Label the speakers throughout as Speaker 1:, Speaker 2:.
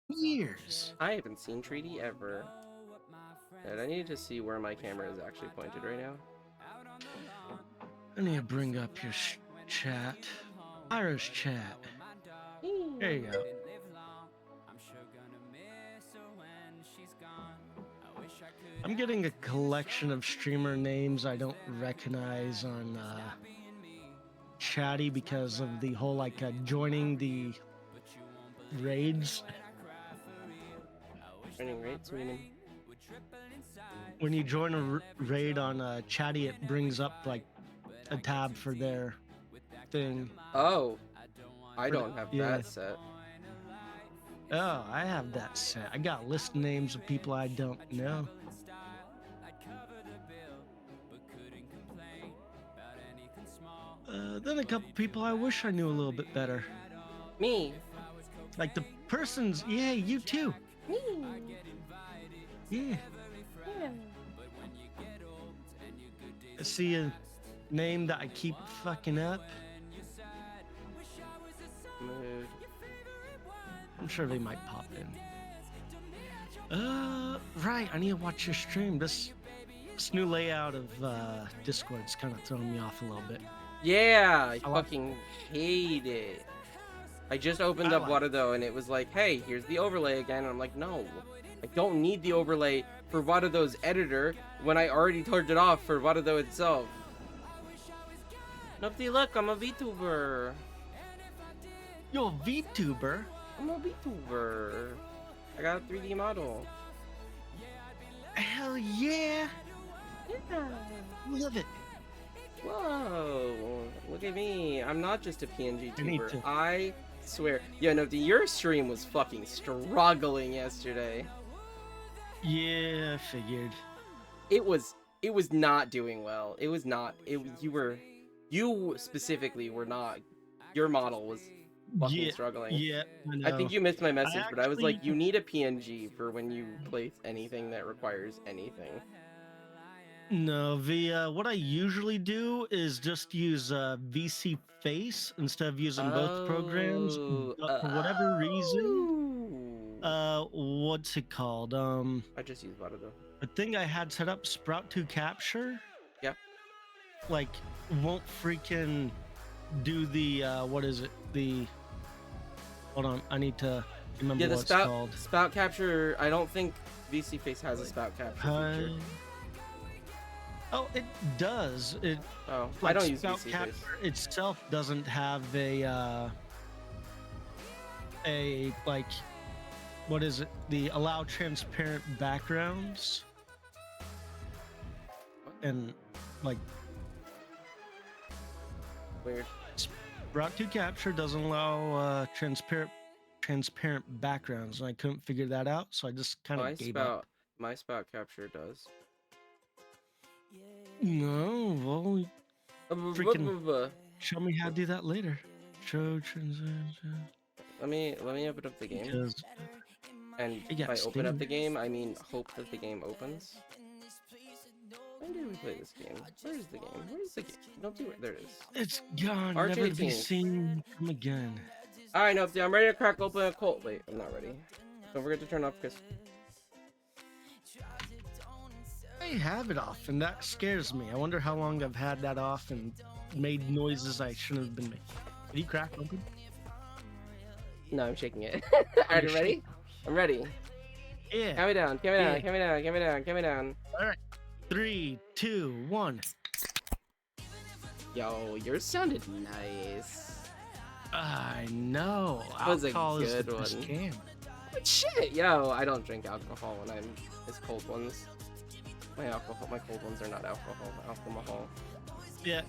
Speaker 1: Years.
Speaker 2: I haven't seen Treaty ever. And I need to see where my camera is actually pointed right now.
Speaker 1: I need to bring up your chat. Ira's chat. There you go. I'm getting a collection of streamer names I don't recognize on Chatty because of the whole joining the raids.
Speaker 2: Joining raids, meaning?
Speaker 1: When you join a raid on Chatty, it brings up like a tab for their thing.
Speaker 2: Oh, I don't have that set.
Speaker 1: Oh, I have that set. I got list names of people I don't know. Then a couple people I wish I knew a little bit better.
Speaker 2: Me.
Speaker 1: Like the person's, yeah, you too.
Speaker 2: Me.
Speaker 1: Yeah.
Speaker 2: Yeah.
Speaker 1: I see a name that I keep fucking up.
Speaker 2: Mood.
Speaker 1: I'm sure they might pop in. Right. I need to watch your stream. This new layout of Discord's kind of throwing me off a little bit.
Speaker 2: Yeah, I fucking hate it. I just opened up
Speaker 1: like
Speaker 2: Watado and it was like, hey, here's the overlay again. And I'm like, no, I don't need the overlay for Watado's editor when I already turned it off for Watado itself. Nobody, look, I'm a VTuber.
Speaker 1: You're a VTuber?
Speaker 2: I'm a VTuber. I got a 3D model.
Speaker 1: Hell yeah!
Speaker 2: Yeah.
Speaker 1: Love it.
Speaker 2: Whoa, look at me. I'm not just a PNG tuber.
Speaker 1: To...
Speaker 2: I swear. Yeah, no, your stream was fucking struggling yesterday.
Speaker 1: Yeah, I figured.
Speaker 2: It was not doing well. It was not. You specifically were not. Your model was fucking struggling.
Speaker 1: Yeah,
Speaker 2: I think you missed my message, but I was like, you need a PNG for when you play anything that requires anything.
Speaker 1: No, what I usually do is just use VC Face instead of using both programs. But for whatever reason, what's it called?
Speaker 2: I just use Watado.
Speaker 1: The thing I had set up, Sprout 2 Capture.
Speaker 2: Yeah.
Speaker 1: Like, won't freaking do the what is it? Hold on, I need to remember what it's called.
Speaker 2: Spout Capture. I don't think VC Face has a Spout Capture feature.
Speaker 1: Oh, it does.
Speaker 2: I don't use VC Face.
Speaker 1: Itself doesn't have a like, what is it? The allow transparent backgrounds, and like
Speaker 2: weird.
Speaker 1: Sprout 2 Capture doesn't allow transparent backgrounds, and I couldn't figure that out, so I just kind of gave up.
Speaker 2: My Spout Capture does.
Speaker 1: No, well, freaking show me how to do that later. Show transaction.
Speaker 2: Let me open up the game. And if I open up the game, I mean hope that the game opens. When did we play this game? Where's the game? Where's the game? Nope, there it is.
Speaker 1: It's gone. March never 18th. To be seen from again.
Speaker 2: Alright, Nope, I'm ready to crack open a cold. Wait, I'm not ready. Don't forget to turn off Chris.
Speaker 1: I have it off, and that scares me. I wonder how long I've had that off and made noises I shouldn't have been making. Did you crack open?
Speaker 2: No, I'm shaking it. Are you ready? I'm ready.
Speaker 1: Yeah.
Speaker 2: Count me down, count me down, count me down, count me down, count me down.
Speaker 1: Alright. 3, 2, 1.
Speaker 2: Yo, yours sounded nice.
Speaker 1: I know.
Speaker 2: That was a good one. But shit, yo, I don't drink alcohol when I'm as cold ones. My cold ones are not alcohol.
Speaker 1: Yeah.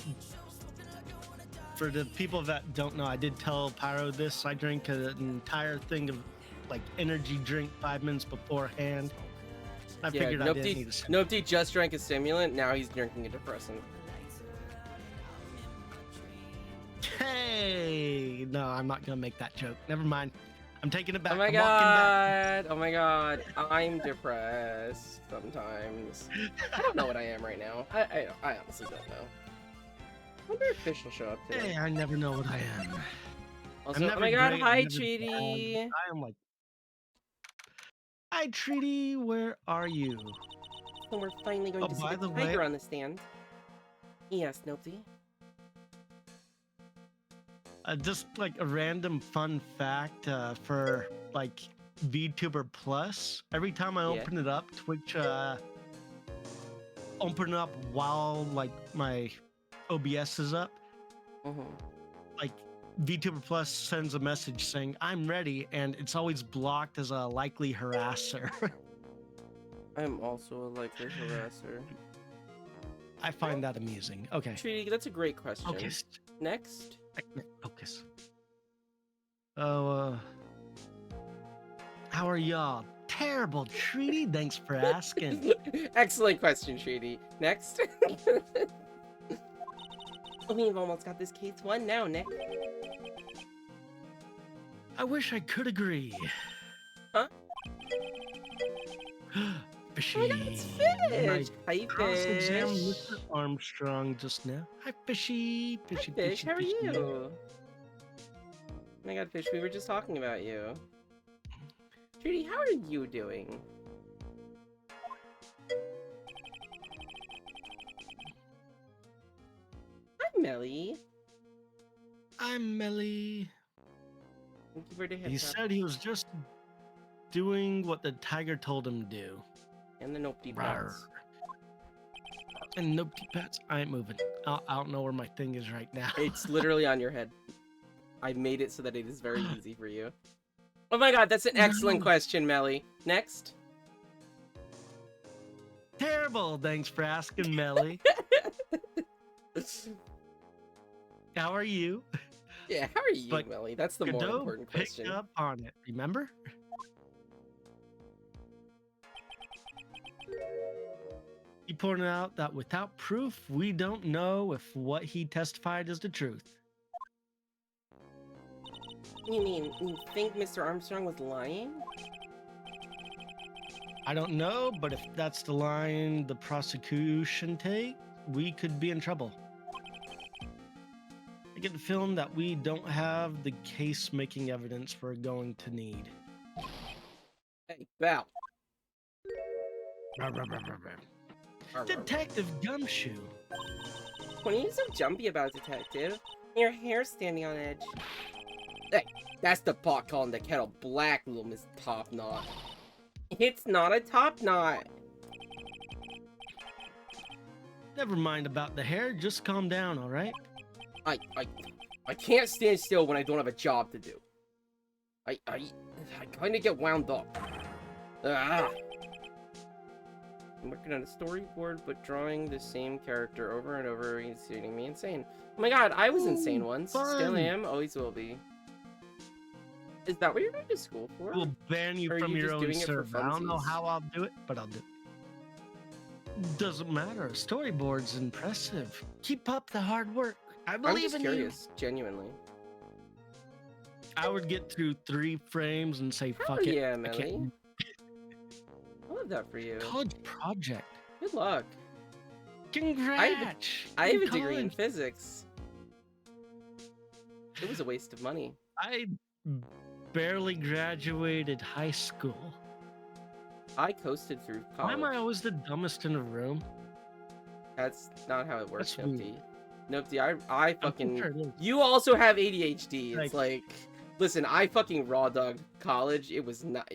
Speaker 1: For the people that don't know, I did tell Pyro this. I drank an entire thing of like energy drink 5 minutes beforehand. I figured I didn't need a stimulant.
Speaker 2: Nobody just drank a stimulant. Now he's drinking a depressant.
Speaker 1: Hey, no, I'm not gonna make that joke. Never mind. I'm taking it back.
Speaker 2: Oh my god! Oh my god! I'm depressed sometimes. I don't know what I am right now. I honestly don't know. I wonder if fish will show up today.
Speaker 1: Hey, I never know what I am.
Speaker 2: Also, oh my god! Hi, Treaty.
Speaker 1: I am like Hi, Treaty. Where are you?
Speaker 2: So we're finally going
Speaker 1: Oh,
Speaker 2: to see
Speaker 1: by
Speaker 2: the
Speaker 1: the
Speaker 2: tiger
Speaker 1: way,
Speaker 2: on the stand. Yes, Nopsy.
Speaker 1: just like a random fun fact for like VTuber Plus. Every time I
Speaker 2: Yeah.
Speaker 1: open it up, Twitch open up while like my OBS is up. Like VTuber Plus sends a message saying I'm ready, and it's always blocked as a likely harasser.
Speaker 2: I'm also a likely harasser.
Speaker 1: I find that amusing. Okay.
Speaker 2: Treaty, that's a great question.
Speaker 1: Focus.
Speaker 2: Next.
Speaker 1: Focus. Oh, how are y'all? Terrible, Treaty. Thanks for asking.
Speaker 2: Excellent question, Treaty. Next. We've almost got this case won now, Nick.
Speaker 1: I wish I could agree.
Speaker 2: Huh?
Speaker 1: Fishy.
Speaker 2: Oh my God, it's Fish! Hi,
Speaker 1: Cross-examined
Speaker 2: Fish!
Speaker 1: Mr. Armstrong just now. Hi, Fishy. Fishy,
Speaker 2: Hi, Fish,
Speaker 1: fishy,
Speaker 2: how are
Speaker 1: fishy.
Speaker 2: you? Oh my God, Fish, we were just talking about you. Trudy, how are you doing? Hi, Melly.
Speaker 1: I'm Melly.
Speaker 2: Thank you for the hip
Speaker 1: He
Speaker 2: tap.
Speaker 1: said he was just doing what the tiger told him to do.
Speaker 2: And the Nopty
Speaker 1: Rawr.
Speaker 2: pets.
Speaker 1: And nope, pets. I ain't moving. I don't know where my thing is right now.
Speaker 2: It's literally on your head. I made it so that it is very easy for you. Oh my God, that's an excellent question, Melly. Next.
Speaker 1: Terrible. Thanks for asking, Melly. How are you?
Speaker 2: Yeah, how are you,
Speaker 1: But
Speaker 2: Melly? That's the more
Speaker 1: Godot
Speaker 2: important
Speaker 1: picked
Speaker 2: question.
Speaker 1: up on it, remember? He pointed out that without proof, we don't know if what he testified is the truth.
Speaker 2: You mean, you think Mr. Armstrong was lying?
Speaker 1: I don't know, but if that's the line the prosecution take, we could be in trouble. I get the feeling that we don't have the case-making evidence we're going to need.
Speaker 2: Hey, Val.
Speaker 1: Detective Gumshoe.
Speaker 2: When are you so jumpy about, Detective? Your hair's standing on edge. Hey, that's the pot calling the kettle black, little Miss Top Knot. It's not a top knot.
Speaker 1: Never mind about the hair, just calm down, all right?
Speaker 2: I can't stand still when I don't have a job to do. I kind of get wound up. Ah. I'm working on a storyboard, but drawing the same character over and over is getting me insane. Oh my God, I was insane once.
Speaker 1: Fun.
Speaker 2: Still am, always will be. Is that what you're going to school for?
Speaker 1: We'll ban you
Speaker 2: Or
Speaker 1: from
Speaker 2: are you
Speaker 1: your
Speaker 2: just
Speaker 1: own
Speaker 2: doing it for
Speaker 1: server. I don't know
Speaker 2: funsies?
Speaker 1: how I'll do it, but I'll do it. Doesn't matter. Storyboard's impressive. Keep up the hard work. I
Speaker 2: I'm
Speaker 1: believe
Speaker 2: just
Speaker 1: in
Speaker 2: curious, genuinely.
Speaker 1: you. I would get through 3 frames and say,
Speaker 2: Hell
Speaker 1: fuck it.
Speaker 2: yeah,
Speaker 1: I
Speaker 2: Melly.
Speaker 1: can't.
Speaker 2: I love that for you.
Speaker 1: College project.
Speaker 2: Good luck.
Speaker 1: Congrats.
Speaker 2: I have a
Speaker 1: In
Speaker 2: degree in
Speaker 1: college.
Speaker 2: physics. It was a waste of money.
Speaker 1: I barely graduated high school.
Speaker 2: I coasted through
Speaker 1: Why
Speaker 2: college.
Speaker 1: am I always the dumbest in the room?
Speaker 2: That's not how it works,
Speaker 1: That's weird.
Speaker 2: Nopty. Nopty, I fucking...
Speaker 1: Sure it is.
Speaker 2: You also have ADHD. It's
Speaker 1: Like-
Speaker 2: Listen, I fucking raw dogged college. It was not...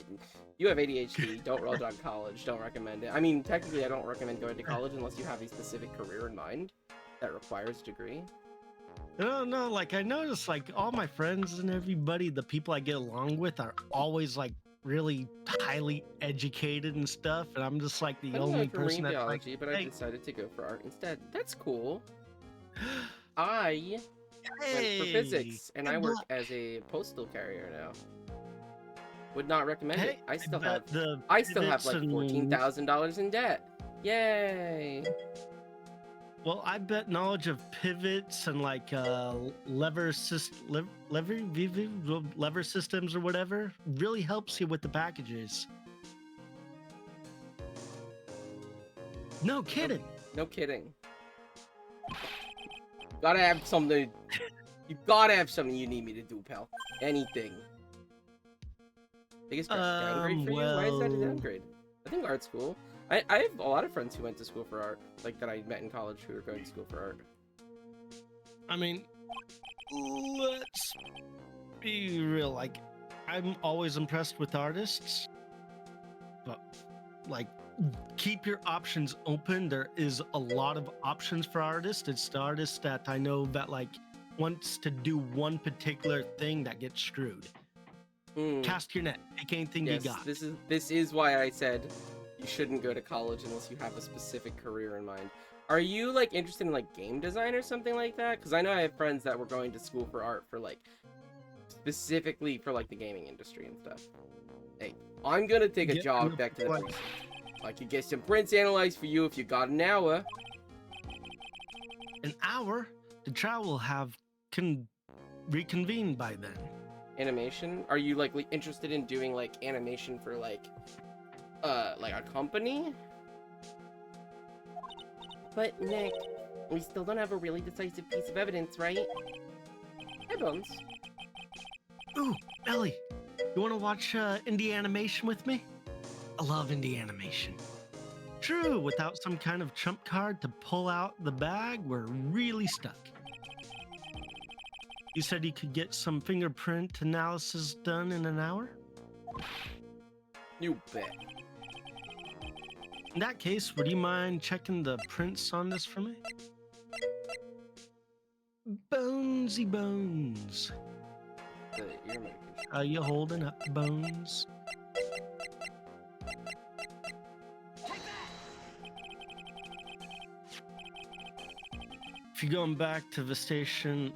Speaker 2: You have ADHD. Don't raw dog college. Don't recommend it. I mean, technically, I don't recommend going to college unless you have a specific career in mind that requires a degree.
Speaker 1: No, like I noticed like all my friends and everybody, the people I get along with are always like really highly educated and stuff, and I'm just like the
Speaker 2: I
Speaker 1: only
Speaker 2: went for
Speaker 1: person
Speaker 2: marine
Speaker 1: that's
Speaker 2: biology,
Speaker 1: like,
Speaker 2: but I
Speaker 1: hey,
Speaker 2: decided to go for art instead. That's cool. I went for
Speaker 1: hey,
Speaker 2: physics, and I
Speaker 1: good
Speaker 2: work
Speaker 1: luck.
Speaker 2: as a postal carrier now. Would not recommend it.
Speaker 1: Hey,
Speaker 2: I still
Speaker 1: bet
Speaker 2: have
Speaker 1: the
Speaker 2: like
Speaker 1: pivots and-
Speaker 2: $14,000 in debt. Yay!
Speaker 1: Well, I bet knowledge of pivots and like lever systems or whatever really helps you with the packages. No kidding.
Speaker 2: No kidding. Gotta have something. You gotta have something you need me to do, pal. Anything. Biggest downgrade for you? Why is that a
Speaker 1: Well,
Speaker 2: downgrade? I think art's cool. I have a lot of friends who went to school for art, like that I met in college who were going to school for art.
Speaker 1: I mean, let's be real. Like, I'm always impressed with artists, but like, keep your options open. There is a lot of options for artists. It's the artist that I know that like wants to do one particular thing that gets screwed. Cast your net. Pick anything you got.
Speaker 2: This is why I said you shouldn't go to college unless you have a specific career in mind. Are you like interested in like game design or something like that? Because I know I have friends that were going to school for art for like specifically for like the gaming industry and stuff. Hey, I'm gonna take a jog back to the precinct. I could get some prints analyzed for you if you got an hour.
Speaker 1: An hour? The trial will have reconvened by then.
Speaker 2: Animation? Are you like interested in doing like animation for like a company? But Nick, we still don't have a really decisive piece of evidence, right? Hey, Bones.
Speaker 1: Ooh, Ellie, you want to watch indie animation with me? I love indie animation. True, without some kind of trump card to pull out the bag, we're really stuck. You said you could get some fingerprint analysis done in an hour?
Speaker 2: You bet.
Speaker 1: In that case, would you mind checking the prints on this for me? Bonesy Bones.
Speaker 2: The ear medication.
Speaker 1: How you holding up, Bones? If you're going back to the station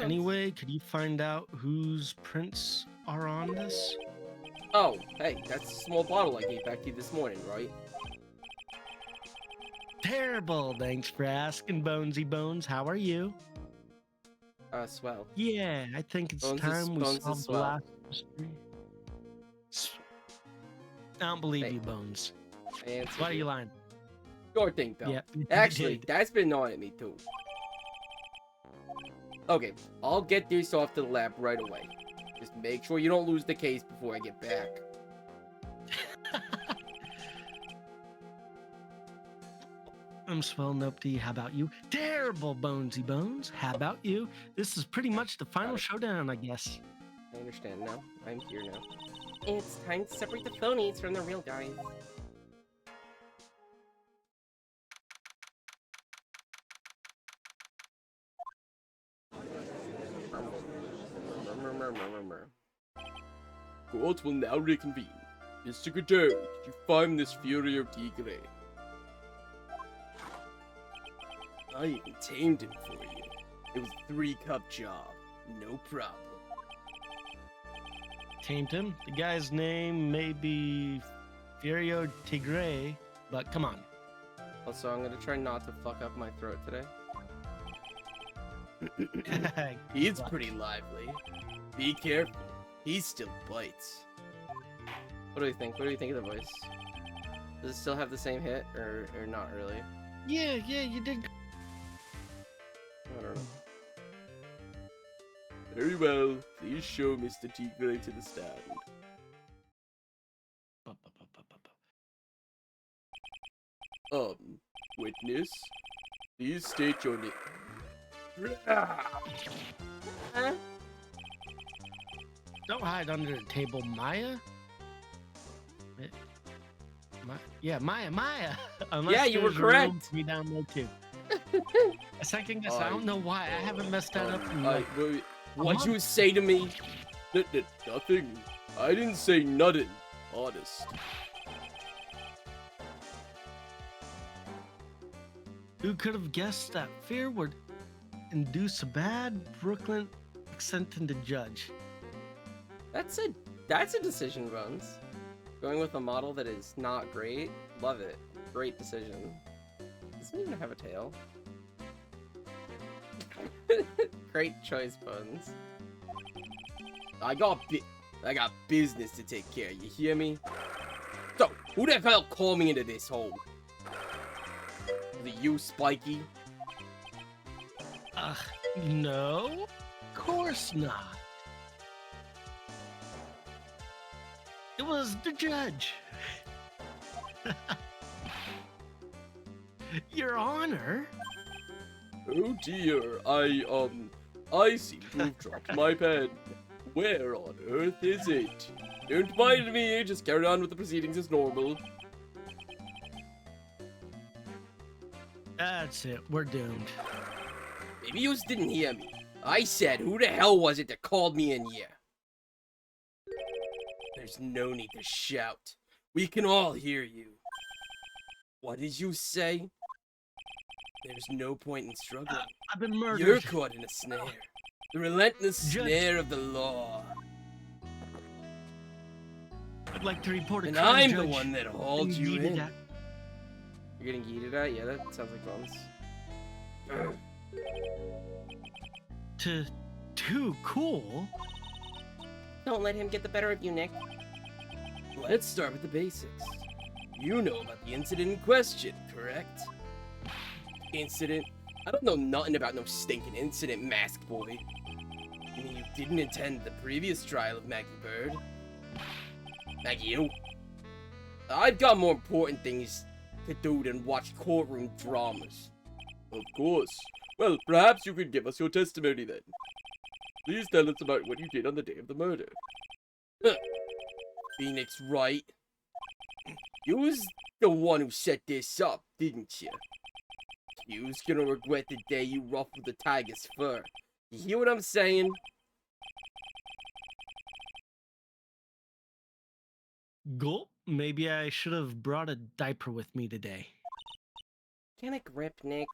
Speaker 1: anyway, could you find out whose prints are on this?
Speaker 2: Oh, hey, that's a small bottle I gave back to you this morning, right?
Speaker 1: Terrible. Thanks for asking, Bonesy Bones. How are you?
Speaker 2: Swell.
Speaker 1: Yeah, I think it's time we solve the last mystery. I don't believe you, Bones. Why are you lying?
Speaker 2: Your thing, pal.
Speaker 1: Yep,
Speaker 2: actually, that's been gnawing at me too. Okay, I'll get this off to the lab right away. Just make sure you don't lose the case before I get back.
Speaker 1: I'm swell nopty. How about you? Terrible, Bonesy Bones. How about you? This is pretty much the final showdown, I guess.
Speaker 2: I understand now. I'm here now. It's time to separate the phonies from the real guys. Court will now reconvene. Mr. Godot, did you find this Furio Tigre? I even tamed him for you. It was a 3-cup job. No problem.
Speaker 1: Tamed him? The guy's name may be Furio Tigre, but come on.
Speaker 2: Also, I'm gonna try not to fuck up my throat today. He's pretty lively. Be careful. He still bites. What do you think? What do you think of the voice? Does it still have the same hit, or not really?
Speaker 1: Yeah, you did.
Speaker 2: I don't know. Very well. Please show Mr. Tigre to the stand. Witness, please state your name.
Speaker 1: Don't hide under the table, Maya. Maya.
Speaker 2: Yeah, you were correct.
Speaker 1: Me down there too. A second guess. I don't know why. I haven't messed that up.
Speaker 2: What'd you say to me? Nothing. I didn't say nothing. Honest.
Speaker 1: Who could have guessed that fear would induce a bad Brooklyn accent into judge?
Speaker 2: That's a decision, Bones. Going with a model that is not great. Love it. Great decision. Doesn't even have a tail. Great choice, Bones. I got business to take care of, you hear me? So, who the hell called me into this hole? Was it you, Spiky?
Speaker 1: No, of course not. It was the judge. Your Honor.
Speaker 3: Oh dear, I seem to have dropped my pen. Where on earth is it? Don't mind me, just carry on with the proceedings as normal.
Speaker 1: That's it, we're doomed.
Speaker 2: Maybe you just didn't hear me. I said, who the hell was it that called me in here? There's no need to shout. We can all hear you. What did you say? There's no point in struggling.
Speaker 1: I've been murdered.
Speaker 2: You're caught in a snare. The relentless
Speaker 1: Judge.
Speaker 2: snare of the law.
Speaker 1: I'd like to report a
Speaker 2: And
Speaker 1: crime,
Speaker 2: I'm
Speaker 1: Judge.
Speaker 2: the one that hauled you
Speaker 1: Yeeted
Speaker 2: in.
Speaker 1: at-
Speaker 2: You're getting yeeted at? Yeah, that sounds like bones.
Speaker 1: Too cool?
Speaker 2: Don't let him get the better of you, Nick. Let's start with the basics. You know about the incident in question, correct? Incident? I don't know nothing about no stinking incident, Masked Boy. You mean you didn't attend the previous trial of Maggie Bird? Maggie, you? I've got more important things to do than watch courtroom dramas.
Speaker 3: Of course. Well, perhaps you could give us your testimony then. Please tell us about what you did on the day of the murder.
Speaker 2: Phoenix, right? You was the one who set this up, didn't you? You was gonna regret the day you ruffled the tiger's fur. You hear what I'm saying?
Speaker 1: Gulp, maybe I should have brought a diaper with me today.
Speaker 2: Can I grip, Nick?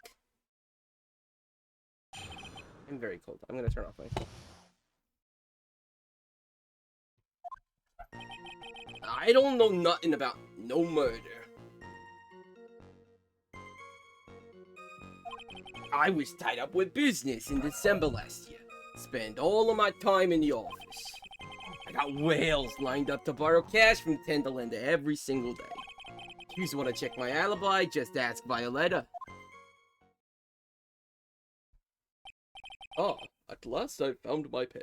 Speaker 2: I'm very cold. I'm gonna turn off my phone. I don't know nothing about no murder. I was tied up with business in December last year. Spent all of my time in the office. I got whales lined up to borrow cash from Tenderlander every single day. If you want to check my alibi, just ask Violetta.
Speaker 3: Ah, at last I found my pen.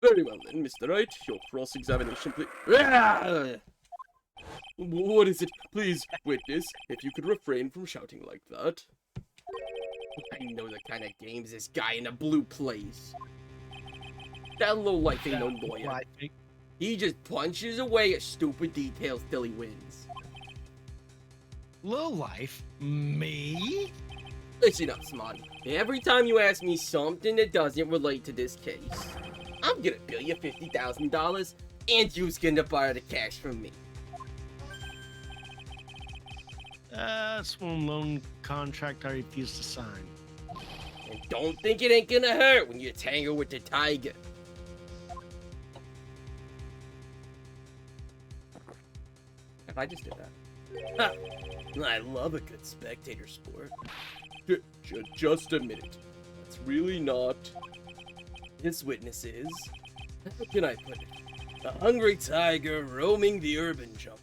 Speaker 3: Very well then, Mr. Wright, your cross-examination, please. What is it? Please, witness, if you could refrain from shouting like that.
Speaker 2: I know the kind of games this guy in the blue plays. That lowlife ain't no lawyer. He just punches away at stupid details till he wins.
Speaker 1: Lowlife? Me?
Speaker 2: Listen up, Smarty. Every time you ask me something that doesn't relate to this case, I'm gonna bill you $50,000, and you's gonna borrow the cash from me.
Speaker 1: That's one loan contract I refuse to sign.
Speaker 2: And don't think it ain't gonna hurt when you tangle with the tiger. If I just did that. Ha! I love a good spectator sport.
Speaker 3: Just a minute. That's really not...
Speaker 2: This witness is... How can I put it? A hungry tiger roaming the urban jungle.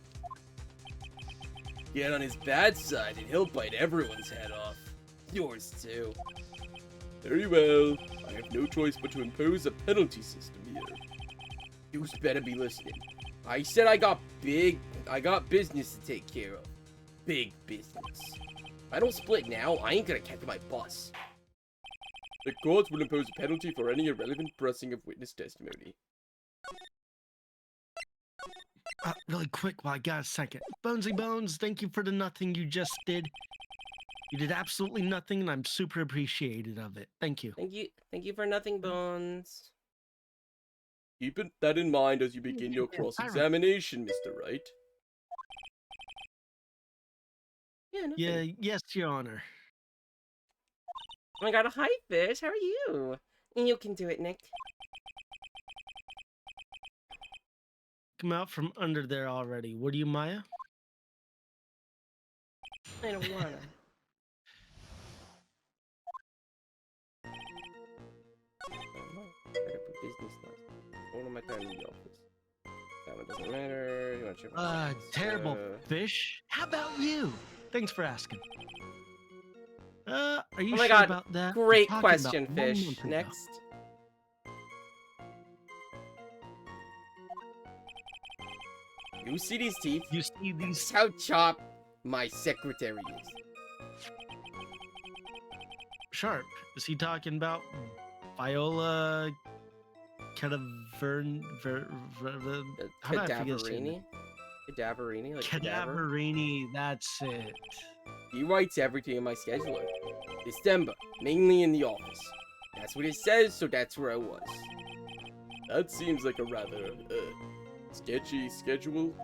Speaker 2: Get on his bad side and he'll bite everyone's head off. Yours too.
Speaker 3: Very well. I have no choice but to impose a penalty system here.
Speaker 2: You better be listening. I said I got business to take care of. Big business. If I don't split now, I ain't gonna catch my bus.
Speaker 3: The court will impose a penalty for any irrelevant pressing of witness testimony.
Speaker 1: Really quick while I got a second. Bonesy Bones, thank you for the nothing you just did. You did absolutely nothing, and I'm super appreciative of it. Thank you.
Speaker 2: Thank you for nothing, Bones.
Speaker 3: Keep that in mind as you begin your cross-examination, Mr. Wright.
Speaker 2: Yeah, nothing.
Speaker 1: Yeah, yes, Your Honor.
Speaker 2: Oh my god, hi fish, how are you? You can do it, Nick.
Speaker 1: Come out from under there already. What are you, Maya?
Speaker 2: I don't wanna. Business now. What am I trying in the office? That one doesn't matter. You wanna check my
Speaker 1: Terrible fish. How about you? Thanks for asking. Are you
Speaker 2: oh my
Speaker 1: sure
Speaker 2: god,
Speaker 1: about that?
Speaker 2: great
Speaker 1: We're talking
Speaker 2: question,
Speaker 1: about 1
Speaker 2: Fish.
Speaker 1: month ago.
Speaker 2: Next.
Speaker 3: You see these teeth?
Speaker 1: You see these?
Speaker 3: That's how chopped my secretary is.
Speaker 1: Sharp. Is he talking about Viola Cadavern? How do I forget his name?
Speaker 2: Cadaverini, like cadaver.
Speaker 1: Cadaverini, that's it.
Speaker 3: He writes everything in my scheduler. December, mainly in the office. That's what it says, so that's where I was. That seems like a rather, sketchy schedule.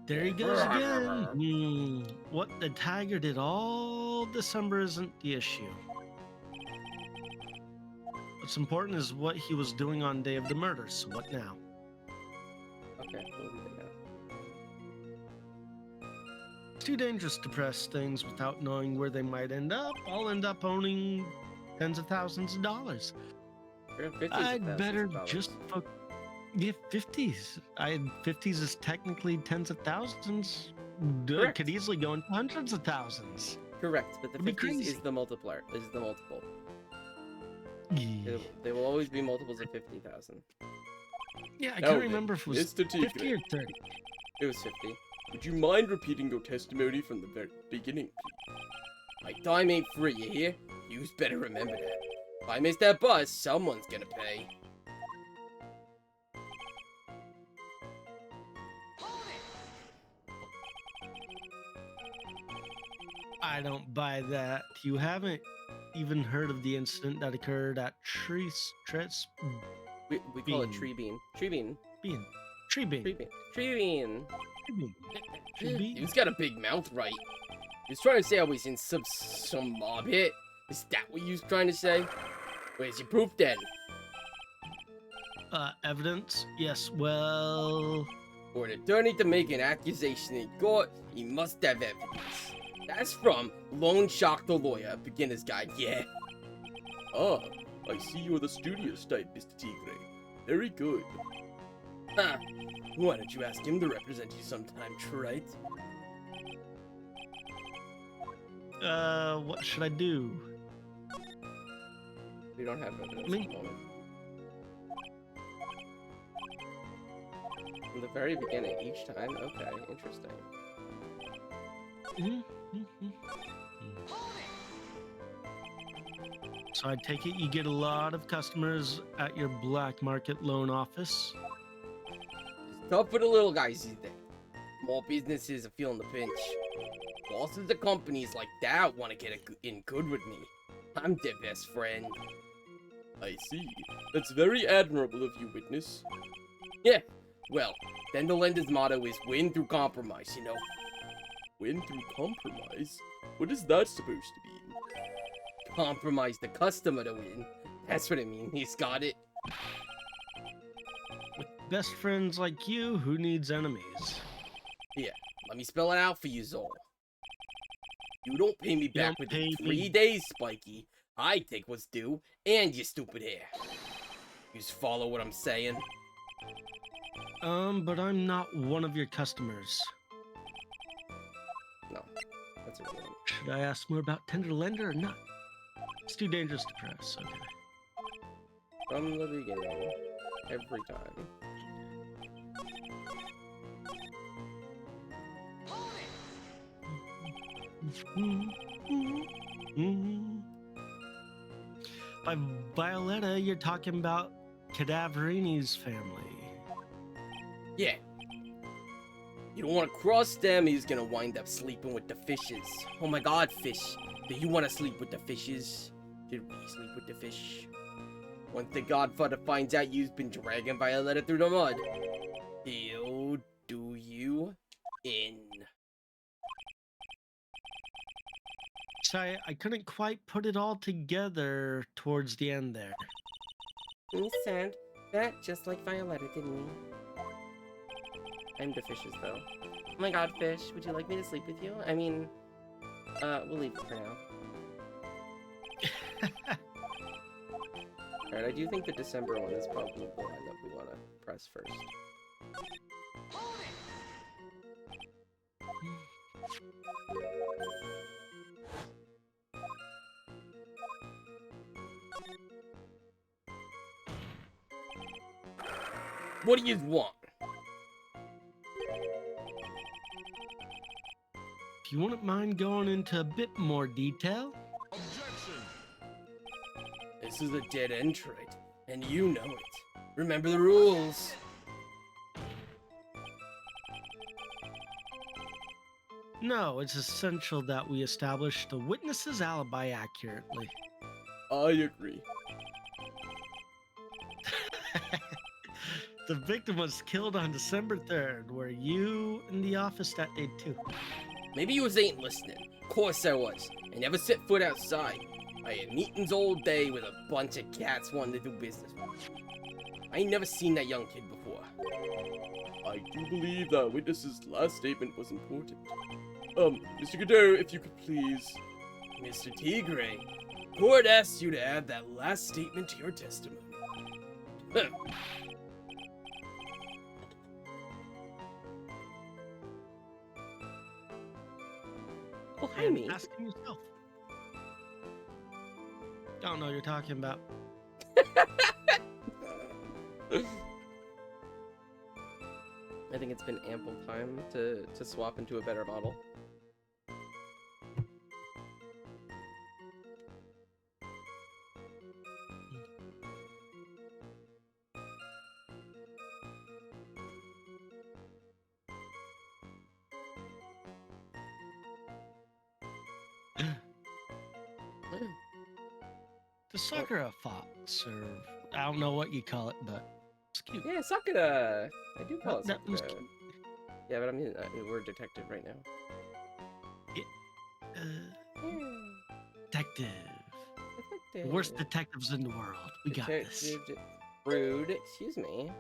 Speaker 1: There he goes again. What the tiger did all December isn't the issue. What's important is what he was doing on day of the murder, so what now?
Speaker 2: Okay, we'll leave it now.
Speaker 1: It's too dangerous to press things without knowing where they might end up. I'll end up owning tens of thousands of dollars. I'd better just get 50s. 50s is technically tens of thousands.
Speaker 2: Correct.
Speaker 1: Could easily go into hundreds of thousands.
Speaker 2: Correct, but the
Speaker 1: It'd be
Speaker 2: 50s is
Speaker 1: crazy.
Speaker 2: the multiplier. Is the multiple.
Speaker 1: Yeah,
Speaker 2: They will always be multiples of 50,000.
Speaker 1: I
Speaker 3: Now
Speaker 1: can't
Speaker 3: then,
Speaker 1: remember if it was
Speaker 3: Mr.
Speaker 1: 50 or
Speaker 3: Tigre,
Speaker 1: 30.
Speaker 2: It was 50.
Speaker 3: would you mind repeating your testimony from the very beginning, please?
Speaker 2: My time ain't free, you hear? You's better remember that. If I miss that bus, someone's gonna pay.
Speaker 1: I don't buy that. You haven't even heard of the incident that occurred at
Speaker 2: We call it
Speaker 1: Bean.
Speaker 2: tree bean. Tree bean.
Speaker 1: Bean. Tree Bean.
Speaker 2: Tree bean. Tree bean.
Speaker 1: Tree Bean. Tree Bean.
Speaker 2: You's got a big mouth, right? You's trying to say I was in some mob hit? Is that what you's trying to say? Where's your proof then?
Speaker 1: Evidence? Yes, well...
Speaker 2: For an attorney to make an accusation in court, he must have evidence. That's from Lone Shock the Lawyer, beginner's guide, yeah.
Speaker 3: Ah, I see you're the studious type, Mr. Tigre. Very good.
Speaker 2: Huh. Why don't you ask him to represent you sometime, right?
Speaker 1: What should I do?
Speaker 2: We don't have evidence
Speaker 1: Me?
Speaker 2: at the moment. From the very beginning, each time? Okay, interesting.
Speaker 1: So I take it you get a lot of customers at your black market loan office?
Speaker 2: It's tough for the little guys these days. Small businesses are feeling the pinch. Bosses of companies like that want to get in good with me. I'm their best friend.
Speaker 3: I see. That's very admirable of you, witness.
Speaker 2: Yeah, well, then the lender's motto is win through compromise, you know?
Speaker 3: Win through compromise? What is that supposed to mean?
Speaker 2: Compromise the customer to win. That's what it means. He's got it.
Speaker 1: With best friends like you, who needs enemies?
Speaker 2: Here, let me spell it out for you, Zol. You don't pay me
Speaker 1: You
Speaker 2: back
Speaker 1: don't
Speaker 2: within
Speaker 1: pay
Speaker 2: 3
Speaker 1: me-
Speaker 2: days, Spiky. I take what's due, and your stupid hair. You just follow what I'm saying?
Speaker 1: But I'm not one of your customers.
Speaker 2: No, that's irrelevant.
Speaker 1: Should I ask more about tender lender or not? It's too dangerous to press. Okay.
Speaker 2: From the beginning, every time.
Speaker 1: By Violetta, you're talking about Cadaverini's family.
Speaker 2: Yeah. You don't want to cross them, he's gonna wind up sleeping with the fishes. Oh my god, fish. Do you want to sleep with the fishes? Did we sleep with the fish? Once the Godfather finds out you've been dragging Violetta through the mud, he'll do you in.
Speaker 1: Sorry, I couldn't quite put it all together towards the end there.
Speaker 2: We said that just like Violetta, didn't we? I'm the fishes, though. Oh my god, fish, would you like me to sleep with you? I mean, we'll leave it for now. Alright, I do think the December one is probably the one that we want to press first.
Speaker 3: What do you want?
Speaker 1: If you wouldn't mind going into a bit more detail.
Speaker 4: Objection!
Speaker 3: This is a dead end trade, and you know it. Remember the rules.
Speaker 1: No, it's essential that we establish the witness's alibi accurately.
Speaker 3: I agree.
Speaker 1: The victim was killed on December 3rd. Were you in the office that day too?
Speaker 3: Maybe you ain't listening. Of course I was. I never set foot outside. I had meetings all day with a bunch of cats wanting to do business with me. I ain't never seen that young kid before. I do believe that witness's last statement was important. Mr. Godot, if you could please... Mr. Tigre, court asks you to add that last statement to your testimony. Oh, hi, me.
Speaker 1: Ask him yourself. Don't know what you're talking about.
Speaker 2: I think it's been ample time to swap into a better model.
Speaker 1: The Sakura fox, or I don't know what you call it, but it's cute.
Speaker 2: Yeah, Sakura! I do call it
Speaker 1: That was
Speaker 2: Sakura.
Speaker 1: cute.
Speaker 2: Yeah, but I'm in we're detective right now.
Speaker 1: Detective. The worst detectives in the world. We got this.
Speaker 2: Rude, excuse me.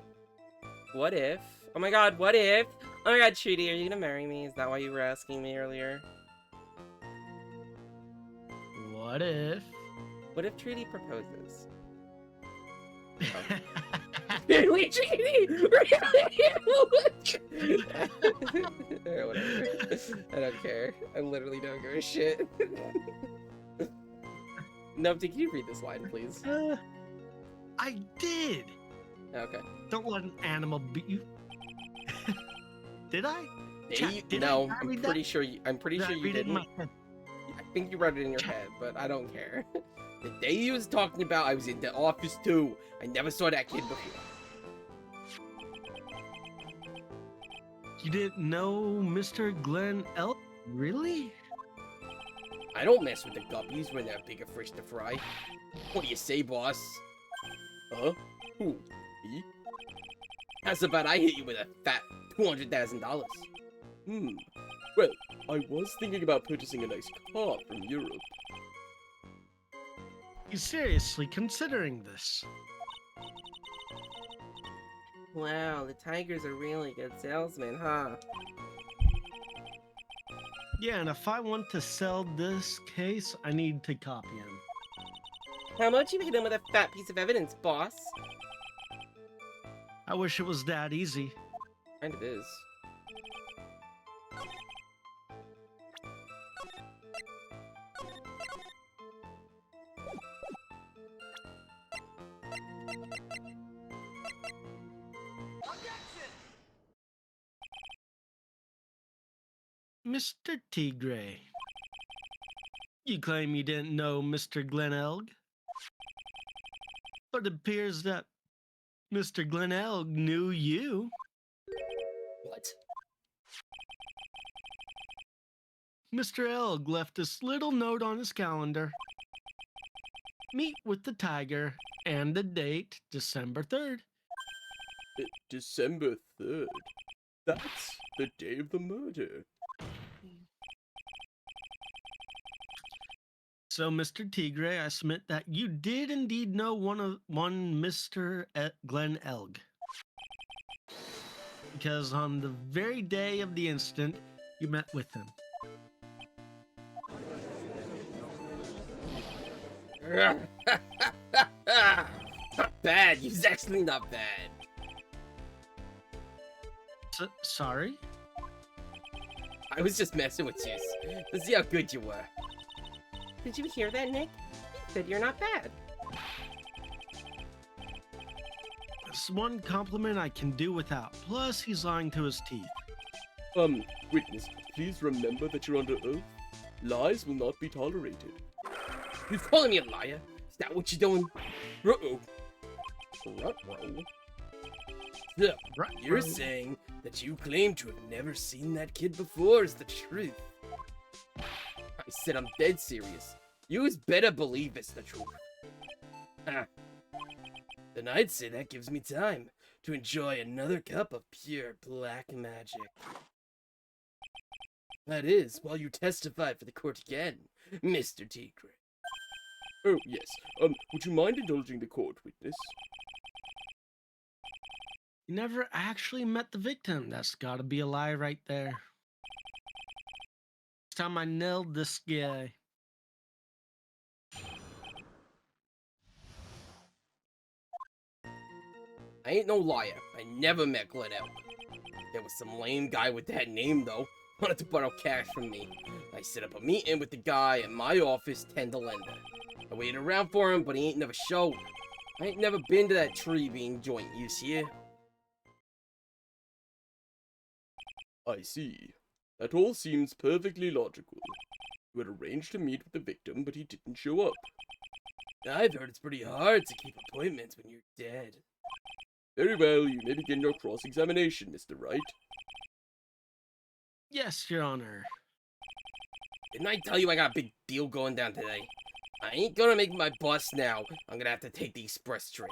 Speaker 2: What if? Oh my god, what if? Oh my god, Trudy, are you gonna marry me? Is that why you were asking me earlier?
Speaker 1: What if?
Speaker 2: What if Trudy proposes?
Speaker 3: Really, Trudy?
Speaker 2: Whatever. I don't care. I literally don't give a shit. Numpty, can you read this line, please?
Speaker 1: I did.
Speaker 2: Okay.
Speaker 1: Don't let an animal beat you. Did I? Did
Speaker 2: No,
Speaker 1: I
Speaker 2: I'm
Speaker 1: read
Speaker 2: pretty
Speaker 1: that?
Speaker 2: sure you. I'm pretty
Speaker 1: Did I
Speaker 2: sure you
Speaker 1: read it in
Speaker 2: didn't.
Speaker 1: my head?
Speaker 2: I think you read it in your
Speaker 1: Chat.
Speaker 2: head, but I don't care.
Speaker 3: The day he was talking about, I was in the office too. I never saw that kid before.
Speaker 1: You didn't know Mr. Glenn Elk? Really?
Speaker 3: I don't mess with the guppies when they're bigger fish to fry. What do you say, boss? Huh? Who? Me? How's about I hit you with a fat $200,000? Well, I was thinking about purchasing a nice car from Europe.
Speaker 1: You seriously considering this?
Speaker 2: Wow, the Tiger's a really good salesman, huh?
Speaker 1: Yeah, and if I want to sell this case, I need to copy him.
Speaker 2: How much you hit him with a fat piece of evidence, boss?
Speaker 1: I wish it was that easy.
Speaker 2: Kind of is.
Speaker 1: Mr. Tigre. You claim you didn't know Mr. Glen Elg? But it appears that Mr. Glen Elg knew you.
Speaker 3: What?
Speaker 1: Mr. Elg left this little note on his calendar. Meet with the tiger, and the date, December 3rd.
Speaker 3: December 3rd. That's the day of the murder.
Speaker 1: So, Mr. Tigre, I submit that you did indeed know one Mr. Glen Elg. Because on the very day of the incident, you met with him.
Speaker 3: Not bad. He's actually not bad.
Speaker 1: Sorry?
Speaker 3: I was just messing with you to see how good you were.
Speaker 2: Did you hear that, Nick? He said you're not bad.
Speaker 1: That's one compliment I can do without. Plus, he's lying to his teeth.
Speaker 3: Witness, please remember that you're under oath. Lies will not be tolerated. You're calling me a liar? Is that what you're doing? Uh-oh. Ruh-roh. So, you're saying that you claim to have never seen that kid before is the truth. I said I'm dead serious. You better believe it's the truth. Then I'd say that gives me time to enjoy another cup of pure black magic. That is, while you testify for the court again, Mr. Tigre. Oh, yes. Would you mind indulging the court, witness?
Speaker 1: You never actually met the victim. That's gotta be a lie right there. This time I nailed this guy.
Speaker 3: I ain't no liar. I never met Glenelg. There was some lame guy with that name, though. Wanted to borrow cash from me. I set up a meeting with the guy at my office, 10 to lender. I waited around for him, but he ain't never showed. I ain't never been to that tree being joint, you see? I see. That all seems perfectly logical. You had arranged to meet with the victim, but he didn't show up. I've heard it's pretty hard to keep appointments when you're dead. Very well, you may begin your cross-examination, Mr. Wright.
Speaker 1: Yes, Your Honor.
Speaker 3: Didn't I tell you I got a big deal going down today? I ain't gonna make my bus now. I'm gonna have to take the express train.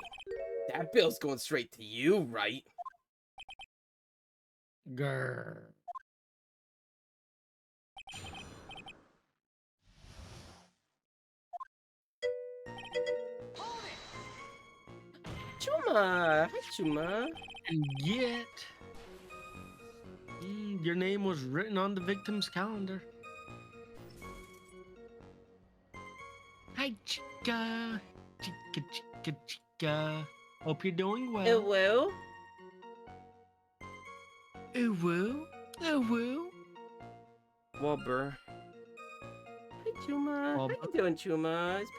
Speaker 3: That bill's going straight to you, right?
Speaker 1: Grrr.
Speaker 3: Chuma! Hi, Chuma.
Speaker 1: And yet, your name was written on the victim's calendar. Hi, chica. Chica, chica, chica. Hope you're doing well.
Speaker 3: Hello?
Speaker 1: Oh, well. Oh, well.
Speaker 3: Wobber. Hi, Chuma. How you doing, Chuma? It's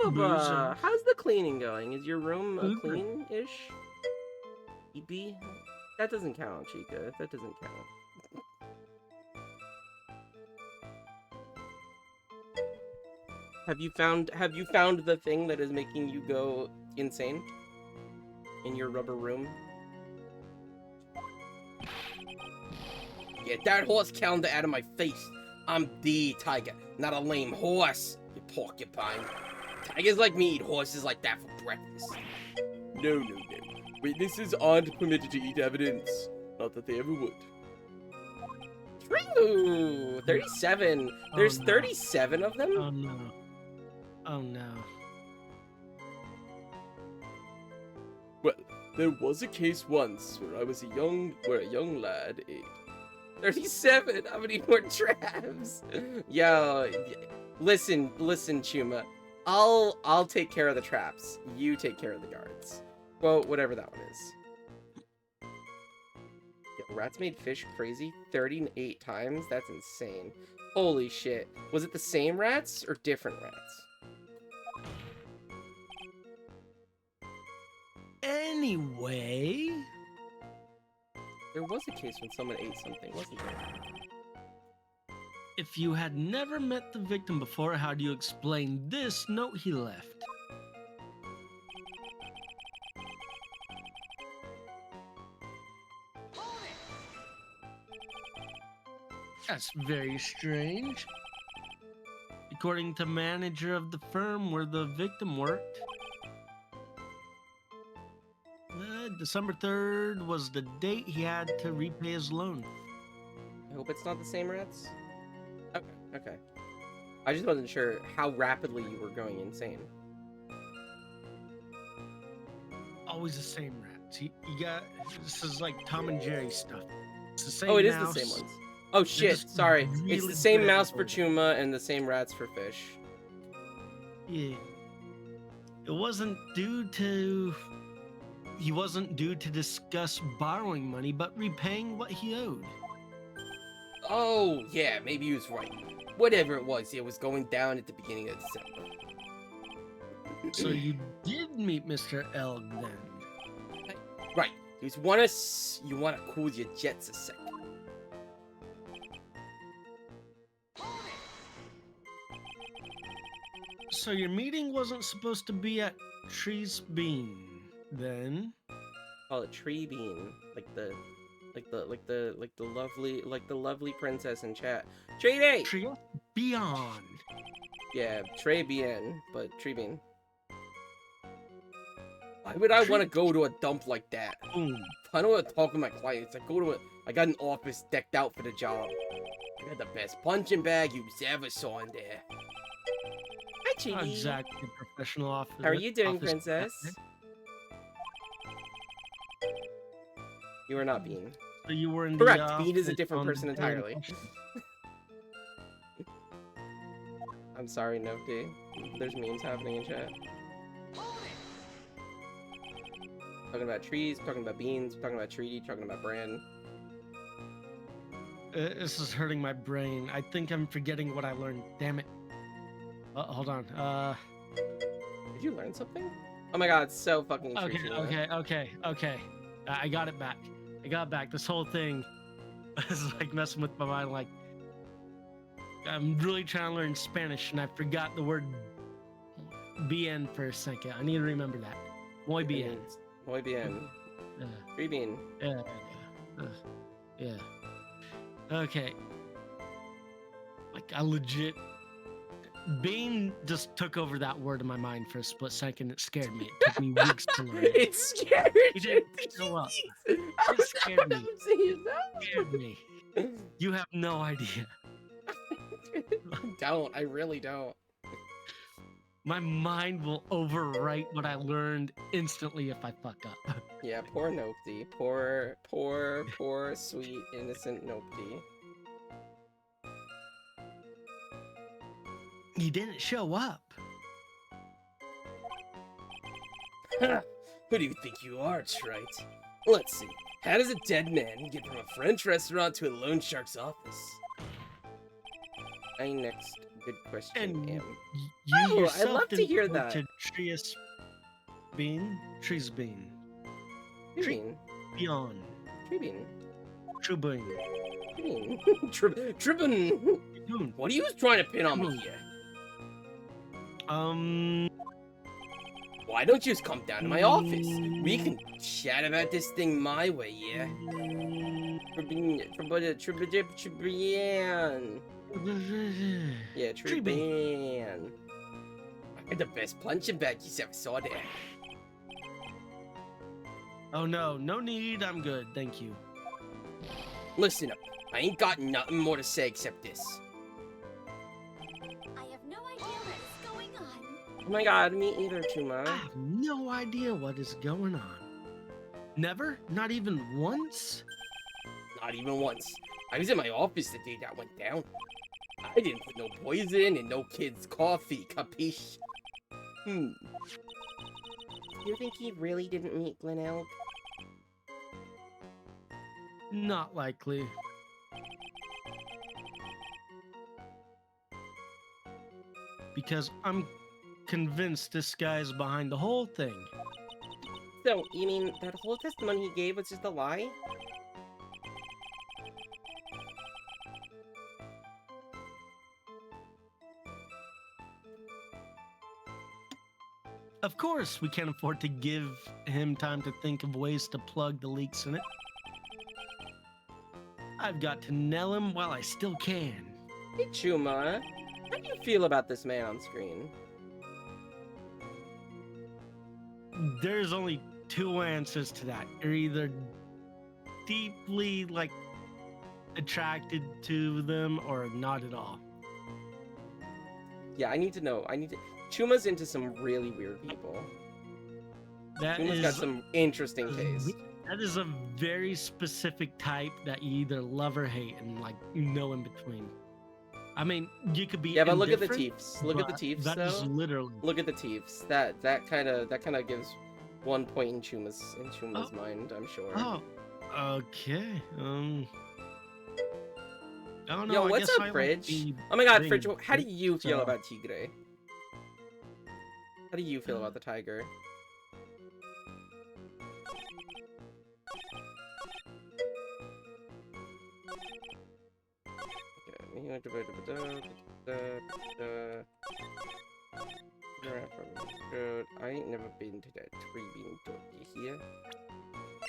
Speaker 1: Boozer.
Speaker 3: How's the cleaning going? Is your room clean-ish? EB? That doesn't count, Chica. That doesn't count. Have you found the thing that is making you go insane? In your rubber room? Get that horse calendar out of my face. I'm the tiger, not a lame horse, you porcupine. Tigers like me eat horses like that for breakfast. No, no, no. Witnesses aren't permitted to eat evidence. Not that they ever would. True! 37. There's 37 of them?
Speaker 1: Oh, no. Oh, no.
Speaker 3: Well, there was a case once where a young lad ate 37. How many more traps? Yo, listen, Chuma. I'll take care of the traps. You take care of the guards. Well, whatever that one is. Yo, rats made fish crazy 38 times? That's insane. Holy shit. Was it the same rats or different rats?
Speaker 1: Anyway,
Speaker 3: There was a case when someone ate something, wasn't there?
Speaker 1: if you had never met the victim before, how do you explain this note he left? That's very strange. According to manager of the firm where the victim worked, December 3rd was the date he had to repay his loan.
Speaker 3: I hope it's not the same rats. Okay, okay. I just wasn't sure how rapidly you were going insane.
Speaker 1: Always the same rats. You got, this is like Tom and Jerry stuff. It's the same
Speaker 3: Oh, it is
Speaker 1: mouse.
Speaker 3: the same ones. Oh shit,
Speaker 1: just
Speaker 3: sorry. It's
Speaker 1: really
Speaker 3: the same
Speaker 1: good at
Speaker 3: mouse for
Speaker 1: it.
Speaker 3: Chuma and the same rats for fish.
Speaker 1: Yeah. It wasn't due to... He wasn't due to discuss borrowing money, but repaying what he owed.
Speaker 3: Oh, yeah, maybe he was right. Whatever it was going down at the beginning of December.
Speaker 1: So you did meet Mr. Elg then?
Speaker 3: Right. You wanna cool your jets a second.
Speaker 1: So your meeting wasn't supposed to be at Tree's Bean, then?
Speaker 2: Call it Tree Bean, like the lovely princess in chat. Tree
Speaker 1: Tree Beyond.
Speaker 2: Yeah, Trey Bien, but Tree Bean. Why would I want to go to a dump like that?
Speaker 1: Boom.
Speaker 2: I don't want to talk with my clients. I got an office decked out for the job. I got the best punching bag you've ever saw in there. Hi, Chidi.
Speaker 1: Exactly, professional office.
Speaker 2: How are you doing,
Speaker 1: office
Speaker 2: princess?
Speaker 1: staff.
Speaker 2: You are not Bean.
Speaker 1: So you were in
Speaker 2: Correct.
Speaker 1: the
Speaker 2: Bean is a
Speaker 1: office
Speaker 2: different
Speaker 1: on
Speaker 2: person
Speaker 1: the day in
Speaker 2: entirely.
Speaker 1: question.
Speaker 2: I'm sorry, Noki. There's memes happening in chat. Talking about trees, talking about beans, talking about treaty, talking about brand.
Speaker 1: This is hurting my brain. I think I'm forgetting what I learned. Damn it. Hold on.
Speaker 2: Did you learn something? Oh my god, it's so fucking true.
Speaker 1: Okay. I got it back. I got it back. This whole thing is like messing with my mind. Like, I'm really trying to learn Spanish and I forgot the word bien for a second. I need to remember that. Muy bien.
Speaker 2: Muy bien. Tree bean.
Speaker 1: Yeah. Okay. Like, I legit... Bean just took over that word in my mind for a split second. It scared me. It took me weeks to learn.
Speaker 2: It scared
Speaker 1: You didn't show up. It scared me. It scared me. You have no idea.
Speaker 2: I don't. I really don't.
Speaker 1: My mind will overwrite what I learned instantly if I fuck up.
Speaker 2: Yeah, poor Nopty. Poor, sweet, innocent Nopty.
Speaker 1: You didn't show up.
Speaker 3: Who do you think you are, Trite? Let's see. How does a dead man get from a French restaurant to a loan shark's office?
Speaker 2: Next good question.
Speaker 1: And
Speaker 2: Am.
Speaker 1: you
Speaker 2: Oh,
Speaker 1: yourself
Speaker 2: I'd love to
Speaker 1: didn't
Speaker 2: hear
Speaker 1: go
Speaker 2: that.
Speaker 1: to Tree's Bean? Tree's Bean.
Speaker 2: Tree bean.
Speaker 1: Beyond.
Speaker 2: Tree bean.
Speaker 1: True Bean.
Speaker 2: Tree bean.
Speaker 3: Trippin'!
Speaker 1: Bean.
Speaker 3: What are you trying to pin on me here? Why don't you just come down to my office? We can chat about this thing my way, yeah?
Speaker 2: Yeah,
Speaker 1: Tree
Speaker 2: tree bean.
Speaker 3: I got the best punching bag you ever saw there.
Speaker 1: Oh no need. I'm good, thank you.
Speaker 3: Listen up. I ain't got nothing more to say except this.
Speaker 4: I have no idea what is going on.
Speaker 2: Oh my god, me either,
Speaker 1: I
Speaker 2: Chuma.
Speaker 1: have no idea what is going on. Never? Not even once?
Speaker 3: Not even once. I was in my office the day that went down. I didn't put no poison in no kid's coffee, capiche?
Speaker 2: You think he really didn't meet Glen Elg?
Speaker 1: Not likely. Because I'm convinced this guy's behind the whole thing.
Speaker 2: So, you mean that whole testimony he gave was just a lie?
Speaker 1: Of course, we can't afford to give him time to think of ways to plug the leaks in it. I've got to nail him while I still can.
Speaker 2: Hey, Chuma. How do you feel about this man on screen?
Speaker 1: There's only two answers to that. You're either deeply, like, attracted to them or not at all.
Speaker 2: Yeah, I need to know. Chuma's into some really weird people. Chuma's got some interesting taste.
Speaker 1: That is a very specific type that you either love or hate, and like no in between. I mean, you could be.
Speaker 2: Yeah, but look at the
Speaker 1: indifferent,
Speaker 2: teeths. Look at the
Speaker 1: but
Speaker 2: teeths,
Speaker 1: that is
Speaker 2: though.
Speaker 1: literally.
Speaker 2: Look at the teeths. That kind of gives 1 point in Chuma's mind, I'm sure.
Speaker 1: Oh, okay. I don't know.
Speaker 2: Yo,
Speaker 1: I
Speaker 2: what's
Speaker 1: guess
Speaker 2: up,
Speaker 1: I like
Speaker 2: Fridge?
Speaker 1: the
Speaker 2: Oh my God,
Speaker 1: thing,
Speaker 2: Fridge, how do you feel
Speaker 1: so-
Speaker 2: about Tigre? How do you feel about the tiger? I ain't never been to that tree being talked here.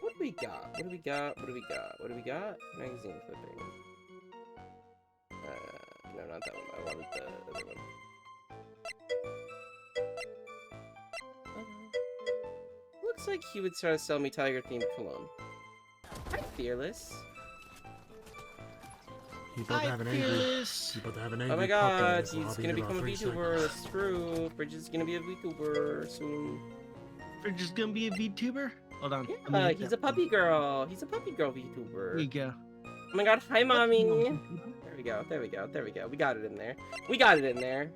Speaker 2: What do we got? What do we got? What do we got? What do we got? Magazine flipping. No, not that one. I wanted the other one. Looks like he would try to sell me tiger-themed cologne. Hi, Fearless.
Speaker 5: You about to have an angry.
Speaker 1: Fearless.
Speaker 5: You about to have an angry
Speaker 2: Oh my
Speaker 5: puppy in
Speaker 2: god,
Speaker 5: this
Speaker 2: he's
Speaker 5: lobby
Speaker 2: gonna
Speaker 5: in
Speaker 2: become a
Speaker 5: about 3
Speaker 2: VTuber.
Speaker 5: seconds.
Speaker 2: That's true. Bridge is gonna be a VTuber soon.
Speaker 1: Fridge is gonna be a VTuber? Hold on. let me
Speaker 2: Yeah,
Speaker 1: hit
Speaker 2: he's
Speaker 1: that
Speaker 2: a puppy girl. He's a puppy girl VTuber.
Speaker 1: There you go.
Speaker 2: Oh my god, hi, mommy. There we go. There we go. There we go. We got it in there. We got it in there.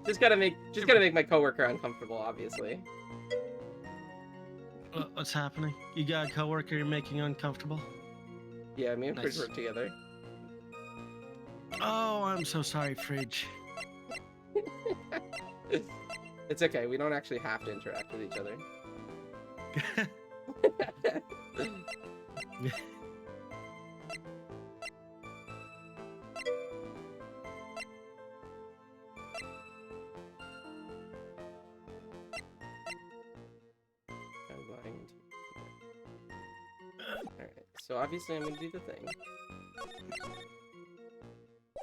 Speaker 2: Just gotta make my coworker uncomfortable, obviously.
Speaker 1: What's happening? You got a coworker you're making uncomfortable?
Speaker 2: Yeah, me and Fridge
Speaker 1: Nice.
Speaker 2: work together.
Speaker 1: Oh, I'm so sorry, Fridge.
Speaker 2: It's okay. We don't actually have to interact with each other. I'm blind. Alright, so obviously I'm gonna do the thing.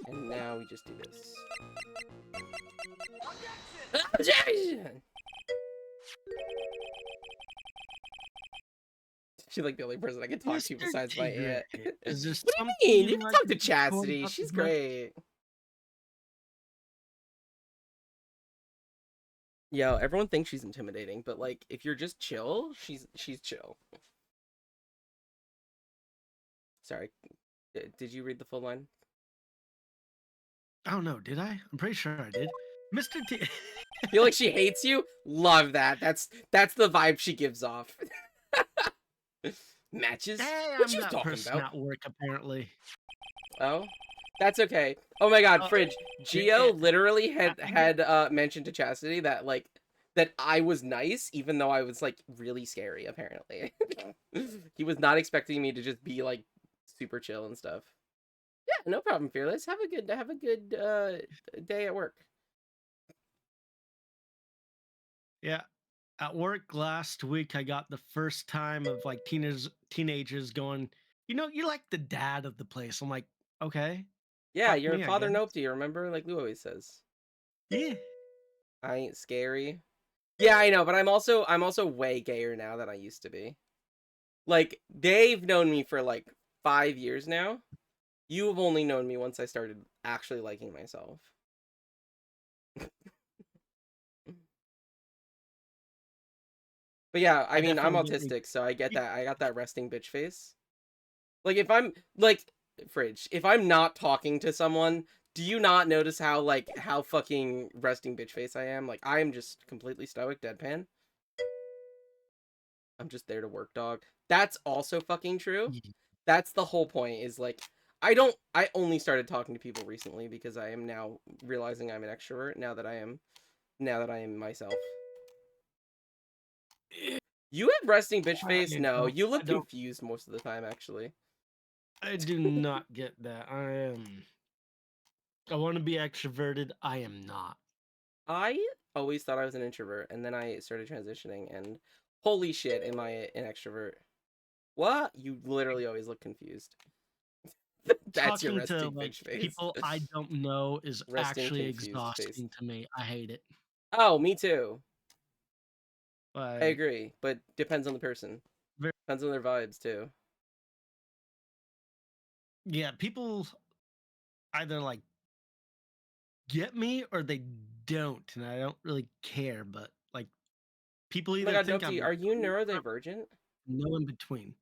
Speaker 2: And now we just do this. Objection! She's like the only person I can talk to
Speaker 1: Mr.
Speaker 2: besides my aunt.
Speaker 1: Tigger, is there
Speaker 2: What do
Speaker 1: something
Speaker 2: you mean? You
Speaker 1: you'd
Speaker 2: can
Speaker 1: like
Speaker 2: talk to
Speaker 1: report
Speaker 2: Chastity.
Speaker 1: about
Speaker 2: She's
Speaker 1: this month?
Speaker 2: great. Yo, everyone thinks she's intimidating, but like if you're just chill, she's chill. Sorry. Did you read the full line?
Speaker 1: Oh no, did I? I'm pretty sure I did. Mr. T.
Speaker 2: Feel like she hates you? Love that. That's the vibe she gives off. Matches?
Speaker 1: Hey,
Speaker 2: What
Speaker 1: I'm
Speaker 2: you
Speaker 1: that
Speaker 2: talking
Speaker 1: person
Speaker 2: about?
Speaker 1: at work, apparently.
Speaker 2: Oh, that's okay. Oh my god, Fridge. Geo
Speaker 1: yeah.
Speaker 2: literally had mentioned to Chastity that like that I was nice, even though I was like really scary. Apparently, he was not expecting me to just be like super chill and stuff. Yeah, no problem, Fearless. Have a good day at work.
Speaker 1: Yeah. At work last week, I got the first time of like teenagers going, you're like the dad of the place. I'm like, okay,
Speaker 2: Yeah,
Speaker 1: fuck
Speaker 2: your
Speaker 1: me, I
Speaker 2: father
Speaker 1: guess.
Speaker 2: Nope to you. Remember, like Lou always says,
Speaker 1: Yeah.
Speaker 2: I ain't scary. Yeah, I know, but I'm also way gayer now than I used to be. Like they've known me for like 5 years now. You have only known me once I started actually liking myself. But yeah, I mean, I'm
Speaker 1: definitely
Speaker 2: autistic, so I get that. I got that resting bitch face. Like if I'm like Fridge, if I'm not talking to someone, do you not notice how fucking resting bitch face I am? Like I am just completely stoic, deadpan. I'm just there to work, dog. That's also fucking true. That's the whole point, is like I only started talking to people recently because I am now realizing I'm an extrovert now that I am myself. You have resting bitch face? No, you look
Speaker 1: I don't,
Speaker 2: confused most of the time, actually.
Speaker 1: I do not get that. I want to be extroverted. I am not.
Speaker 2: I always thought I was an introvert, and then I started transitioning, and holy shit, am I an extrovert? What? You literally always look confused. That's your
Speaker 1: Talking to
Speaker 2: resting
Speaker 1: like
Speaker 2: bitch face.
Speaker 1: people I don't know is
Speaker 2: Resting
Speaker 1: actually
Speaker 2: confused face.
Speaker 1: exhausting to me. I hate it.
Speaker 2: Oh, me too. I
Speaker 1: Like,
Speaker 2: agree, but depends on the person.
Speaker 1: Very-
Speaker 2: Depends on their vibes, too.
Speaker 1: yeah, people either like get me or they don't, and I don't really care. But like, people
Speaker 2: Oh my
Speaker 1: either
Speaker 2: god,
Speaker 1: think
Speaker 2: Nopty,
Speaker 1: I'm
Speaker 2: are you
Speaker 1: cool or
Speaker 2: neurodivergent?
Speaker 1: no in between.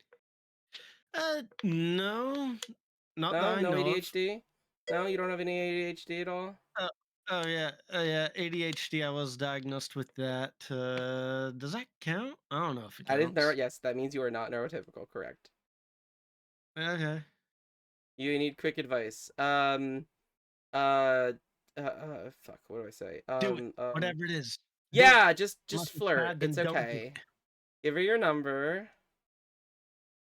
Speaker 1: No, not that
Speaker 2: No?
Speaker 1: I
Speaker 2: No
Speaker 1: know of.
Speaker 2: ADHD? No, you don't have any ADHD at all?
Speaker 1: Uh, yeah, ADHD. I was diagnosed with that. Does that count? I don't know if it
Speaker 2: That is
Speaker 1: counts.
Speaker 2: yes, that means you are not neurotypical, correct.
Speaker 1: Okay.
Speaker 2: You need quick advice. Fuck, what do I say?
Speaker 1: Do it. Whatever it is.
Speaker 2: Yeah, just
Speaker 1: Unless it's
Speaker 2: flirt.
Speaker 1: bad, then
Speaker 2: It's
Speaker 1: don't do
Speaker 2: okay.
Speaker 1: it.
Speaker 2: Give her your number.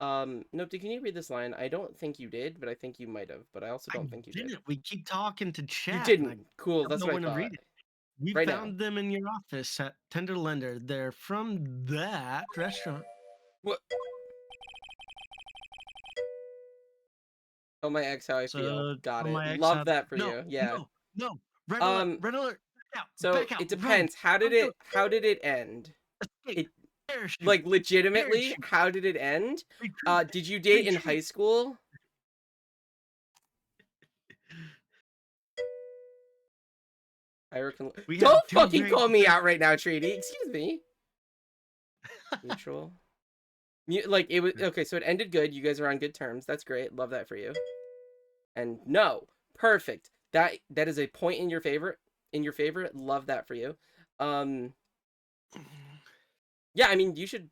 Speaker 2: Nopty, can you read this line? I don't think you did, but I think you might have. But I also
Speaker 1: I
Speaker 2: don't think you did.
Speaker 1: didn't. We keep talking to
Speaker 2: You
Speaker 1: chat, and I
Speaker 2: didn't. Cool.
Speaker 1: don't
Speaker 2: That's
Speaker 1: know
Speaker 2: what I
Speaker 1: when to
Speaker 2: thought.
Speaker 1: read it. We
Speaker 2: Right now.
Speaker 1: found them in your office at Tender Lender. They're from that restaurant.
Speaker 2: What? Tell my ex how I feel.
Speaker 1: So
Speaker 2: Got
Speaker 1: tell
Speaker 2: it.
Speaker 1: my ex
Speaker 2: Love
Speaker 1: how.
Speaker 2: that for
Speaker 1: No,
Speaker 2: you. Yeah.
Speaker 1: no, no. Red alert!
Speaker 2: Um.
Speaker 1: Red alert!
Speaker 2: So
Speaker 1: Back out!
Speaker 2: it
Speaker 1: Run!
Speaker 2: depends. How did
Speaker 1: Don't do
Speaker 2: it?
Speaker 1: it!
Speaker 2: How did it end?
Speaker 1: Escape!
Speaker 2: It
Speaker 1: Parachute!
Speaker 2: like legitimately.
Speaker 1: Parachute!
Speaker 2: How did it end?
Speaker 1: Retreat!
Speaker 2: Did you date in high
Speaker 1: Retreat!
Speaker 2: school? I reckon.
Speaker 1: We had
Speaker 2: Don't
Speaker 1: 2
Speaker 2: fucking
Speaker 1: grades
Speaker 2: call me
Speaker 1: together.
Speaker 2: out right now, Treaty. Excuse me. Neutral. Like it was okay. So it ended good. You guys are on good terms. That's great. Love that for you. And no, perfect. That is a point in your favor. In your favor. Love that for you. Yeah, I mean, you should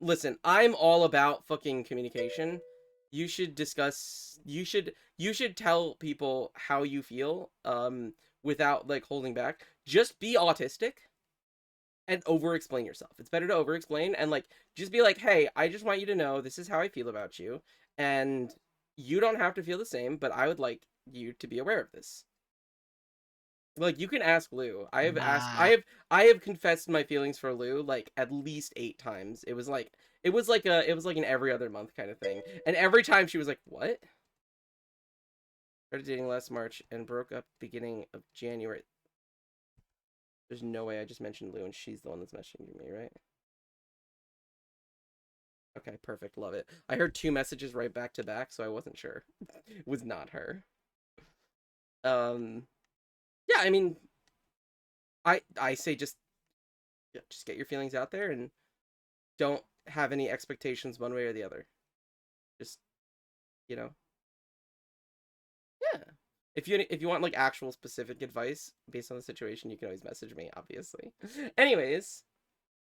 Speaker 2: listen. I'm all about fucking communication. You should discuss. You should tell people how you feel. Without like holding back. Just be autistic and over explain yourself. It's better to over explain and like just be like, "Hey, I just want you to know this is how I feel about you and you don't have to feel the same, but I would like you to be aware of this." Like you can ask Lou. I have asked
Speaker 1: Nah.
Speaker 2: I have confessed my feelings for Lou like at least 8 times. It was like an every other month kind of thing. And every time she was like, "What?" Started dating last March and broke up beginning of January. There's no way I just mentioned Lou and she's the one that's messaging me, right? Okay, perfect. Love it. I heard 2 messages right back to back, so I wasn't sure. It was not her. Yeah, I mean, I say just get your feelings out there and don't have any expectations one way or the other. Just, you know. Yeah. If you want like actual specific advice based on the situation, you can always message me, obviously. Anyways,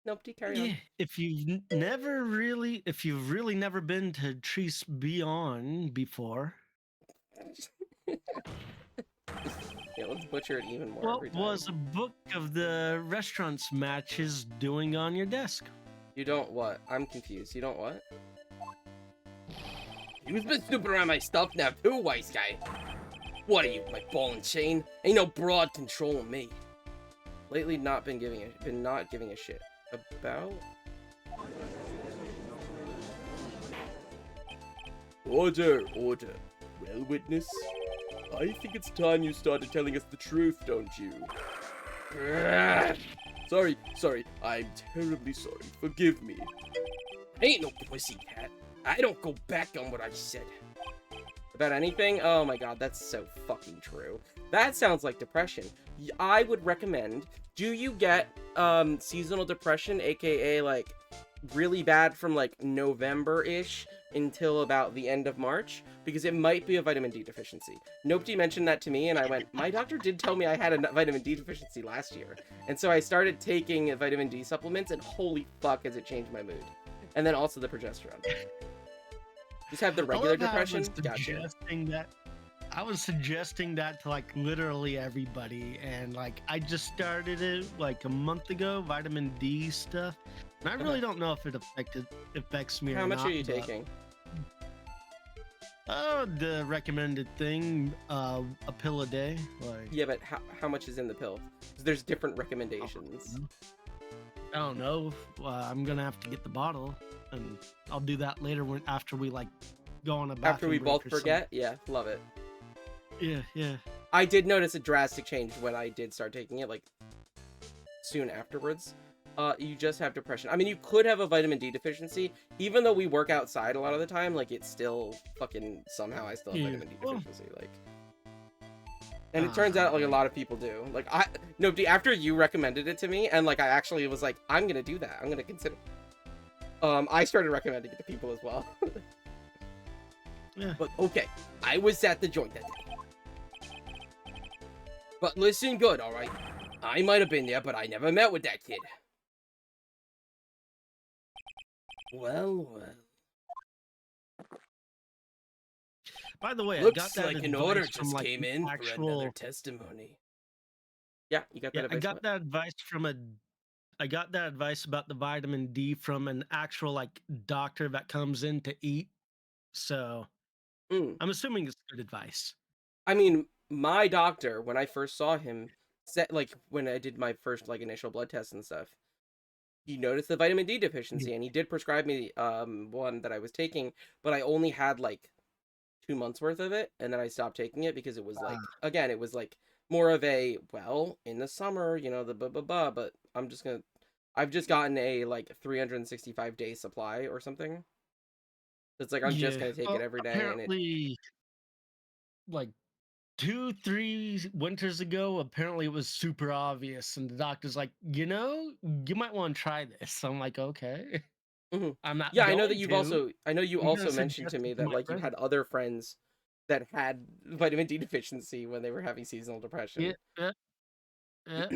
Speaker 2: nope, carry on.
Speaker 1: Yeah, if you've really never been to Trees Beyond before,
Speaker 2: Yeah, let's butcher it even more
Speaker 1: what
Speaker 2: every time.
Speaker 1: was a book of the restaurant's matches doing on your desk?
Speaker 2: You don't what? I'm confused. You don't what? You've been snooping around my stuff now too, wise guy. What are you, my ball and chain? Ain't no broad controlling me. Lately, not giving a shit about. Order, order. Well, witness, I think it's time you started telling us the truth, don't you? Sorry, I'm terribly sorry. Forgive me. Ain't no pussycat. I don't go back on what I said. About anything? Oh my god, that's so fucking true. That sounds like depression. I would recommend, do you get seasonal depression, aka like really bad from like November-ish until about the end of March? Because it might be a vitamin D deficiency. Nobody mentioned that to me and I went, my doctor did tell me I had a vitamin D deficiency last year. And so I started taking vitamin D supplements and holy fuck has it changed my mood. And then also the progesterone. Just have the regular depression? Gotcha.
Speaker 1: I was suggesting that to like literally everybody, and like I just started it like a month ago, vitamin D stuff, and I really don't know if it affects me or not.
Speaker 2: How much are you taking?
Speaker 1: Oh, the recommended thing, a pill a day. Like,
Speaker 2: yeah, but how much is in the pill? 'Cause there's different recommendations.
Speaker 1: I don't know. I'm gonna have to get the bottle, and I'll do that later after we like go on a bathroom
Speaker 2: After we
Speaker 1: break
Speaker 2: both
Speaker 1: or
Speaker 2: forget? Yeah, love it.
Speaker 1: Yeah.
Speaker 2: I did notice a drastic change when I did start taking it, like, soon afterwards. You just have depression. I mean, you could have a vitamin D deficiency. Even though we work outside a lot of the time, like, it's still fucking, somehow I still have vitamin D deficiency, like. And it turns out, like, a lot of people do. Like, after you recommended it to me, and, like, I actually was like, I'm gonna do that. I'm gonna consider. I started recommending it to people as well.
Speaker 1: Yeah.
Speaker 2: But, okay. I was at the joint that day. But listen good, alright? I might have been there, but I never met with that kid. Well.
Speaker 1: By the way,
Speaker 2: Looks
Speaker 1: I got that
Speaker 2: like an order
Speaker 1: advice from,
Speaker 2: just
Speaker 1: like,
Speaker 2: came
Speaker 1: an
Speaker 2: in for
Speaker 1: actual...
Speaker 2: another testimony. Yeah, you got that
Speaker 1: Yeah, I
Speaker 2: advice?
Speaker 1: got that advice from a I got that advice about the vitamin D from an actual like doctor that comes in to eat. So
Speaker 3: Mm.
Speaker 1: I'm assuming it's good advice.
Speaker 3: I mean, my doctor, when I first saw him, said, like, when I did my first, like, initial blood tests and stuff, he noticed the vitamin D
Speaker 1: Yeah.
Speaker 3: deficiency, and he did prescribe me one that I was taking, but I only had, like, 2 months worth of it, and then I stopped taking it because it was, like,
Speaker 1: Ah,
Speaker 3: again, it was, like, more of a, well, in the summer, you know, the blah, blah, blah, but I've just gotten a, like, 365-day supply or something. It's like, I'm just
Speaker 1: yeah.
Speaker 3: gonna take it
Speaker 1: Well,
Speaker 3: every day, and it,
Speaker 1: apparently, like 2, 3 winters ago, apparently it was super obvious, and the doctor's like, you might want to try this. I'm like, okay,
Speaker 3: mhm.
Speaker 1: I'm not
Speaker 3: Yeah,
Speaker 1: going to.
Speaker 3: I know you
Speaker 1: I'm gonna
Speaker 3: also mentioned
Speaker 1: suggest
Speaker 3: to me
Speaker 1: it to
Speaker 3: that,
Speaker 1: my
Speaker 3: like, you
Speaker 1: friend.
Speaker 3: had other friends that had vitamin D deficiency when they were having seasonal
Speaker 1: Yeah,
Speaker 3: depression.
Speaker 1: yeah, yeah.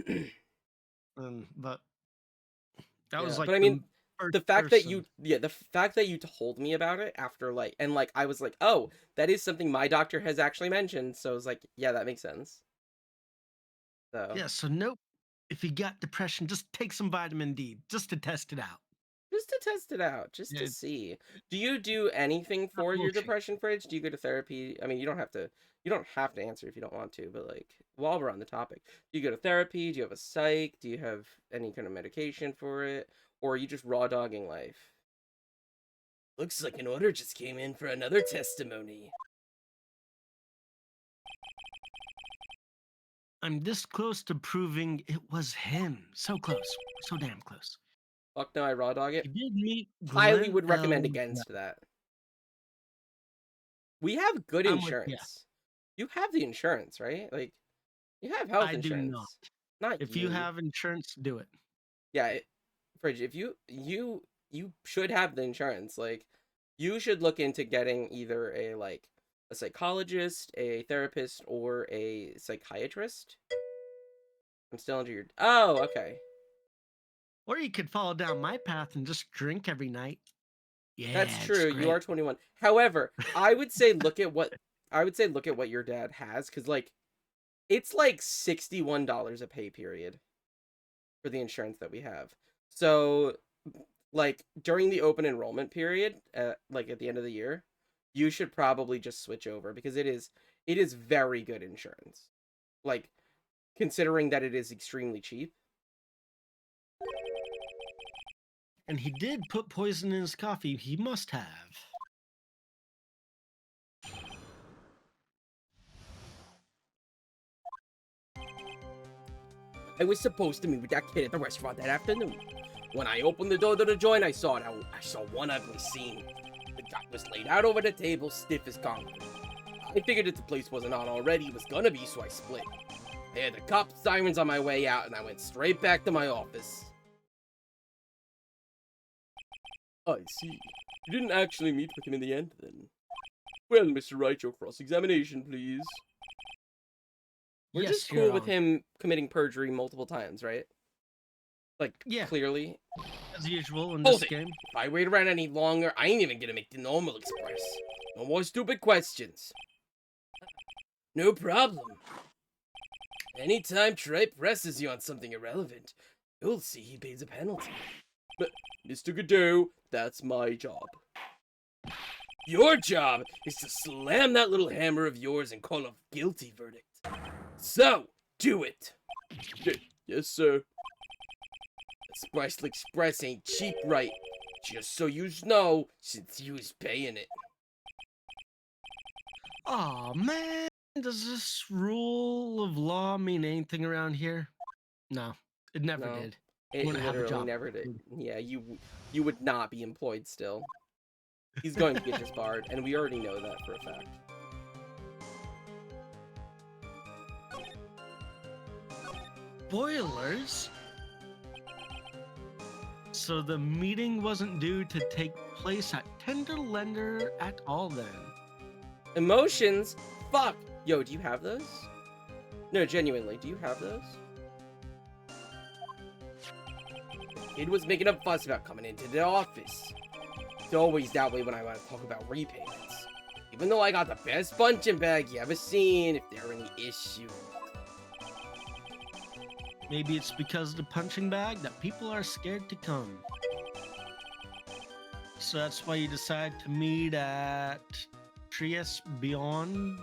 Speaker 1: But that was
Speaker 3: Yeah,
Speaker 1: like
Speaker 3: but I
Speaker 1: the
Speaker 3: mean,
Speaker 1: first
Speaker 3: the fact that
Speaker 1: person.
Speaker 3: you, yeah, the fact that you told me about it after, like, and, like, I was like, oh, that is something my doctor has actually mentioned. So I was like, yeah, that makes sense. So
Speaker 1: Yeah, so nope. If you got depression, just take some vitamin D just to test it out.
Speaker 3: just to test it out, just to
Speaker 1: It's
Speaker 3: see. Do you do anything
Speaker 1: not
Speaker 3: for your
Speaker 1: bullshit.
Speaker 3: depression, Fridge? Do you go to therapy? I mean, you don't have to answer if you don't want to, but, like, while we're on the topic, do you go to therapy? Do you have a psych? Do you have any kind of medication for it? Or are you just raw dogging life? Looks like an order just came in for another testimony.
Speaker 1: I'm this close to proving it was him. So close. So damn close.
Speaker 3: Fuck no, I raw dog it.
Speaker 1: He did meet
Speaker 3: Highly
Speaker 1: Glenn
Speaker 3: would recommend
Speaker 1: L. Yeah,
Speaker 3: against that. We have good
Speaker 1: I'm with you.
Speaker 3: insurance. You have the insurance, right? Like, you have health
Speaker 1: I do not.
Speaker 3: insurance. Not
Speaker 1: If you
Speaker 3: you.
Speaker 1: have insurance, do it.
Speaker 3: Yeah, Fridge, if you should have the insurance. Like, you should look into getting either a psychologist, a therapist, or a psychiatrist. I'm still under your. Oh, okay.
Speaker 1: Or you could follow down my path and just drink every night.
Speaker 3: That's
Speaker 1: Yeah, it's
Speaker 3: true. You
Speaker 1: great.
Speaker 3: are 21. However, I would say look at what your dad has, because, like, it's like $61 a pay period for the insurance that we have. So, like, during the open enrollment period, like at the end of the year, you should probably just switch over, because it is very good insurance. Like, considering that it is extremely cheap.
Speaker 1: And he did put poison in his coffee. He must have.
Speaker 3: I was supposed to meet with that kid at the restaurant that afternoon. When I opened the door to the joint, I saw one ugly scene. The guy was laid out over the table, stiff as concrete. I figured if the place wasn't on already, it was gonna be, so I split. I had the cop sirens on my way out, and I went straight back to my office. I see. You didn't actually meet with him in the end, then. Well, Mr. Wright, your cross-examination, please. We're just
Speaker 1: Yes,
Speaker 3: cool
Speaker 1: Your
Speaker 3: with
Speaker 1: Honor.
Speaker 3: him committing perjury multiple times, right? Like,
Speaker 1: Yeah,
Speaker 3: clearly.
Speaker 1: as usual in
Speaker 3: Hold
Speaker 1: this
Speaker 3: it!
Speaker 1: game.
Speaker 3: If I wait around any longer, I ain't even gonna make the normal express. No more stupid questions. No problem. Anytime Trey presses you on something irrelevant, you'll see he pays a penalty. But, Mr. Godot, that's my job. Your job is to slam that little hammer of yours and call a guilty verdict. So, do it. Yes, sir. This Priceless Express ain't cheap, right? Just so you know, since you was paying it.
Speaker 1: Aw, man. Does this rule of law mean anything around here? No, it never
Speaker 3: No,
Speaker 1: did. I'm
Speaker 3: it
Speaker 1: gonna have a
Speaker 3: literally
Speaker 1: job.
Speaker 3: never did. Yeah, you would not be employed still. He's going to get disbarred, and we already know that for a fact.
Speaker 1: Spoilers? So the meeting wasn't due to take place at Tenderlender at all then.
Speaker 3: Emotions? Fuck! Yo, do you have those? No, genuinely, do you have those? The kid was making a fuss about coming into the office. It's always that way when I want to talk about repayments. Even though I got the best punching bag you ever seen, if there are any issues.
Speaker 1: Maybe it's because of the punching bag that people are scared to come. So that's why you decide to meet at Trieste Beyond.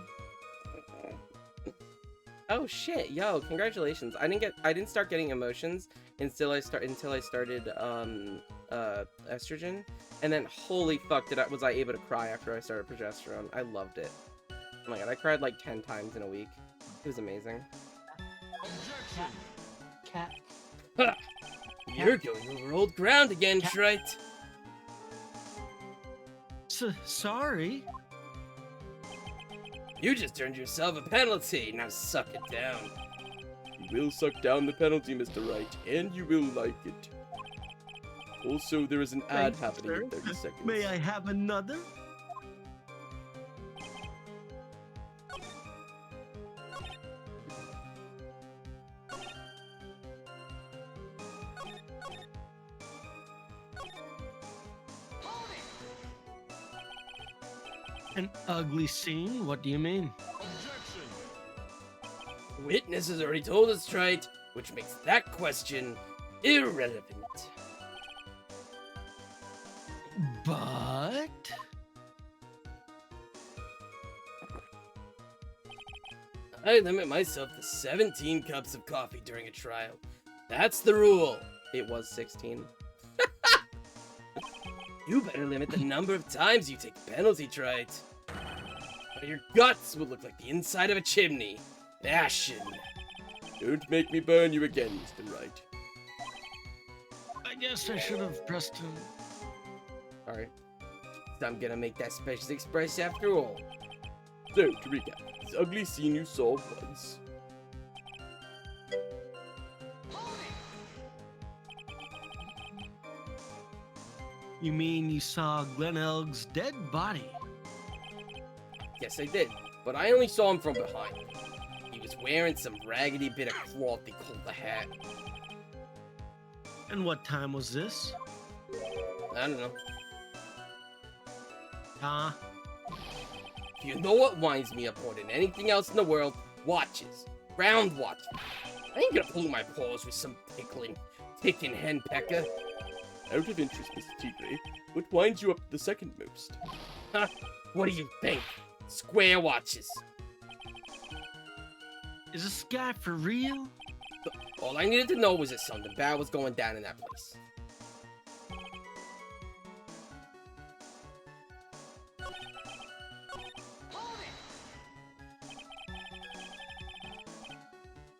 Speaker 2: Oh shit, yo, congratulations. I didn't start getting emotions until I started estrogen. And then holy fuck was I able to cry after I started progesterone. I loved it. Oh my god, I cried like 10 times in a week. It was amazing.
Speaker 3: Cat.
Speaker 2: Ha! You're going over old ground again, Trite.
Speaker 1: Sorry.
Speaker 2: You just earned yourself a penalty. Now suck it down.
Speaker 3: You will suck down the penalty, Mr. Wright, and you will like it. Also, there is an ad happening in 30 seconds.
Speaker 1: May I have another? An ugly scene? What do you mean?
Speaker 2: Witness has already told us, Trite, which makes that question irrelevant.
Speaker 1: But...
Speaker 2: I limit myself to 17 cups of coffee during a trial. That's the rule. It was 16. You better limit the number of times you take the penalty, Trite. Or your guts will look like the inside of a chimney. Ashen.
Speaker 3: Don't make me burn you again, Mr. Wright.
Speaker 1: I guess I should have pressed him.
Speaker 2: Sorry. I'm gonna make that special express after all.
Speaker 3: So, to recap, this ugly scene you saw was...
Speaker 1: You mean you saw Glenn Elg's dead body?
Speaker 2: Yes, I did, but I only saw him from behind. He was wearing some raggedy bit of cloth they called a hat.
Speaker 1: And what time was this?
Speaker 2: I don't know.
Speaker 1: Huh?
Speaker 2: If you know what winds me up more than anything else in the world, watches. Round watches. I ain't gonna pull my paws with some ticking henpecker.
Speaker 3: Out of interest, Mr. Tigre, what winds you up the second most?
Speaker 2: Huh? What do you think? Square watches.
Speaker 1: Is this guy for real?
Speaker 2: All I needed to know was that something bad was going down in that place.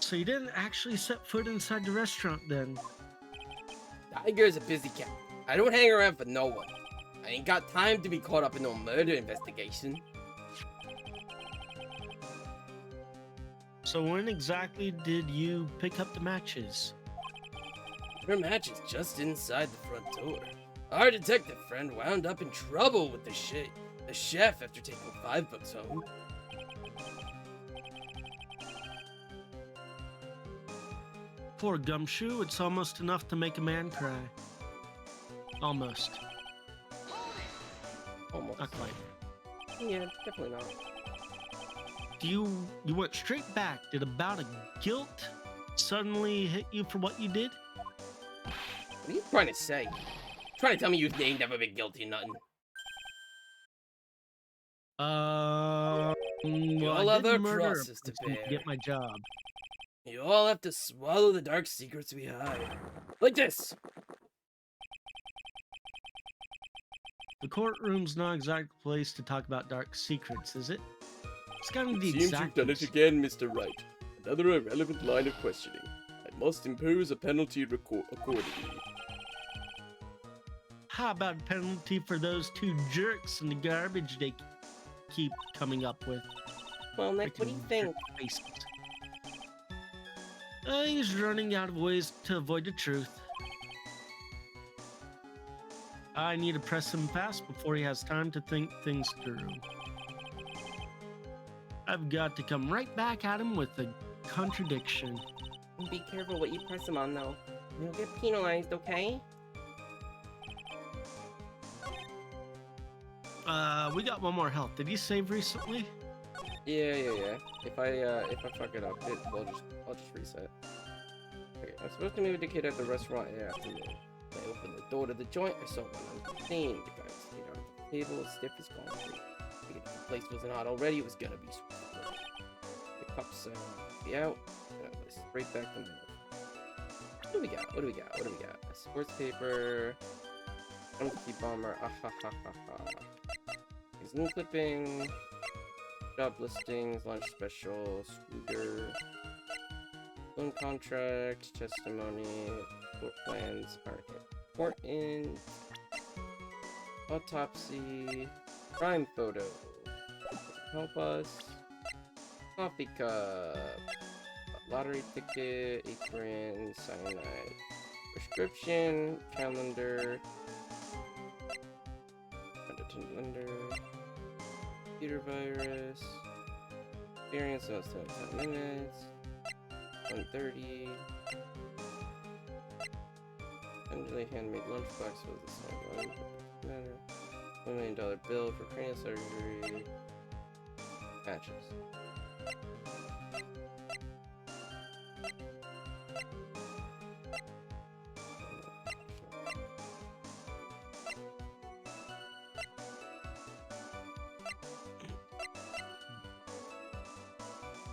Speaker 1: So you didn't actually set foot inside the restaurant then?
Speaker 2: Tiger's a busy cat. I don't hang around for no one. I ain't got time to be caught up in no murder investigation.
Speaker 1: So when exactly did you pick up the matches?
Speaker 2: Her match is just inside the front door. Our detective friend wound up in trouble with the chef after taking $5 home.
Speaker 1: Poor Gumshoe, it's almost enough to make a man cry. Almost.
Speaker 2: Almost.
Speaker 1: Not quite.
Speaker 2: Yeah, definitely not.
Speaker 1: You went straight back. Did a bout of guilt suddenly hit you for what you did?
Speaker 2: What are you trying to say? Trying to tell me you ain't never been guilty of nothing?
Speaker 1: Well,
Speaker 2: all
Speaker 1: I
Speaker 2: have
Speaker 1: did
Speaker 2: our
Speaker 1: murder a
Speaker 2: crosses to
Speaker 1: person
Speaker 2: bear.
Speaker 1: get my job.
Speaker 2: You all have to swallow the dark secrets we hide. Like this!
Speaker 1: The courtroom's not exact place to talk about dark secrets, is it? It's kind of the
Speaker 3: Seems
Speaker 1: exact.
Speaker 3: you've done it again, Mr. Wright. Another irrelevant line of questioning. I must impose a penalty accordingly.
Speaker 1: How about a penalty for those two jerks and the garbage they keep coming up with?
Speaker 2: Well, Nick, what do you think?
Speaker 1: Faces. He's running out of ways to avoid the truth. I need to press him fast before he has time to think things through. I've got to come right back at him with a contradiction.
Speaker 2: Be careful what you press him on, though. You'll get penalized, okay?
Speaker 1: We got one more health. Did he save recently?
Speaker 2: Yeah. If I fuck it up, I'll just reset. Okay, I'm supposed to meet with the kid at the restaurant in the afternoon. When I opened the door to the joint, I saw one unseen. The guy was sitting on the table, as stiff as concrete. Figured if the place wasn't hot already, it was gonna be sweet. The cups be out, and I was straight back to middle. What do we got? What do we got? What do we got? A sports paper, empty bomber, ah ha ha ha ha. Magazine clipping, job listings, lunch special, scooter, loan contract, testimony, court plans are important, autopsy, crime photo, help us, coffee cup, lottery ticket, apron, cyanide, prescription, calendar, editing blender, computer virus, experience in 10 minutes, 1:30, tenderly handmade lunchbox was the same one, matter, $1 million bill for cranial surgery, matches.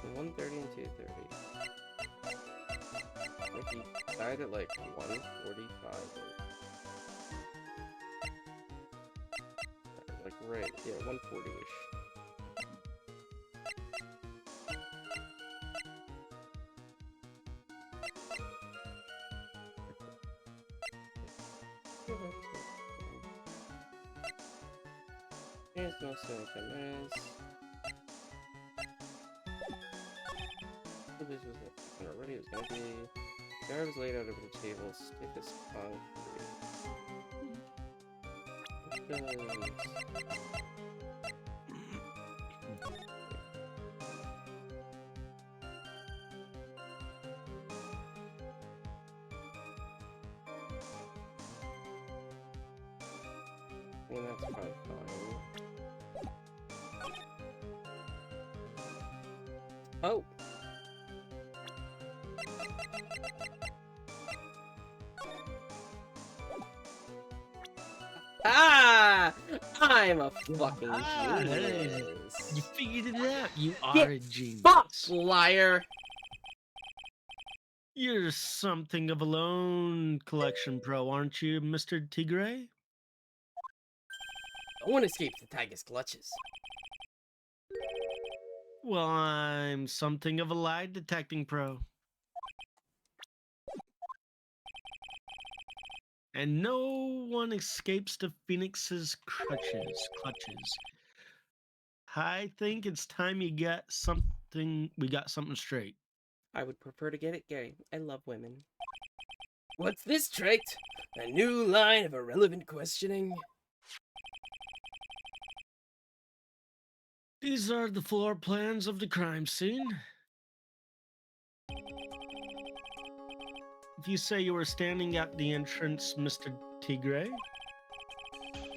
Speaker 2: So 1:30 and 2:30. Like he died at like 1:45. Like right, yeah, 1:40ish. It's not so 10 minutes. This was it. Already it was gonna be. The guy was laid out over the table, stiff as concrete. I mean, that's probably fine. Oh! Ah! I'm a fucking genius.
Speaker 1: You figured it out. You
Speaker 2: Get
Speaker 1: are a genius.
Speaker 2: fucked, liar!
Speaker 1: You're something of a loan collection pro, aren't you, Mr. Tigray?
Speaker 2: No one escapes the tiger's clutches.
Speaker 1: Well, I'm something of a lie detecting pro. And no one escapes the Phoenix's clutches. I think it's time you got something. We got something straight.
Speaker 2: I would prefer to get it gay. I love women. What's this trait? A new line of irrelevant questioning?
Speaker 1: These are the floor plans of the crime scene. If you say you were standing at the entrance, Mr. Tigray,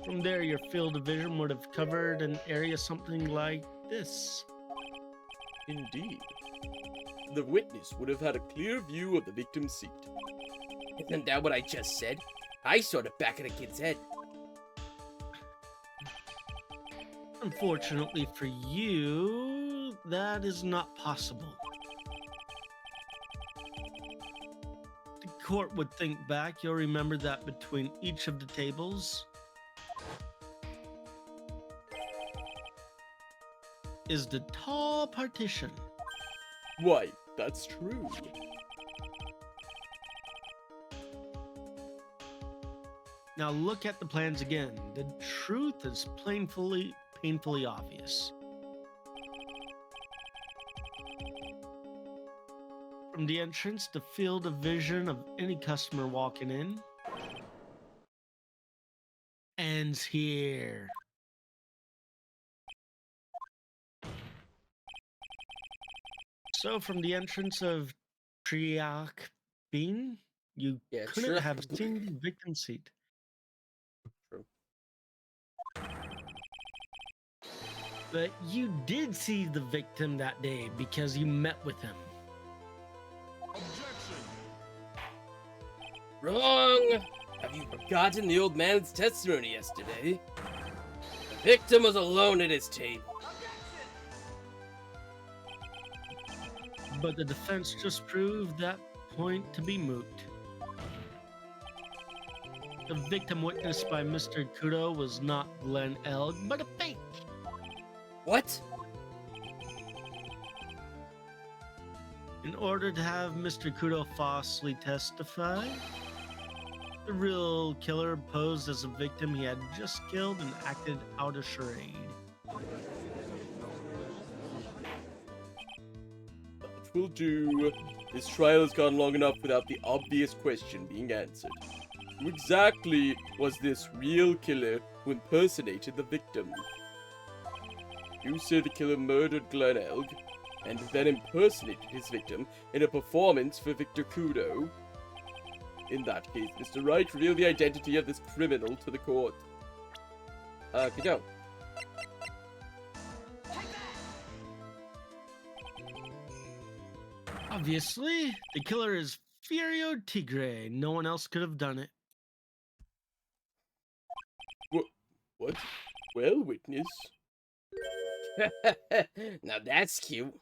Speaker 1: from there your field of vision would have covered an area something like this.
Speaker 3: Indeed. The witness would have had a clear view of the victim's seat.
Speaker 2: Isn't that what I just said? I saw the back of the kid's head.
Speaker 1: Unfortunately for you, that is not possible. The court would think back. You'll remember that between each of the tables is the tall partition.
Speaker 3: Why, that's true.
Speaker 1: Now look at the plans again. The truth is painfully obvious. From the entrance, the field of vision of any customer walking in ends here. So from the entrance of Triak Bean, you couldn't have seen the victim's seat.
Speaker 2: True.
Speaker 1: But you did see the victim that day because you met with him.
Speaker 5: Objection!
Speaker 3: Wrong! Have you forgotten the old man's testimony yesterday? The victim was alone at his table.
Speaker 1: But the defense just proved that point to be moot. The victim witnessed by Mr. Kudo was not Glenn Elg, but a fake.
Speaker 3: What?
Speaker 1: In order to have Mr. Kudo falsely testify, the real killer posed as a victim he had just killed and acted out a charade.
Speaker 3: That will do. This trial has gone long enough without the obvious question being answered. Who exactly was this real killer who impersonated the victim? You say the killer murdered Glenn Elg, and then impersonated his victim in a performance for Victor Kudo. In that case, Mr. Wright, reveal the identity of this criminal to the court. Kudo.
Speaker 1: Obviously, the killer is Furio Tigre. No one else could have done it.
Speaker 3: What? Well, witness. Now that's cute.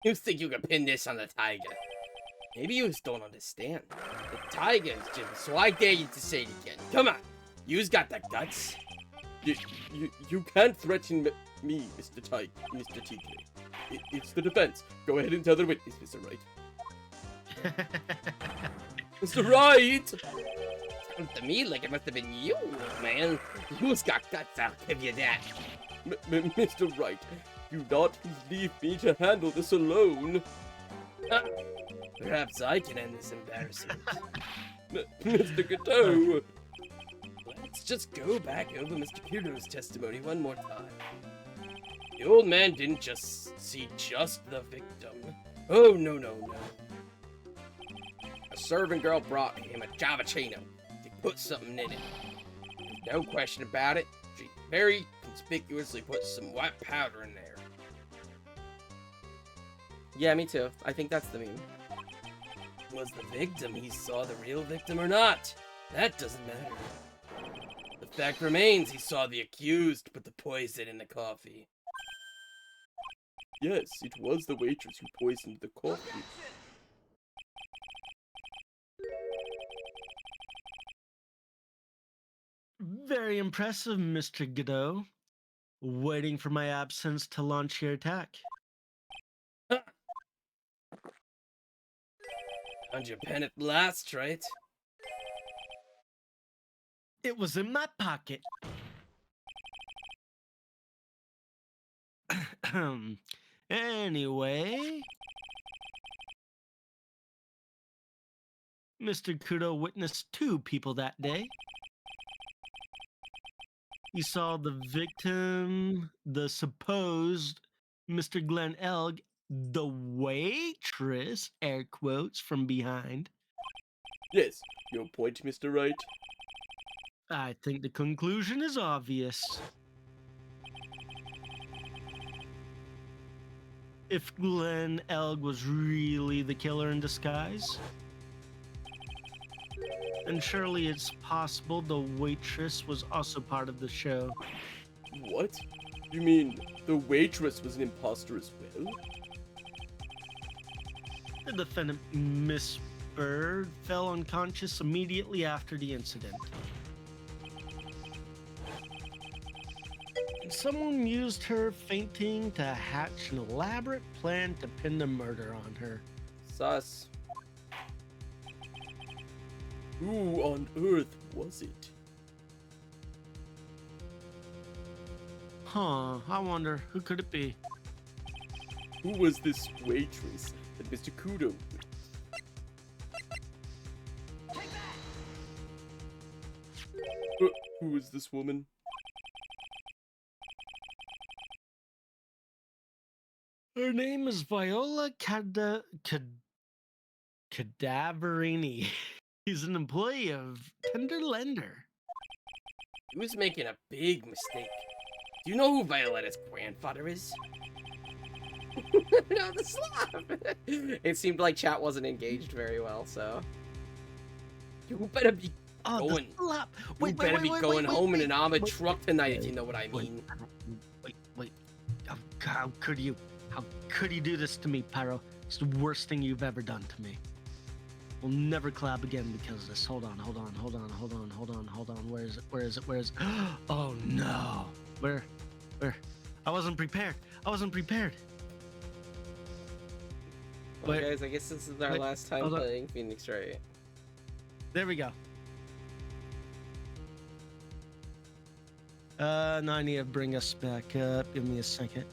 Speaker 3: You think you can pin this on the tiger? Maybe you just don't understand. The tiger is Jim, so I dare you to say it again. Come on, you's got the guts. You can't threaten me, Mr. Tigre. It's the defense. Go ahead and tell the witness, Mr. Wright. Mr. Wright! Sounds to me like it must have been you, man. Who's got guts? I'll give you that. Mr. Wright, do not leave me to handle this alone. Perhaps I can end this embarrassment. Mr. Gateau! Let's just go back over Mr. Kudo's testimony one more time. The old man didn't just see just the victim. Oh, no. A servant girl brought him a Javachino. They put something in it. No question about it. She very conspicuously put some white powder in there. Yeah, me too. I think that's the meme. Was the victim he saw the real victim or not? That doesn't matter. The fact remains he saw the accused put the poison in the coffee. Yes, it was the waitress who poisoned the coffee.
Speaker 1: Very impressive, Mr. Godot. Waiting for my absence to launch your attack.
Speaker 3: Found your pen at last, right?
Speaker 1: It was in my pocket. Anyway, Mr. Kudo witnessed two people that day. He saw the victim, the supposed Mr. Glenn Elg, the waitress, air quotes, from behind.
Speaker 3: Yes, your point, Mr. Wright.
Speaker 1: I think the conclusion is obvious. If Glenn Elg was really the killer in disguise, then surely it's possible the waitress was also part of the show.
Speaker 3: What? You mean the waitress was an imposter as well?
Speaker 1: The defendant, Miss Bird, fell unconscious immediately after the incident. Someone used her fainting to hatch an elaborate plan to pin the murder on her.
Speaker 3: Sus. Who on earth was it?
Speaker 1: Huh, I wonder, who could it be?
Speaker 3: Who was this waitress that Mr. Kudo with? Who is this woman?
Speaker 1: Her name is Viola Cadaverini. He's an employee of Tender Lender.
Speaker 3: He was making a big mistake. Do you know who Violetta's grandfather is?
Speaker 2: No, the slap! It seemed like chat wasn't engaged very well, so...
Speaker 3: You better be
Speaker 1: Oh,
Speaker 3: going.
Speaker 1: the slap!
Speaker 3: You better be going home in an armored truck tonight, if you know what I mean.
Speaker 1: Wait. How could you? How could you do this to me, Pyro? It's the worst thing you've ever done to me. We'll never collab again because of this. Hold on. Where is it? Oh no. Where? I wasn't prepared.
Speaker 3: Well,
Speaker 1: Wait,
Speaker 3: guys, I guess this is our last time
Speaker 1: hold on.
Speaker 3: playing Phoenix Wright.
Speaker 1: There we go. Now I need to bring us back up. Give me a second.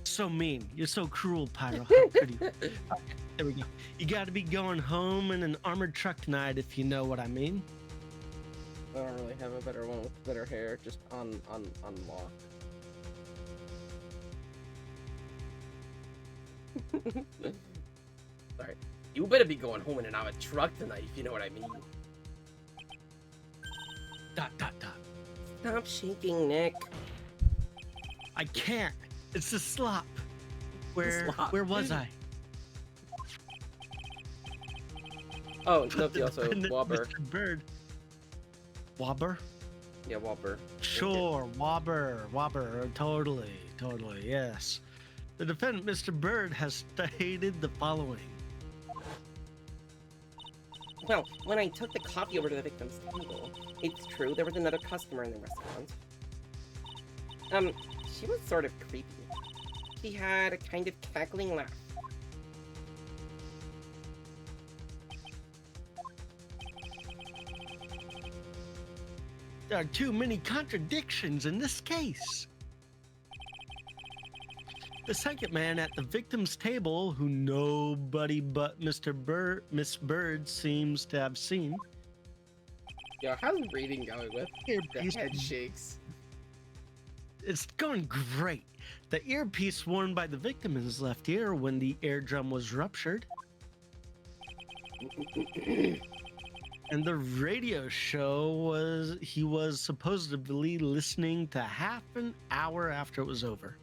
Speaker 1: So mean. You're so cruel, Pyro. How could you? Okay, there we go. You gotta be going home in an armored truck tonight, if you know what I mean.
Speaker 3: I don't really have a better one with better hair, just on lock. Sorry. You better be going home in an armored truck tonight, if you know what I mean.
Speaker 1: Dot.
Speaker 3: Stop shaking, Nick.
Speaker 1: I can't. It's a slop.
Speaker 3: Slop.
Speaker 1: Where was I?
Speaker 3: Oh, no,
Speaker 1: The
Speaker 3: also
Speaker 1: defendant,
Speaker 3: Wobber.
Speaker 1: Mr. Bird. Wobber?
Speaker 3: Yeah, Wobber.
Speaker 1: Sure, Wobber, totally, yes. The defendant, Mr. Bird, has stated the following.
Speaker 3: Well, when I took the coffee over to the victim's table, it's true there was another customer in the restaurant. She was sort of creepy. She had a kind of cackling laugh.
Speaker 1: There are too many contradictions in this case. The second man at the victim's table, who nobody but Miss Bird seems to have seen.
Speaker 3: Yo, how's the reading going with? The
Speaker 1: Earpiece.
Speaker 3: head shakes.
Speaker 1: It's going great. The earpiece worn by the victim in his left ear when the eardrum was ruptured. And the radio show he was supposedly listening to half an hour after it was over.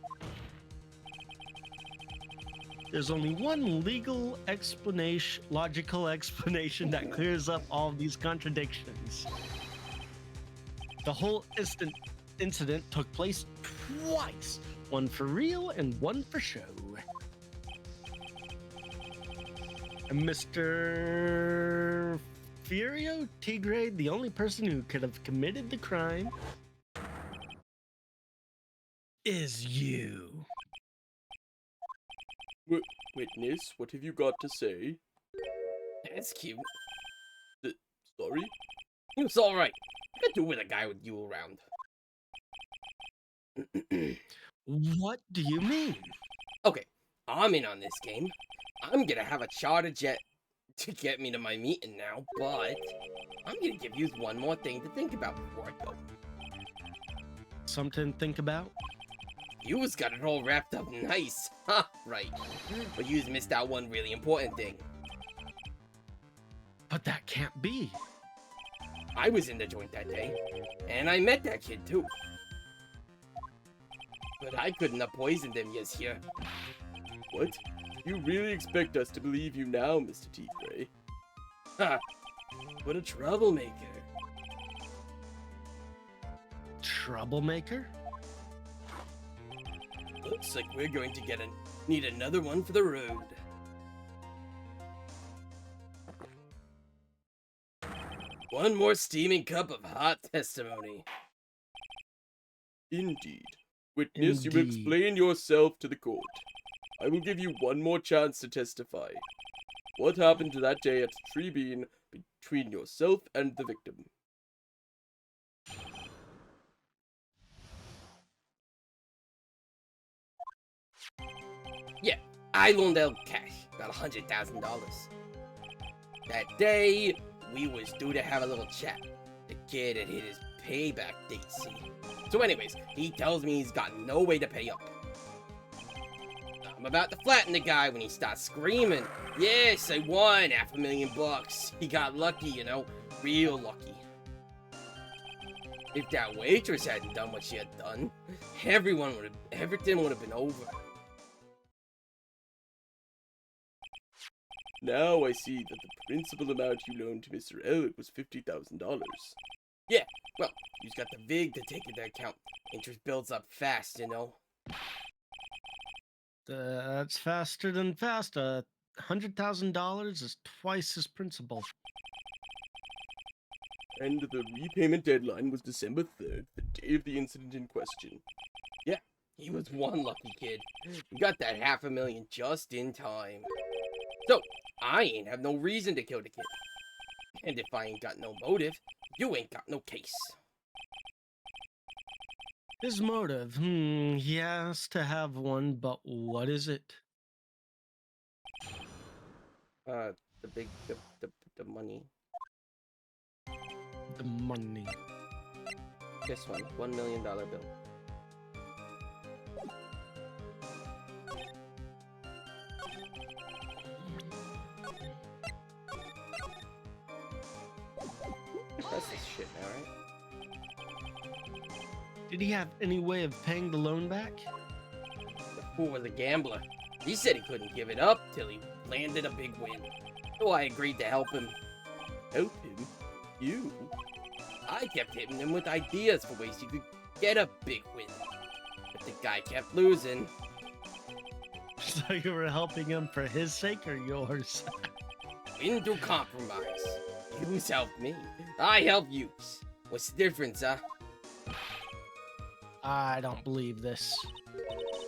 Speaker 1: There's only one logical explanation that clears up all of these contradictions. The whole incident took place twice, one for real and one for show. And Mr. Furio T-Grade, the only person who could have committed the crime, is you.
Speaker 3: Witness, what have you got to say? That's cute. Sorry? It's alright. I could do with a guy with you around.
Speaker 1: What do you mean?
Speaker 3: Okay, I'm in on this game. I'm gonna have a charter jet to get me to my meeting now, but I'm gonna give you one more thing to think about before I go.
Speaker 1: Something to think about?
Speaker 3: You's got it all wrapped up nice. Ha, right. But you's missed out one really important thing.
Speaker 1: But that can't be.
Speaker 3: I was in the joint that day, and I met that kid too. But I couldn't have poisoned him, yes, here. What? You really expect us to believe you now, Mr. T. Gray? Ha! What a troublemaker.
Speaker 1: Troublemaker?
Speaker 3: Looks like we're going to need another one for the road. One more steaming cup of hot testimony. Indeed. Witness, you
Speaker 1: Indeed.
Speaker 3: explain yourself to the court. I will give you one more chance to testify. What happened to that day at Tree Bean between yourself and the victim? Yeah, I loaned out cash, about $100,000. That day, we was due to have a little chat. The kid had hit his payback date, see? So anyways, he tells me he's got no way to pay up. I'm about to flatten the guy when he starts screaming. Yes, I won $500,000. He got lucky, you know, real lucky. If that waitress hadn't done what she had done, everything would have been over. Now I see that the principal amount you loaned to Mr. Elliot was $50,000. Yeah, well, you've got the VIG to take into account. Interest builds up fast, you know.
Speaker 1: That's faster than fast. $100,000 is twice his principal.
Speaker 3: And the repayment deadline was December 3rd, the day of the incident in question. Yeah, he was one lucky kid. We got that $500,000 just in time. So, I ain't have no reason to kill the kid. And if I ain't got no motive, you ain't got no case.
Speaker 1: His motive, he has to have one, but what is it?
Speaker 2: The money.
Speaker 1: The money.
Speaker 2: This one, $1 million bill. That's this shit now, right?
Speaker 1: Did he have any way of paying the loan back?
Speaker 3: The fool was a gambler. He said he couldn't give it up till he landed a big win. So I agreed to help him. Help him? You? I kept hitting him with ideas for ways he could get a big win. But the guy kept losing.
Speaker 1: So you were helping him for his sake or yours?
Speaker 3: Win through compromise. Yous helped me. I help yous. What's the difference, huh?
Speaker 1: I don't believe this.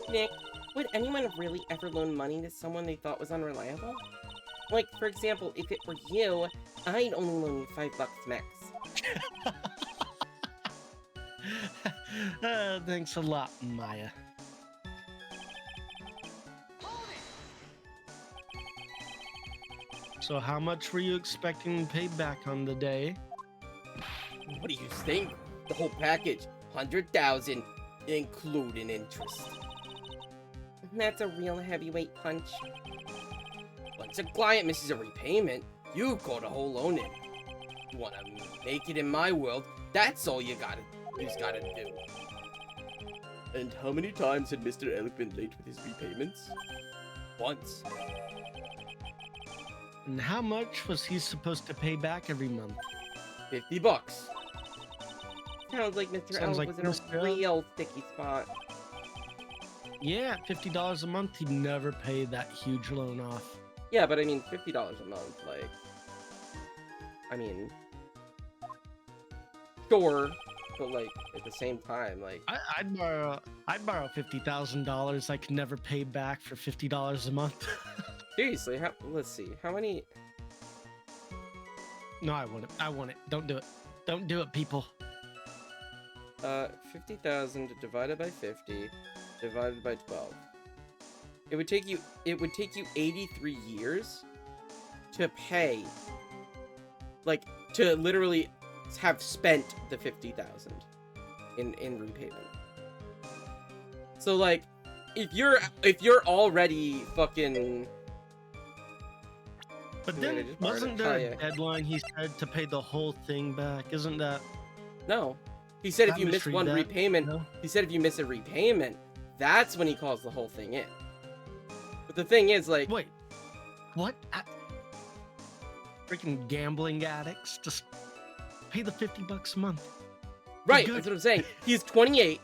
Speaker 2: Nick, would anyone really ever loan money to someone they thought was unreliable? Like, for example, if it were you, I'd only loan you $5 max.
Speaker 1: Thanks a lot, Maya. So how much were you expecting to pay back on the day?
Speaker 3: What do you think? The whole package. 100,000, including interest.
Speaker 2: That's a real heavyweight punch.
Speaker 3: Once a client misses a repayment, you call the whole loan in. You wanna make it in my world, that's all you gotta do. And how many times had Mr. Elliot been late with his repayments? Once.
Speaker 1: And how much was he supposed to pay back every month?
Speaker 3: $50.
Speaker 2: Sounds like Mr.
Speaker 1: Sounds
Speaker 2: Elf
Speaker 1: like
Speaker 2: was in
Speaker 1: Mr.
Speaker 2: a
Speaker 1: Elf.
Speaker 2: real sticky spot.
Speaker 1: Yeah, $50 a month, he'd never pay that huge loan off.
Speaker 2: Yeah, but I mean, $50 a month, like... I mean... Sure, but like, at the same time, like...
Speaker 1: I'd borrow $50,000 I could never pay back for $50 a month.
Speaker 2: Seriously, let's see, how many...
Speaker 1: No, I wouldn't. Don't do it. Don't do it, people.
Speaker 2: 50,000 divided by 50, divided by 12. It would take you 83 years to pay, like, to literally have spent the 50,000 in repayment. So like, if you're already fucking...
Speaker 1: But then, wasn't there a deadline he said to pay the whole thing back? Isn't that...
Speaker 2: No. He said if
Speaker 1: I
Speaker 2: you miss
Speaker 1: misread
Speaker 2: one
Speaker 1: that,
Speaker 2: repayment,
Speaker 1: no?
Speaker 2: he said if you miss a repayment, that's when he calls the whole thing in. But the thing is, like...
Speaker 1: Wait. What? Freaking gambling addicts just pay the $50 a month.
Speaker 2: Right,
Speaker 1: Good.
Speaker 2: that's what I'm saying. He's 28.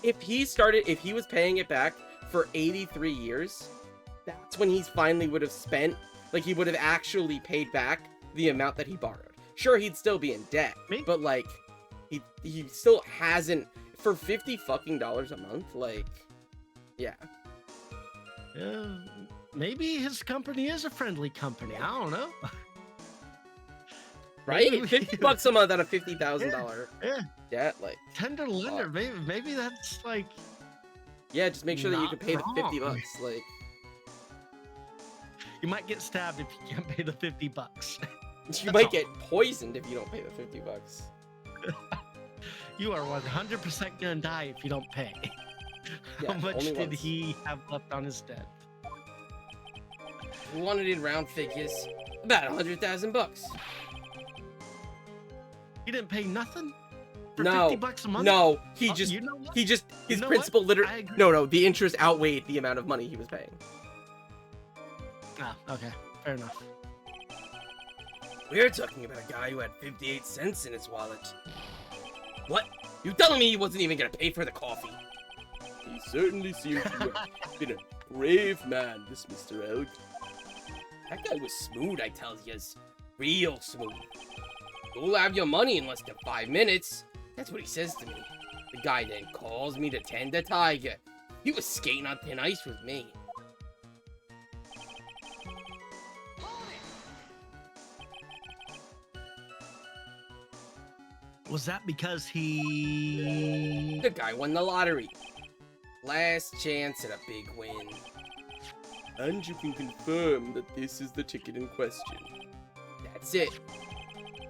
Speaker 2: If he was paying it back for 83 years, that's when he finally would have spent, like, he would have actually paid back the amount that he borrowed. Sure, he'd still be in debt, but, like, he still hasn't, for $50 fucking a month, like, yeah.
Speaker 1: Yeah, maybe his company is a friendly company. I don't know.
Speaker 2: Right?
Speaker 1: Maybe-
Speaker 2: $50 a month on a $50,000
Speaker 1: Yeah.
Speaker 2: debt, like,
Speaker 1: Tender lender. Maybe that's like...
Speaker 2: yeah, just make sure that you
Speaker 1: Not
Speaker 2: can pay the $50,
Speaker 1: wrong.
Speaker 2: like,
Speaker 1: You might get stabbed if you can't pay the $50.
Speaker 2: you might get poisoned if you don't pay the $50.
Speaker 1: You are 100% gonna die if you don't pay.
Speaker 2: Yeah,
Speaker 1: How much
Speaker 2: only
Speaker 1: did
Speaker 2: once.
Speaker 1: he have left on his debt?
Speaker 2: We wanted in round figures, about $100,000.
Speaker 1: He didn't pay nothing for
Speaker 2: No,
Speaker 1: $50 a month.
Speaker 2: no, he
Speaker 1: Oh,
Speaker 2: just,
Speaker 1: you know what?
Speaker 2: his
Speaker 1: You know
Speaker 2: principal
Speaker 1: what? I
Speaker 2: literally,
Speaker 1: agree.
Speaker 2: no, the interest outweighed the amount of money he was paying.
Speaker 1: Ah, okay. Fair enough.
Speaker 3: We're talking about a guy who had 58 cents in his wallet. What? You telling me he wasn't even gonna pay for the coffee? He certainly seems to have been a brave man, this Mr. Elk. That guy was smooth, I tell yous. Real smooth. You'll have your money in less than 5 minutes. That's what he says to me. The guy then calls me to tend a tiger. He was skating on thin ice with me.
Speaker 1: Was that because he...
Speaker 3: The guy won the lottery. Last chance at a big win. And you can confirm that this is the ticket in question. That's it.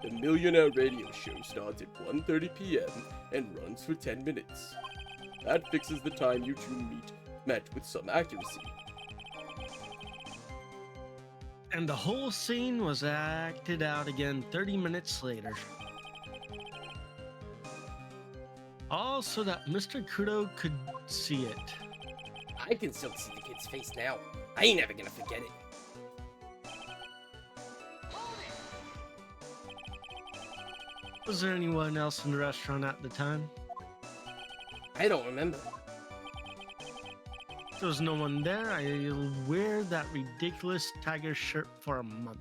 Speaker 3: The Millionaire Radio Show starts at 1:30 p.m. and runs for 10 minutes. That fixes the time you two met with some accuracy.
Speaker 1: And the whole scene was acted out again 30 minutes later. All so that Mr. Kudo could see it.
Speaker 3: I can still see the kid's face now. I ain't ever gonna forget it.
Speaker 1: Was there anyone else in the restaurant at the time?
Speaker 3: I don't remember.
Speaker 1: If there was no one there, I'll wear that ridiculous tiger shirt for a month.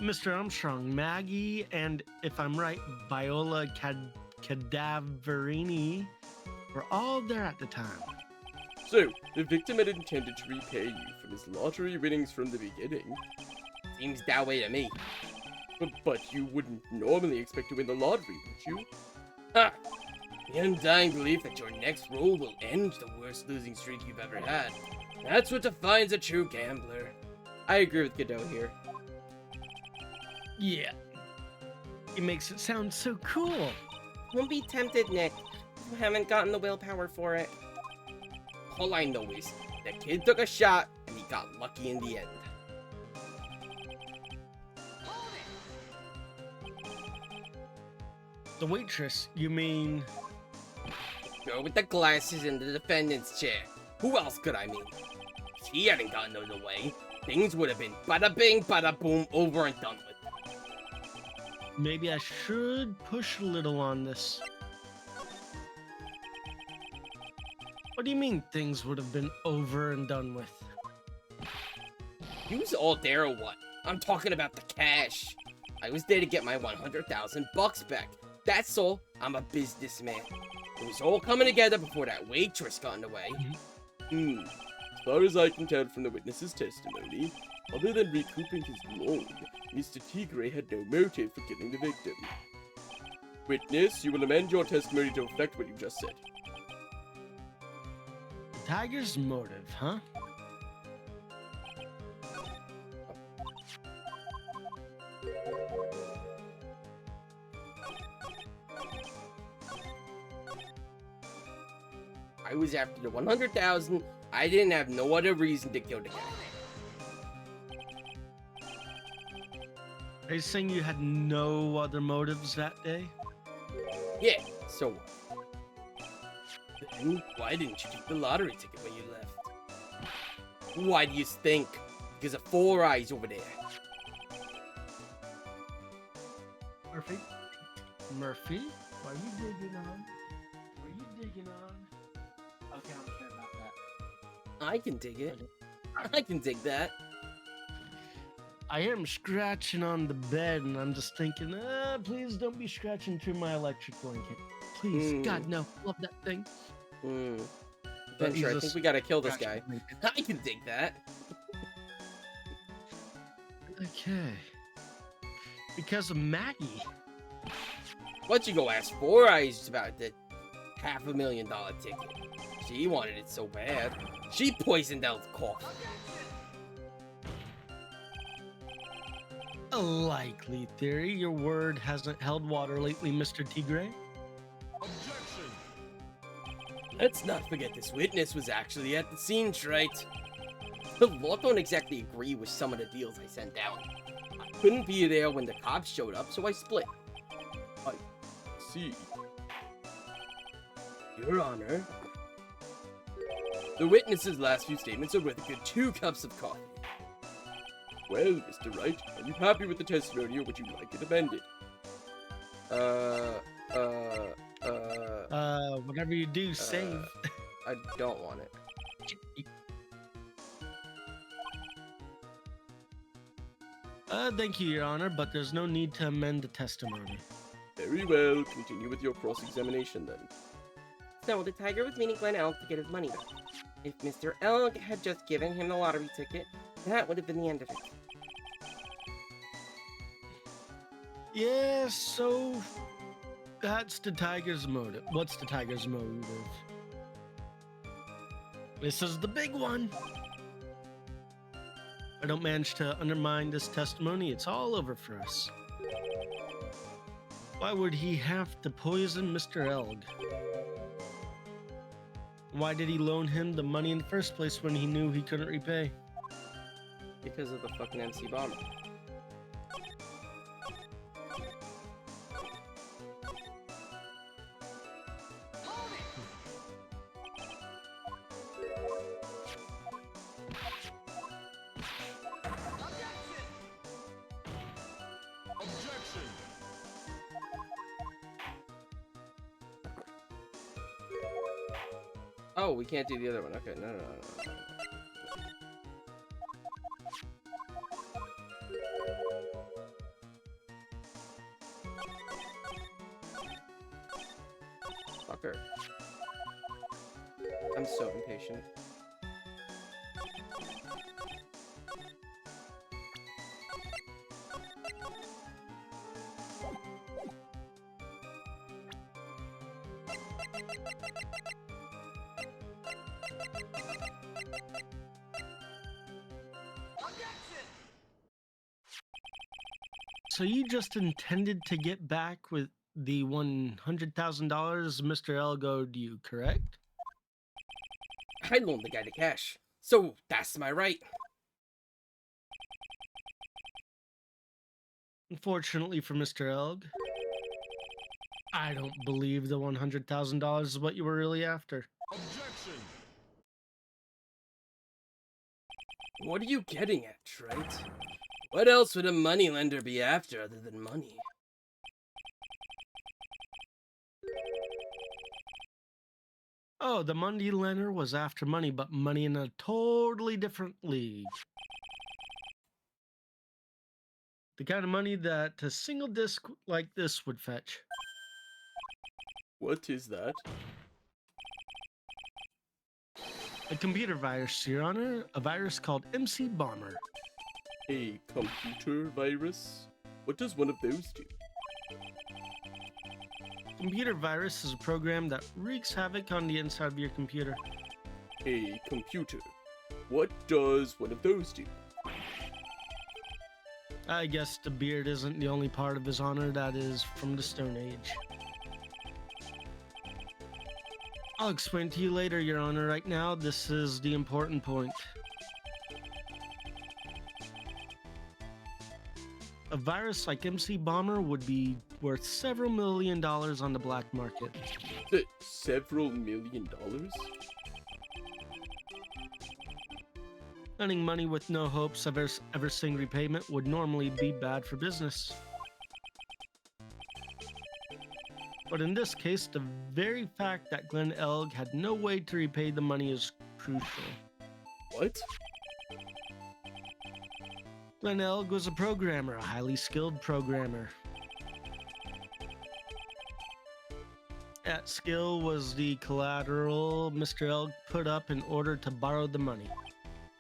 Speaker 1: Mr. Armstrong, Maggie, and if I'm right, Viola Cadaverini were all there at the time.
Speaker 3: So, the victim had intended to repay you from his lottery winnings from the beginning. Seems that way to me. But you wouldn't normally expect to win the lottery, would you? Ha! The undying belief that your next roll will end the worst losing streak you've ever had. That's what defines a true gambler. I agree with Godot here.
Speaker 1: Yeah. It makes it sound so cool.
Speaker 3: Don't be tempted, Nick. You haven't gotten the willpower for it. All I know is, the kid took a shot, and he got lucky in the end.
Speaker 1: The waitress, you mean...
Speaker 3: Girl with the glasses in the defendant's chair. Who else could I mean? If he hadn't gotten out of the way, things would have been bada bing, bada boom, over and done with.
Speaker 1: Maybe I should push a little on this. What do you mean things would have been over and done with?
Speaker 3: You was all there or what? I'm talking about the cash. I was there to get my 100,000 bucks back. That's all. I'm a businessman. It was all coming together before that waitress got in the way. As far as I can tell from the witness's testimony, other than recouping his loan, Mr. Tigre had no motive for killing the victim. Witness, you will amend your testimony to reflect what you just said.
Speaker 1: The tiger's motive, huh?
Speaker 3: I was after the 100,000. I didn't have no other reason to kill the guy.
Speaker 1: Are you saying you had no other motives that day?
Speaker 3: Yeah, so what? Then why didn't you take the lottery ticket when you left? Why do you think? Because of Four Eyes over there.
Speaker 1: Murphy? Murphy? What are you digging on? What are you digging on? Okay, I don't care about that.
Speaker 3: I can dig it. I can dig that.
Speaker 1: I am scratching on the bed and I'm just thinking, please don't be scratching through my electric blanket. Please, God, no. Love that thing.
Speaker 3: Venture, I think we gotta kill this guy. I can dig that.
Speaker 1: Okay. Because of Maggie.
Speaker 3: What'd you go ask Four Eyes about the $500,000 ticket? She wanted it so bad. She poisoned El's coffee.
Speaker 1: A likely theory. Your word hasn't held water lately, Mr. Tigre.
Speaker 5: Objection!
Speaker 3: Let's not forget this witness was actually at the scene, right? The law don't exactly agree with some of the deals I sent down. I couldn't be there when the cops showed up, so I split. I see. Your Honor, The witness's last few statements are worth a good 2 cups of coffee. Well, Mr. Wright, are you happy with the testimony or would you like it amended?
Speaker 1: Whatever you do, save.
Speaker 3: I don't want it.
Speaker 1: Thank you, Your Honor, but there's no need to amend the testimony.
Speaker 3: Very well, continue with your cross-examination then.
Speaker 2: So, the tiger was meeting Glenn Elk to get his money back. If Mr. Elk had just given him the lottery ticket, that would have been the end of it.
Speaker 1: Yeah, so that's the tiger's motive. What's the tiger's motive? This is the big one. If I don't manage to undermine this testimony, it's all over for us. Why would he have to poison Mr. Elg? Why did he loan him the money in the first place when he knew he couldn't repay?
Speaker 2: Because of the fucking MC Bomber.
Speaker 5: Objection.
Speaker 2: Oh, we can't do the other one. Okay, no. Fucker. I'm so impatient.
Speaker 1: So you just intended to get back with the $100,000 Mr. Elg owed you, correct?
Speaker 2: I loaned the guy the cash, so that's my right.
Speaker 1: Unfortunately for Mr. Elg, I don't believe the $100,000 is what you were really after.
Speaker 5: Objection.
Speaker 3: What are you getting at, Trent? What else would a moneylender be after other than money?
Speaker 1: Oh, the money lender was after money, but money in a totally different league. The kind of money that a single disc like this would fetch.
Speaker 3: What is that?
Speaker 1: A computer virus, Your Honor. A virus called MC Bomber.
Speaker 3: A computer virus? What does one of those do?
Speaker 1: Computer virus is a program that wreaks havoc on the inside of your computer.
Speaker 3: A computer. What does one of those do?
Speaker 1: I guess the beard isn't the only part of his honor that is from the Stone Age. I'll explain to you later, Your Honor. Right now, this is the important point. A virus like MC Bomber would be worth several $1 million on the black market.
Speaker 3: Several $1 million?
Speaker 1: Lending money with no hopes of ever seeing repayment would normally be bad for business. But in this case, the very fact that Glenn Elg had no way to repay the money is crucial.
Speaker 3: What?
Speaker 1: Glenn Elg was a programmer, a highly skilled programmer. That skill was the collateral Mr. Elg put up in order to borrow the money.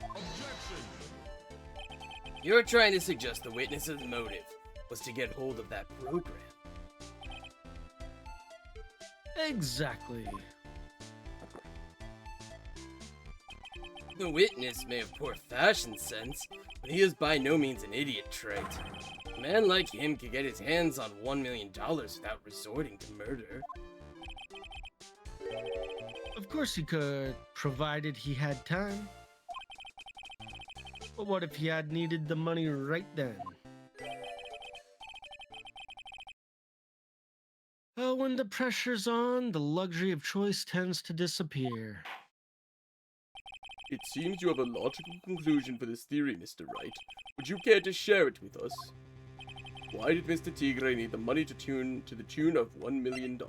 Speaker 5: Objection.
Speaker 3: You're trying to suggest the witness's motive was to get hold of that program.
Speaker 1: Exactly.
Speaker 3: The witness may have poor fashion sense, but he is by no means an idiot, Trent. A man like him could get his hands on $1 million without resorting to murder.
Speaker 1: Of course he could, provided he had time. But what if he had needed the money right then? Well, when the pressure's on, the luxury of choice tends to disappear.
Speaker 3: It seems you have a logical conclusion for this theory, Mr. Wright. Would you care to share it with us? Why did Mr. Tigre need the money to the tune of $1 million?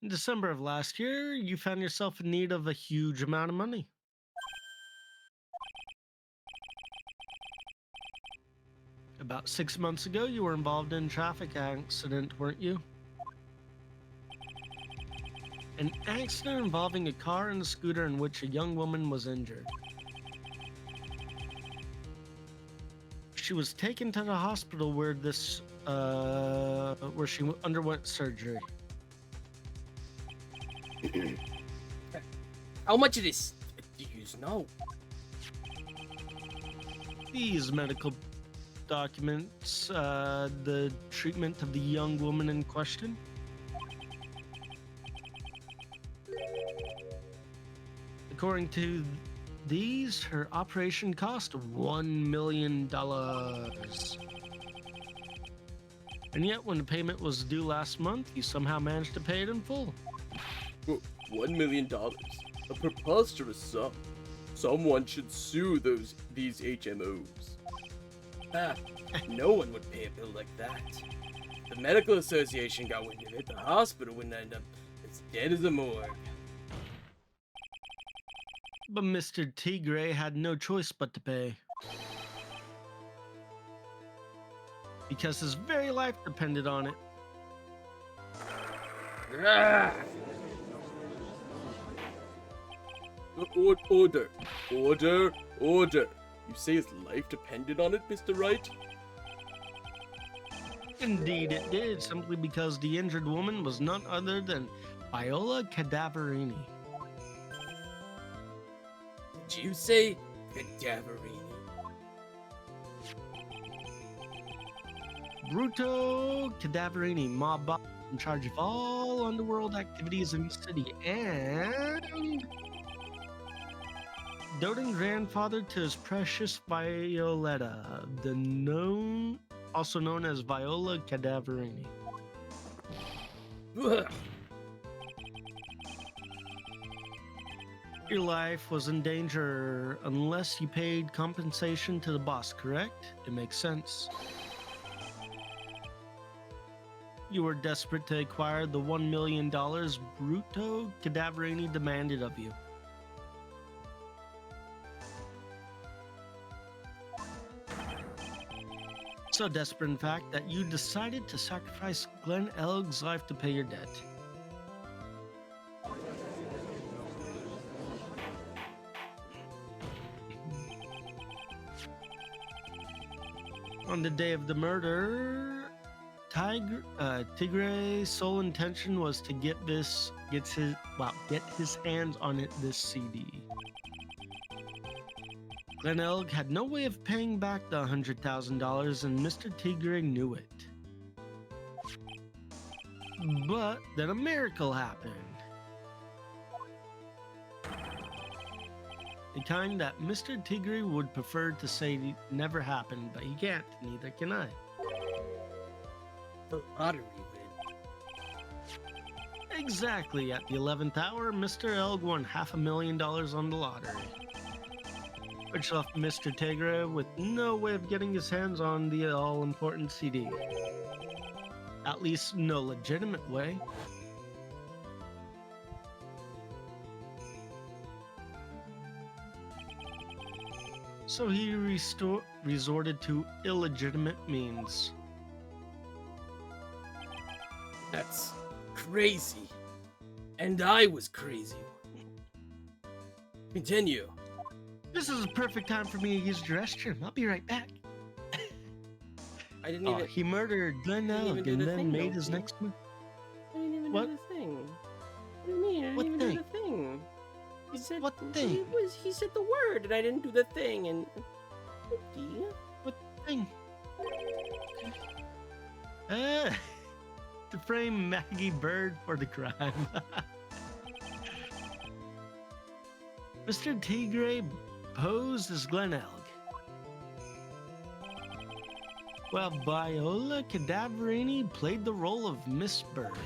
Speaker 1: In December of last year, you found yourself in need of a huge amount of money. About 6 months ago, you were involved in a traffic accident, weren't you? An accident involving a car and a scooter in which a young woman was injured. She was taken to the hospital where she underwent surgery.
Speaker 3: How much of this do you know?
Speaker 1: These medical documents, the treatment of the young woman in question. According to these, her operation cost $1 million. And yet, when the payment was due last month, you somehow managed to pay it in full.
Speaker 3: $1 million? A preposterous sum. Someone should sue these HMOs. No one would pay a bill like that. The medical association got wind of it. The hospital wouldn't end up as dead as a morgue.
Speaker 1: But Mr. Tigre had no choice but to pay. Because his very life depended on it.
Speaker 3: Order. Order. Order. You say his life depended on it, Mr. Wright?
Speaker 1: Indeed it did, simply because the injured woman was none other than Viola Cadaverini.
Speaker 3: Did you say Cadaverini?
Speaker 1: Bruto Cadaverini, mob boss in charge of all underworld activities in the city, and doting grandfather to his precious Violetta, also known as Viola Cadaverini. Your life was in danger unless you paid compensation to the boss, correct? It makes sense. You were desperate to acquire the $1 million Bruto Cadaverini demanded of you. So desperate, in fact, that you decided to sacrifice Glenn Elg's life to pay your debt. On the day of the murder, Tigre's sole intention was to get his hands on this CD. Glenn Elg had no way of paying back the $100,000, and Mr. Tigre knew it. But then a miracle happened. The kind that Mr. Tigre would prefer to say never happened, but he can't, neither can I.
Speaker 3: The lottery win.
Speaker 1: Exactly, at the 11th hour, Mr. Elg won $500,000 on the lottery, which left Mr. Tigre with no way of getting his hands on the all-important CD. At least, no legitimate way. So he resorted to illegitimate means.
Speaker 3: That's crazy. And I was crazy. Continue.
Speaker 1: This is a perfect time for me to use the restroom. I'll be right back.
Speaker 3: I didn't even.
Speaker 1: He murdered Glenn
Speaker 3: didn't even
Speaker 1: Elg
Speaker 3: do
Speaker 1: and
Speaker 3: the
Speaker 1: then
Speaker 3: thing,
Speaker 1: made his
Speaker 3: Donkey.
Speaker 1: next move.
Speaker 3: I didn't even
Speaker 1: What?
Speaker 3: do the thing. What do you mean? I didn't
Speaker 1: What
Speaker 3: even
Speaker 1: thing?
Speaker 3: do the thing. He said
Speaker 1: What thing?
Speaker 3: He said the word, and I didn't do the thing. And
Speaker 1: What thing? To frame Maggie Bird for the crime. Mr. Tigre posed as Glenn Elg. Well, Viola Cadaverini played the role of Miss Bird.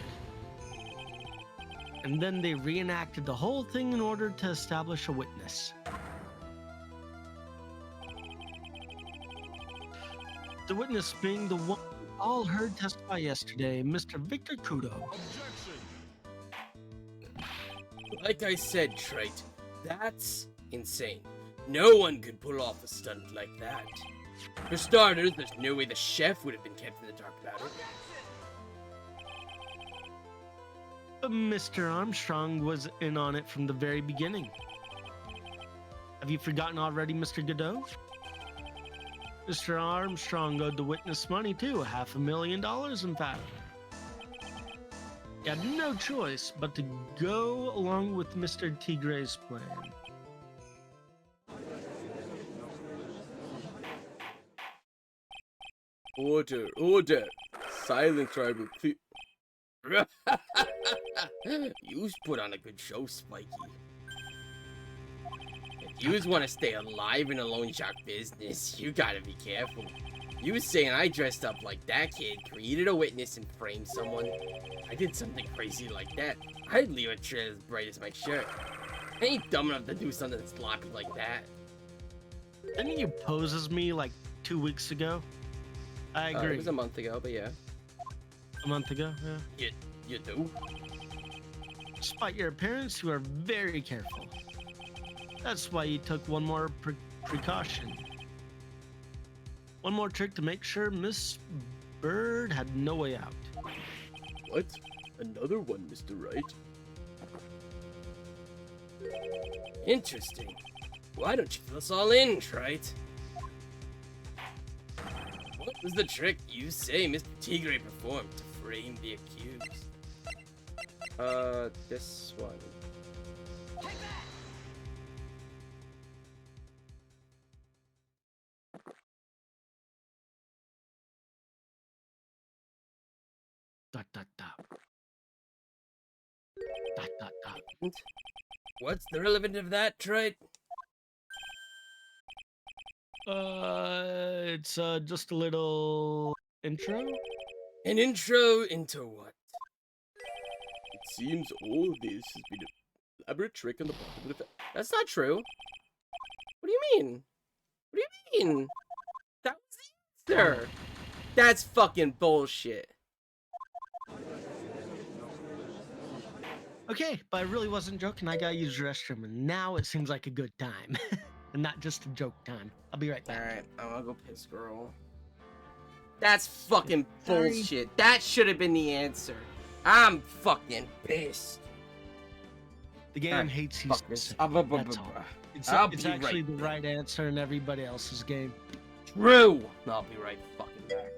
Speaker 1: And then they reenacted the whole thing in order to establish a witness. The witness being the one we all heard testify yesterday, Mr. Victor Kudo.
Speaker 5: Objection.
Speaker 3: Like I said, Trite, that's insane. No one could pull off a stunt like that. For starters, there's no way the chef would have been kept in the dark about it.
Speaker 1: Mr. Armstrong was in on it from the very beginning. Have you forgotten already, Mr. Godot? Mr. Armstrong owed the witness money too, $500,000 in fact. He had no choice but to go along with Mr. Tigre's plan.
Speaker 3: Order, order. Silent tribal clear. You put on a good show, Spiky. If you want to stay alive in the loan shark business, you gotta be careful. You saying I dressed up like that kid, created a witness, and framed someone. If I did something crazy like that, I'd leave a trail as bright as my shirt. I ain't dumb enough to do something sloppy like that.
Speaker 1: Didn't you pose as me like 2 weeks ago? I agree.
Speaker 3: It was a month ago, but yeah.
Speaker 1: A month ago, yeah.
Speaker 3: You do?
Speaker 1: Despite your appearance, you are very careful. That's why you took one more precaution. One more trick to make sure Miss Bird had no way out.
Speaker 3: What? Another one, Mr. Wright? Interesting. Why don't you fill us all in, Trite? What was the trick you say Mr. Tigre performed to frame the accused? This one.
Speaker 1: Dot dot dot. Dot dot dot.
Speaker 3: What's the relevance of that, Trite?
Speaker 1: It's just a little intro.
Speaker 3: An intro into what? It seems all this has been an elaborate trick on the part of the That's not true. What do you mean? What do you mean? That was the answer. That's fucking bullshit.
Speaker 1: Okay, but I really wasn't joking. I gotta use the restroom, and now it seems like a good time. And not just a joke time. I'll be right back.
Speaker 3: Alright, I'm gonna go piss, girl. That's fucking
Speaker 1: Sorry.
Speaker 3: bullshit. That should have been the answer. I'm fucking pissed.
Speaker 1: The game
Speaker 3: Alright,
Speaker 1: hates you.
Speaker 3: fuck this.
Speaker 1: specifically, that's all. It's
Speaker 3: I'll
Speaker 1: it's
Speaker 3: be
Speaker 1: actually
Speaker 3: right
Speaker 1: the right answer in everybody else's game.
Speaker 3: True. I'll be right fucking back.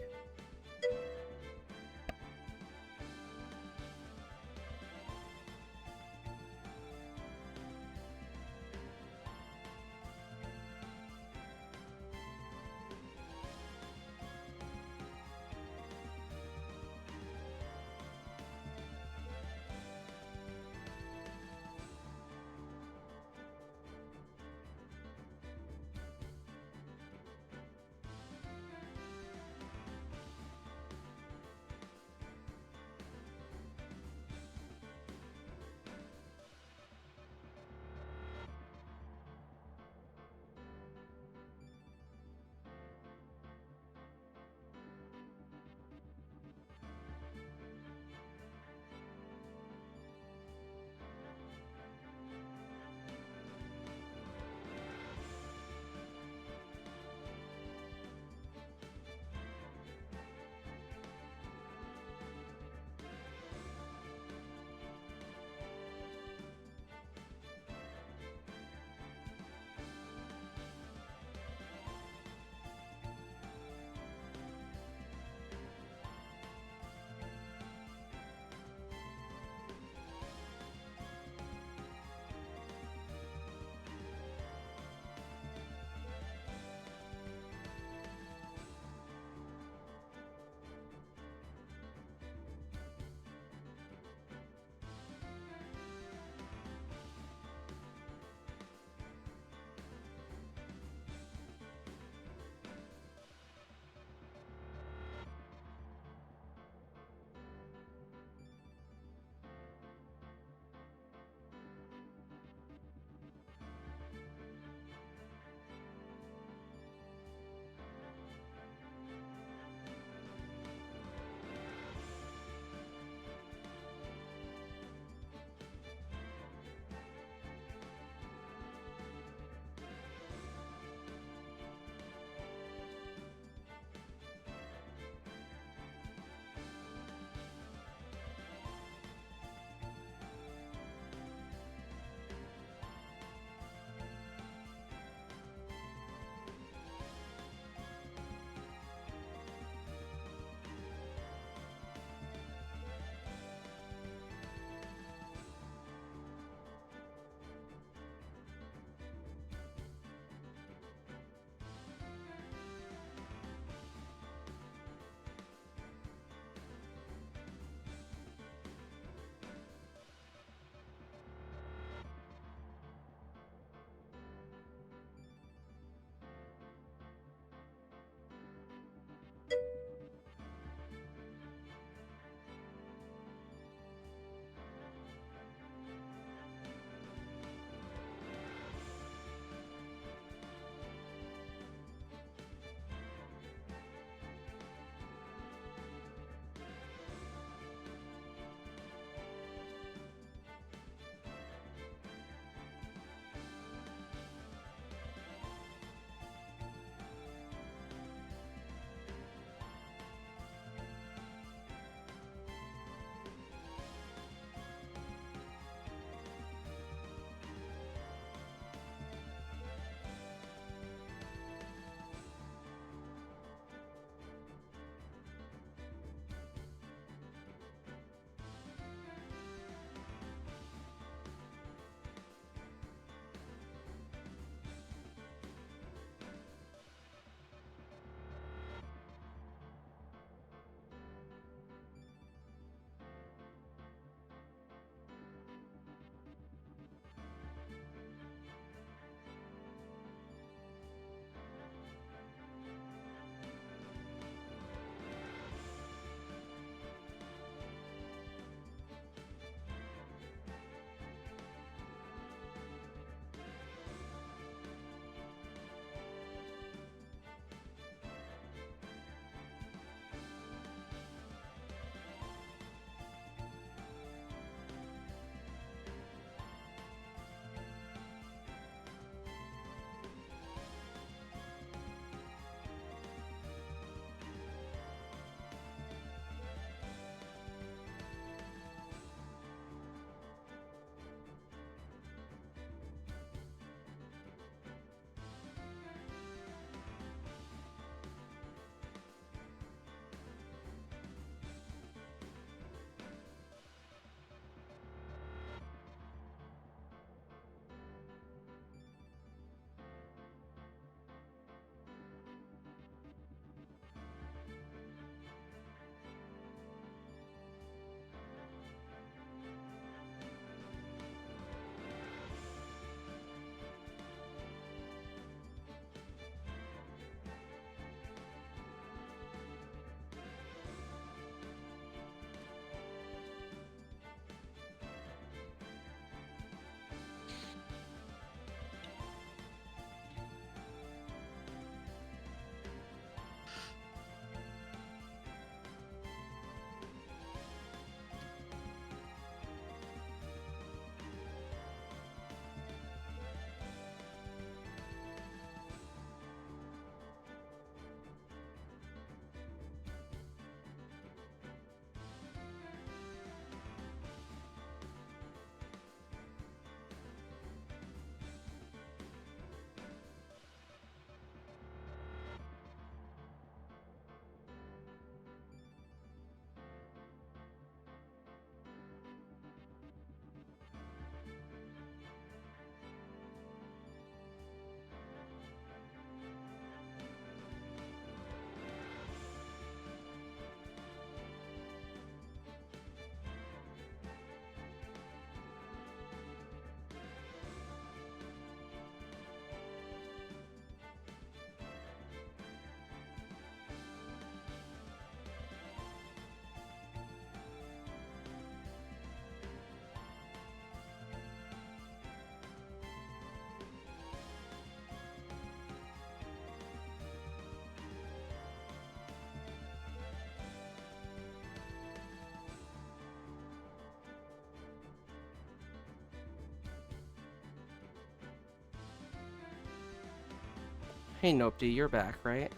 Speaker 2: Hey, Nopty, you're back, right?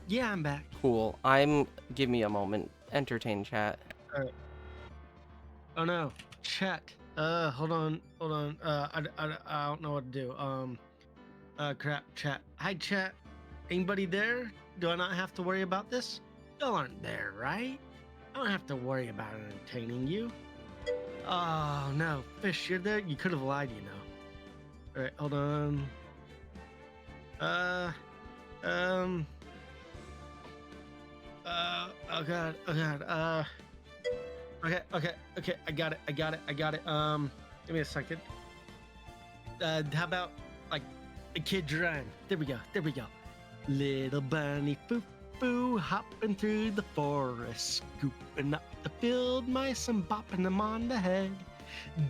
Speaker 1: Yeah, I'm back.
Speaker 2: Cool. Give me a moment. Entertain chat.
Speaker 1: All right. Oh no, chat. Hold on. I don't know what to do. Crap, chat. Hi, chat. Anybody there? Do I not have to worry about this? Y'all aren't there, right? I don't have to worry about entertaining you. Oh no, Fish, you're there? You could have lied, you know. Alright, hold on. Um. Oh god. Okay. I got it. Give me a second. How about like a kid's rhyme? There we go. Little bunny foo foo hopping through the forest, scooping up the field mice and bopping them on the head.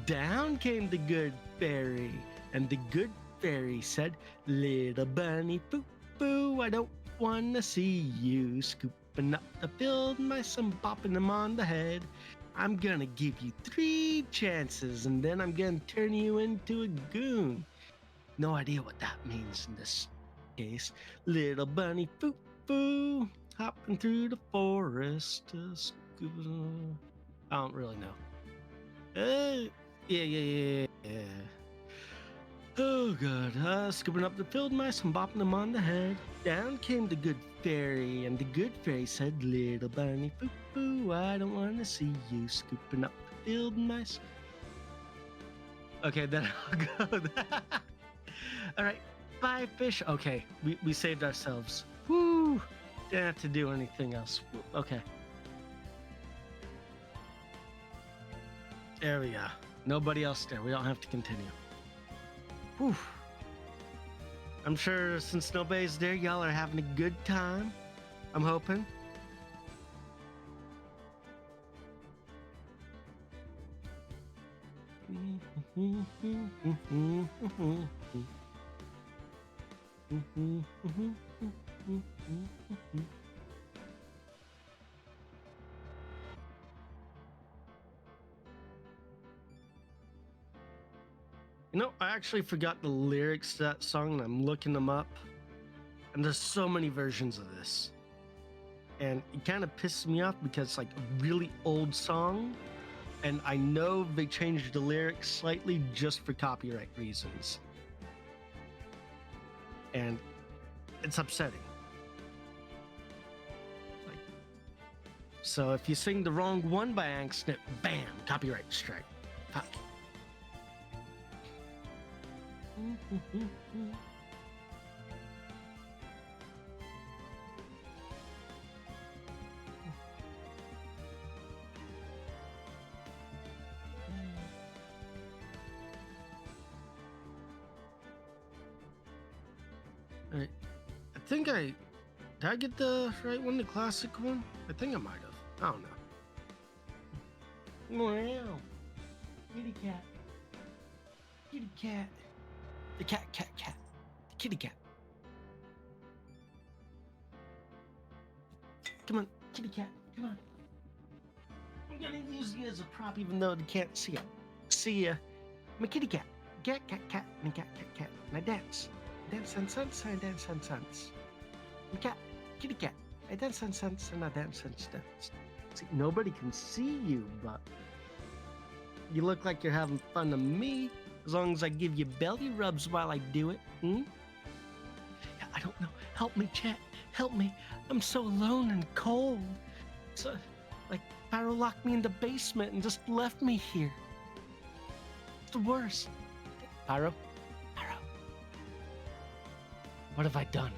Speaker 1: Down came the good fairy, and the good fairy said, "Little bunny foo foo, I don't wanna see you scooping up the field mice and bopping them on the head. I'm gonna give you 3 chances, and then I'm gonna turn you into a goon." No idea what that means in this case. Little bunny foo foo hopping through the forest. I don't really know. Yeah. Oh god. Scooping up the field mice and bopping them on the head. Down came the good fairy, and the good fairy said, "Little bunny foo foo, I don't want to see you scooping up the field mice." Okay, then I'll go. All right, bye, Fish. Okay, we saved ourselves. Woo! Didn't have to do anything else. Okay. There we go. Nobody else there. We don't have to continue. Whew. I'm sure since nobody's there, y'all are having a good time. I'm hoping. You know, I actually forgot the lyrics to that song, and I'm looking them up. And there's so many versions of this. And it kind of pisses me off because it's like a really old song. And I know they changed the lyrics slightly just for copyright reasons. And it's upsetting. Like, so if you sing the wrong one by accident, bam, copyright strike. Fuck. Alright. Did I get the right one, the classic one? I think I might have. I don't know. Meow. Kitty cat. Kitty cat. The cat. The kitty cat. Come on, kitty cat. Come on. I'm gonna use you as a prop even though they can't see it. See ya. I'm a kitty cat. Cat. And cat. And I dance. Dance and sense. I dance and sense. I'm a cat. Kitty cat. I dance and sense and I dance and sense. See, nobody can see you, but you look like you're having fun of me. As long as I give you belly rubs while I do it, Yeah, I don't know. Help me, chat. Help me. I'm so alone and cold. So, like, Pyro locked me in the basement and just left me here. It's the worst. Pyro? What have I done?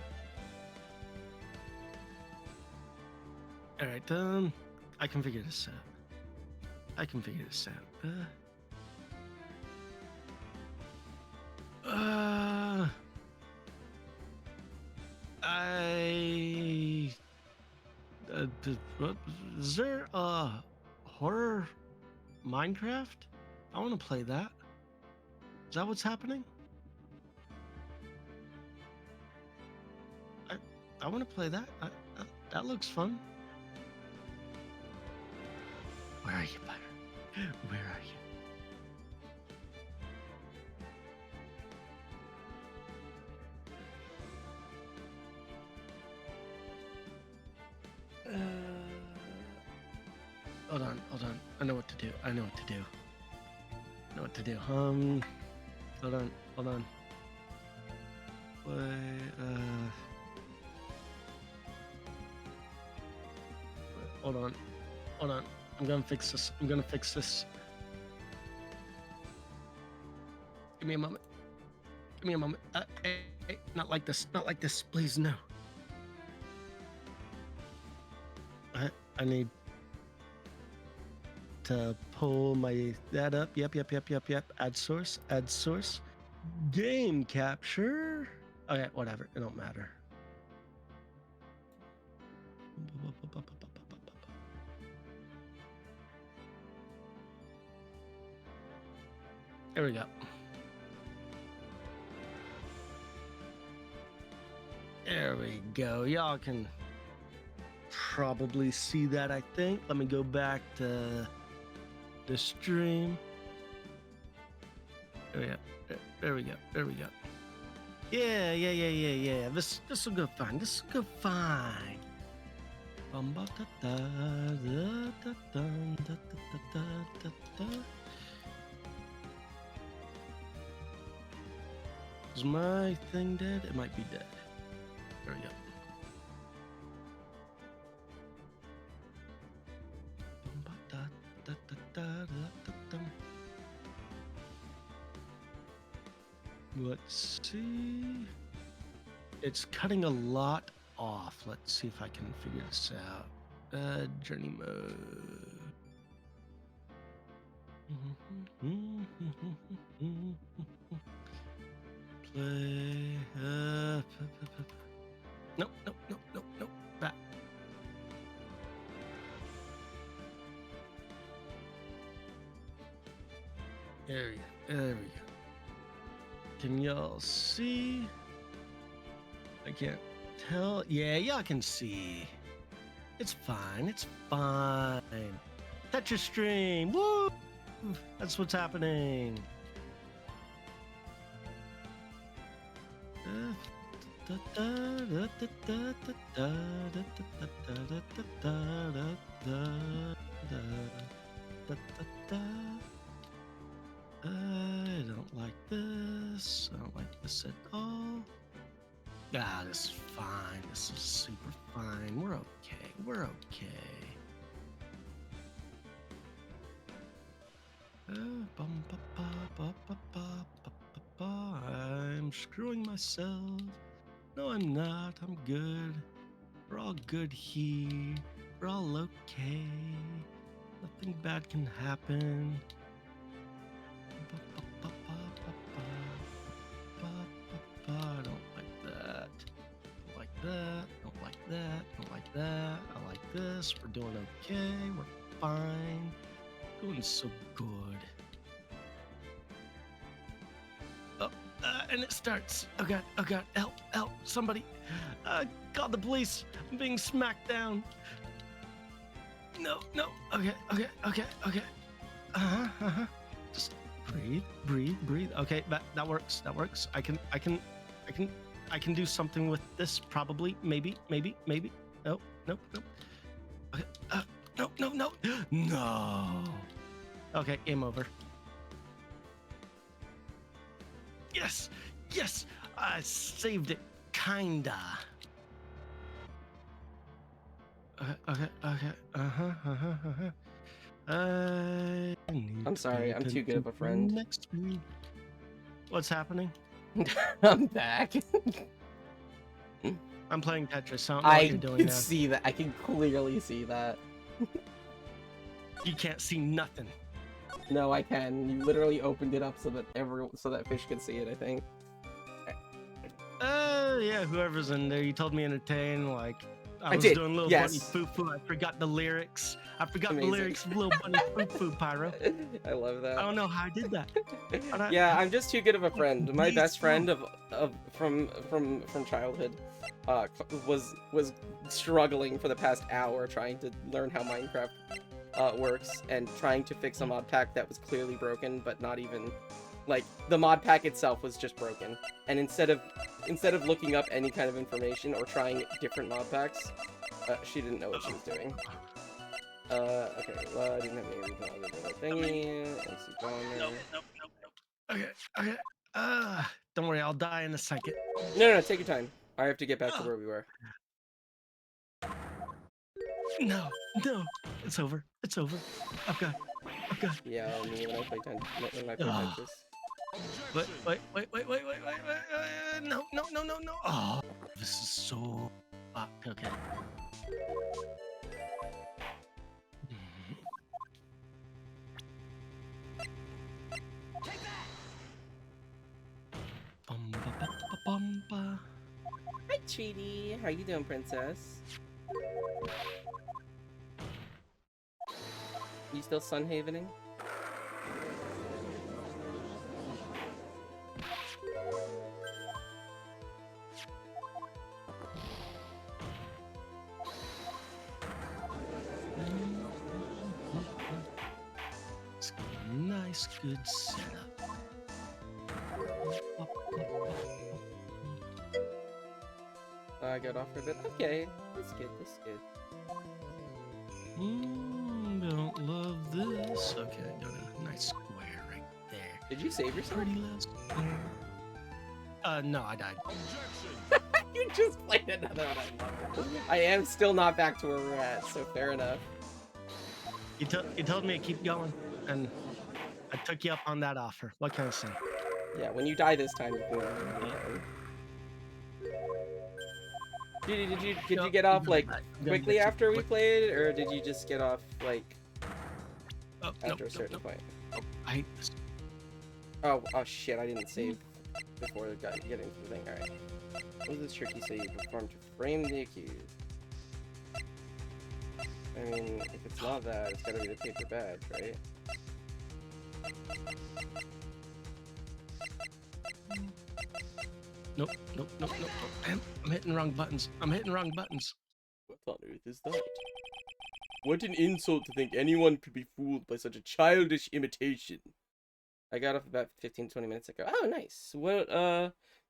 Speaker 1: Alright, I can figure this out. I is there a horror Minecraft? I want to play that. Is that what's happening? I want to play that. That looks fun. Where are you, Butter? Where are you? Hold on. I know what to do. I know what to do. Hold on. Hold on. I'm gonna fix this. Give me a moment. Hey, not like this, please, no. I need to pull that up. Yep. Add source. Game capture. Okay, whatever. It don't matter. There we go. There we go. Y'all can probably see that, I think. Let me go back to the stream. There we go. Yeah. This will go fine. Is my thing dead? It might be dead. There we go. Let's see. It's cutting a lot off. Let's see if I can figure this out. Journey mode. Play. Nope. Back. There we go. Can y'all see? I can't tell. Yeah, y'all can see. It's fine. Touch your stream. Woo! That's what's happening. I don't like this. I don't like this at all. Ah, this is fine. This is super fine. We're okay. I'm screwing myself. No, I'm not. I'm good. We're all good here. We're all okay. Nothing bad can happen. I don't like that. Don't like that. I like this. We're doing okay. We're fine. Doing so good. Oh, and it starts. Oh god, help, somebody. Call the police. I'm being smacked down. No. Okay. Just breathe. Okay, that works. I can do something with this, probably. Maybe. Nope. Okay. No. Okay, game over. Yes. I saved it, kinda. Okay.
Speaker 2: I'm sorry, I'm too good of a friend.
Speaker 1: Next week. What's happening?
Speaker 2: I'm back.
Speaker 1: I'm playing Tetris. I don't know what you're doing
Speaker 2: can
Speaker 1: now.
Speaker 2: see that. I can clearly see that.
Speaker 1: You can't see nothing.
Speaker 2: No, I can. You literally opened it up so that fish could see it, I think.
Speaker 1: Yeah, whoever's in there. You told me entertain, like I was
Speaker 2: did,
Speaker 1: doing Little
Speaker 2: yes.
Speaker 1: Bunny Foo Foo. I forgot the lyrics.
Speaker 2: Amazing.
Speaker 1: The lyrics of Little Bunny Foo Foo, Pyro.
Speaker 2: I love that.
Speaker 1: I don't know how I did that.
Speaker 2: Yeah, I'm just too good of a friend. My best friend from childhood was struggling for the past hour trying to learn how Minecraft works and trying to fix a mod pack that was clearly broken, but not even like the mod pack itself was just broken. And instead of looking up any kind of information or trying different mod packs, she didn't know what she was doing. Okay, well, I didn't have any reason other than the thingy. AC bomber.
Speaker 1: Nope, nope, nope, nope. Okay, okay. Don't worry, I'll die in a second.
Speaker 2: No, take your time. I have to get back to where we were.
Speaker 1: No, no, it's over. It's over. Okay, okay.
Speaker 2: Yeah, me when I play
Speaker 1: Ah,
Speaker 2: Tetris.
Speaker 1: wait,
Speaker 5: Objection.
Speaker 1: wait, wait, wait, wait, wait, wait, wait. No, no, no, no, no. Oh, this is so fucked. Okay. Bum, ba, ba, ba, bum, ba.
Speaker 2: Hi, Tweety. How you doing, princess? You still sunhavening?
Speaker 1: It's a nice, good setup.
Speaker 2: I got off for a bit. Okay, that's good. That's good.
Speaker 1: Don't love this. Okay, I got a nice square right there.
Speaker 2: Did you save yourself?
Speaker 1: Pretty little square. No, I died.
Speaker 5: Objection.
Speaker 2: You just played another one. I love it. I am still not back to where we're at, so fair enough.
Speaker 1: He told me to keep going, and I took you up on that offer. What can I say?
Speaker 2: Yeah, when you die this time, you can. Go. Did you get off like quickly after we played, or did you just get off like after a certain point?
Speaker 1: I hate this.
Speaker 2: Oh shit! I didn't save before the guy getting to the thing. All right. What does this tricky say you perform to frame the accused? I mean, if it's not that, it's gotta be the paper badge, right?
Speaker 1: Nope, nope, nope, nope, nope. Damn, I'm hitting wrong buttons. I'm hitting wrong buttons.
Speaker 2: What on earth is that? What an insult to think anyone could be fooled by such a childish imitation. I got off about 15-20 minutes ago. Oh, nice. What,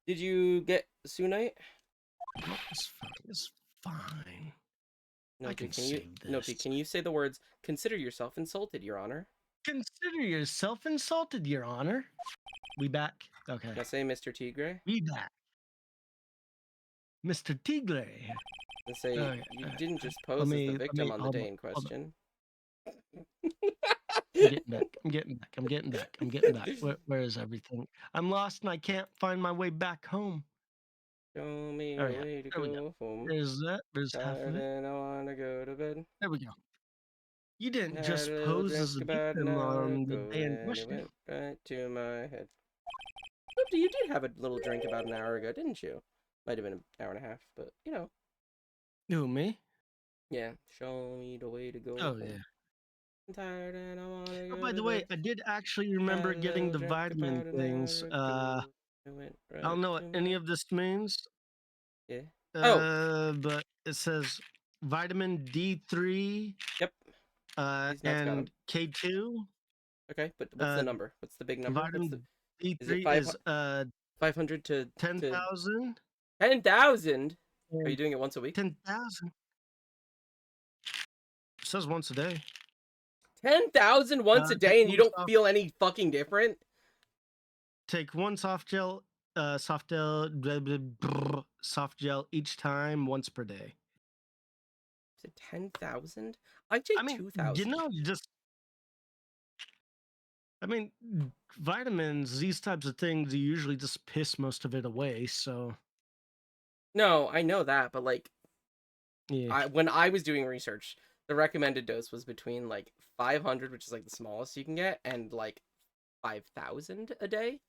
Speaker 2: did you get Sunite?
Speaker 1: No, it's fine. It's fine.
Speaker 2: No,
Speaker 1: I can
Speaker 2: can you,
Speaker 1: save
Speaker 2: no,
Speaker 1: this.
Speaker 2: can you say the words, consider yourself insulted, Your Honor?
Speaker 1: Consider yourself insulted, Your Honor. We back? Okay.
Speaker 2: Now say Mr. Tigre.
Speaker 1: We back. Mr. Tigre.
Speaker 2: And say,
Speaker 1: Okay,
Speaker 2: you didn't just pose as the victim on the
Speaker 1: hold
Speaker 2: day
Speaker 1: on,
Speaker 2: in
Speaker 1: hold on.
Speaker 2: question.
Speaker 1: I'm getting back. I'm getting back. I'm getting back. I'm getting back. Where is everything? I'm lost and I can't find my way back home.
Speaker 2: Show me
Speaker 1: Oh
Speaker 2: a
Speaker 1: yeah.
Speaker 2: way to
Speaker 1: There we go.
Speaker 2: go home.
Speaker 1: There's that. There's half of
Speaker 2: Tired
Speaker 1: it.
Speaker 2: and I wanna go to bed.
Speaker 1: There we go. You didn't
Speaker 2: Had
Speaker 1: just
Speaker 2: a little
Speaker 1: pose
Speaker 2: drink
Speaker 1: as a
Speaker 2: about an
Speaker 1: victim
Speaker 2: hour
Speaker 1: on the
Speaker 2: ago
Speaker 1: day in
Speaker 2: and it
Speaker 1: question.
Speaker 2: went right to my head. Oopsie, you did have a little drink about an hour ago, didn't you? Might have been an hour and a half, but you know.
Speaker 1: Who, me?
Speaker 2: Yeah, show me the way to go
Speaker 1: Oh
Speaker 2: home.
Speaker 1: yeah.
Speaker 2: I'm tired and I wanna
Speaker 1: Oh,
Speaker 2: go
Speaker 1: by
Speaker 2: to
Speaker 1: the way,
Speaker 2: bed.
Speaker 1: I did actually remember
Speaker 2: Had a
Speaker 1: getting
Speaker 2: little
Speaker 1: the
Speaker 2: drink
Speaker 1: vitamin
Speaker 2: about an
Speaker 1: things.
Speaker 2: hour ago. It went
Speaker 1: I
Speaker 2: right
Speaker 1: don't know what
Speaker 2: to
Speaker 1: any
Speaker 2: my...
Speaker 1: of this means.
Speaker 2: Yeah. Oh,
Speaker 1: But it says vitamin D3,
Speaker 2: yep. These nuts got him.
Speaker 1: and K2.
Speaker 2: Okay, but what's the
Speaker 1: Uh,
Speaker 2: number? What's the big number? What's the...
Speaker 1: vitamin
Speaker 2: Is it
Speaker 1: D3 is
Speaker 2: 500 to
Speaker 1: 10,000.
Speaker 2: 10,000? Are you
Speaker 1: And
Speaker 2: doing it once a week?
Speaker 1: 10,000. It says once a day.
Speaker 2: 10,000 once a
Speaker 1: Take
Speaker 2: day and you
Speaker 1: one
Speaker 2: don't
Speaker 1: soft,
Speaker 2: feel any fucking different?
Speaker 1: take one soft gel each time, once per day.
Speaker 2: Is it 10,000? I take
Speaker 1: I mean,
Speaker 2: 2,000.
Speaker 1: I mean, vitamins, these types of things, you usually just piss most of it away. So
Speaker 2: No, I know that, but like,
Speaker 1: yeah,
Speaker 2: when I was doing research, the recommended dose was between like 500, which is like the smallest you can get, and like 5,000 a day.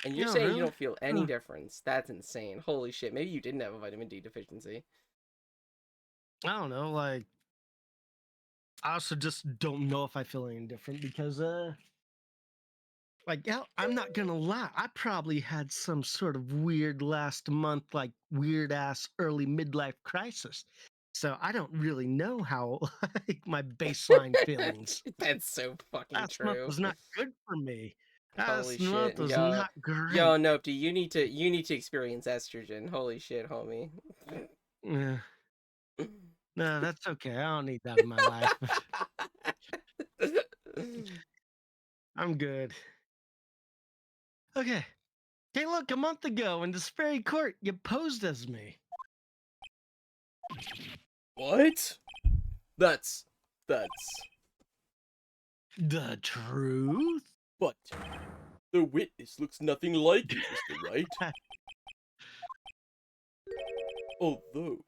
Speaker 2: And you're
Speaker 1: no,
Speaker 2: saying you
Speaker 1: really.
Speaker 2: don't feel any difference. That's insane. Holy shit. Maybe you didn't have a vitamin D deficiency.
Speaker 1: I don't know. Like, I also just don't know if I feel any different because, like, hell, I'm not gonna lie. I probably had some sort of weird last month, like weird ass early midlife crisis. So I don't really know how like my baseline feelings.
Speaker 2: That's so fucking
Speaker 1: Last month
Speaker 2: true.
Speaker 1: was not good for me.
Speaker 2: Holy
Speaker 1: Last
Speaker 2: shit.
Speaker 1: month was
Speaker 2: Yo,
Speaker 1: not great.
Speaker 2: yo, Nope, you need to experience estrogen. Holy shit, homie.
Speaker 1: Yeah. No, that's okay. I don't need that in my life. I'm good. Okay. Hey, look, a month ago in this very court, you posed as me.
Speaker 3: What? That's...
Speaker 1: The truth?
Speaker 3: But the witness looks nothing like you, Mr. Wright. Although,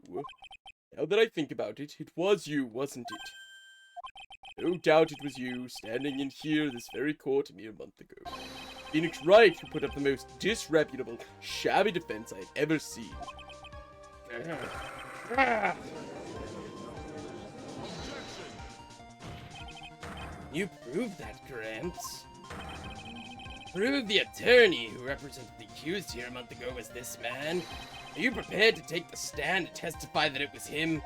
Speaker 3: now that I think about it, it was you, wasn't it? No doubt it was you, standing in here this very court a mere month ago. Phoenix Wright, who put up the most disreputable, shabby defense I've ever seen. You proved that, Gramps. Prove the attorney who represented the accused here a month ago was this man. Are you prepared to take the stand and testify that it was him?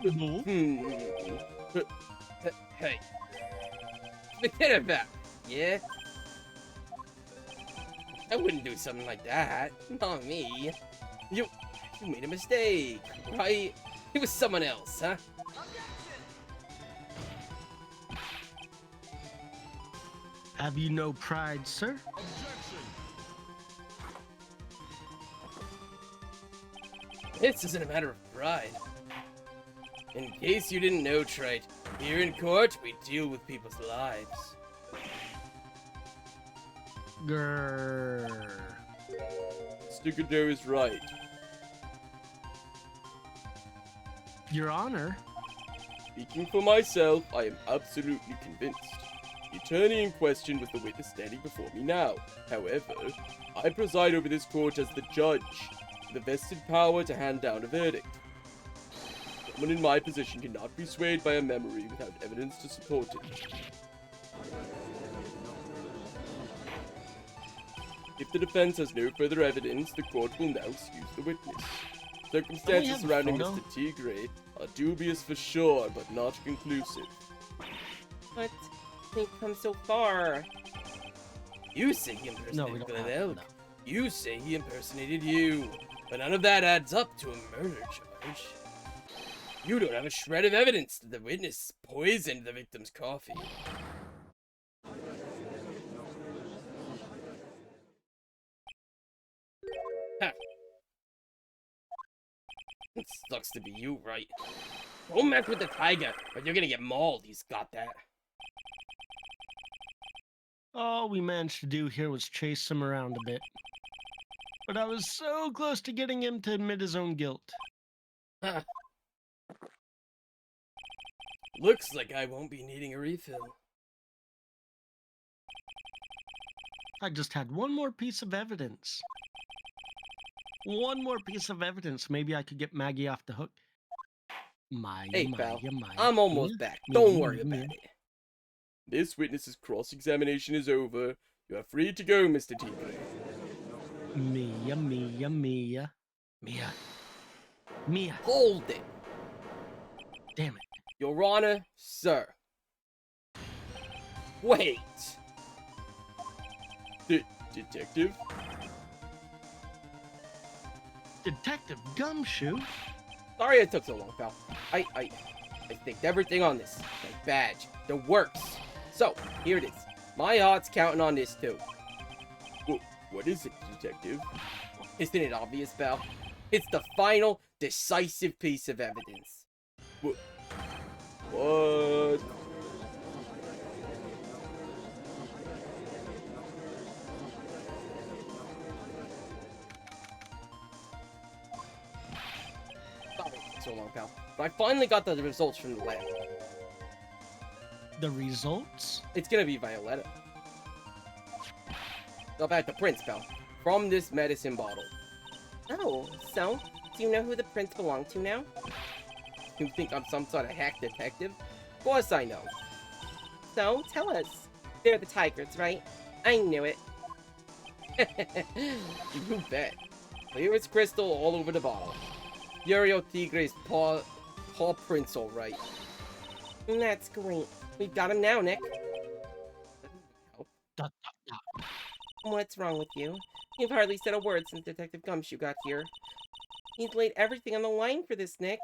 Speaker 1: No.
Speaker 3: Hey. Forget about it, yeah? I wouldn't do something like that. Not me. You made a mistake, right? It was someone else, huh?
Speaker 1: Have you no pride, sir?
Speaker 5: Objection.
Speaker 3: This isn't a matter of pride. In case you didn't know, Trite, here in court, we deal with people's lives.
Speaker 1: Grrr.
Speaker 3: Stickerdoe is right.
Speaker 1: Your Honor.
Speaker 3: Speaking for myself, I am absolutely convinced. The attorney in question was the witness standing before me now. However, I preside over this court as the judge, with the vested power to hand down a verdict. Someone in my position cannot be swayed by a memory without evidence to support it. If the defense has no further evidence, the court will now excuse the witness. Circumstances
Speaker 1: have a
Speaker 3: surrounding
Speaker 1: photo?
Speaker 3: Mr. Tigre are dubious for sure, but not conclusive.
Speaker 2: But we've come so far.
Speaker 3: You say he
Speaker 1: No, we
Speaker 3: impersonated
Speaker 1: don't
Speaker 3: Glen
Speaker 1: have
Speaker 3: Elk.
Speaker 1: no.
Speaker 3: You say he impersonated you. But none of that adds up to a murder charge. You don't have a shred of evidence that the witness poisoned the victim's coffee. Ha. It sucks to be you, right? Don't mess with the tiger, or you're gonna get mauled. He's got that.
Speaker 1: All we managed to do here was chase him around a bit. But I was so close to getting him to admit his own guilt.
Speaker 3: Ha. Looks like I won't be needing a refill.
Speaker 1: I just had one more piece of evidence. One more piece of evidence. Maybe I could get Maggie off the hook. Maya,
Speaker 3: Hey,
Speaker 1: Maya,
Speaker 3: pal,
Speaker 1: Maya.
Speaker 3: I'm almost
Speaker 1: Mia,
Speaker 3: back.
Speaker 1: Mia,
Speaker 3: Don't worry
Speaker 1: Mia,
Speaker 3: about
Speaker 1: Mia.
Speaker 3: it. This witness's cross-examination is over. You are free to go, Mr. Tigre.
Speaker 1: Mia, Mia, Mia. Mia. Mia.
Speaker 3: Hold it.
Speaker 1: Damn it.
Speaker 3: Your Honor, sir. Wait. Detective?
Speaker 1: Detective Gumshoe?
Speaker 3: Sorry it took so long, pal. I staked everything on this. My badge. The works. So, here it is. My heart's counting on this, too. What is it, detective? Isn't it obvious, pal? It's the final, decisive piece of evidence. What? Sorry it took so long, pal. But I finally got the results from the lab.
Speaker 1: The results?
Speaker 3: It's gonna be Violetta. Go back to prints, pal. From this medicine bottle.
Speaker 2: Oh, so? Do you know who the prints belong to now?
Speaker 3: You think I'm some sort of hack detective? Of course I know.
Speaker 2: So, tell us. They're the tigers, right? I knew it.
Speaker 3: You bet. Clear as crystal all over the bottle. Uriel Tigre's paw prints all right.
Speaker 2: That's great. We've got him now, Nick.
Speaker 1: Dot, dot, dot.
Speaker 2: What's wrong with you? You've hardly said a word since Detective Gumshoe got here. He's laid everything on the line for this, Nick.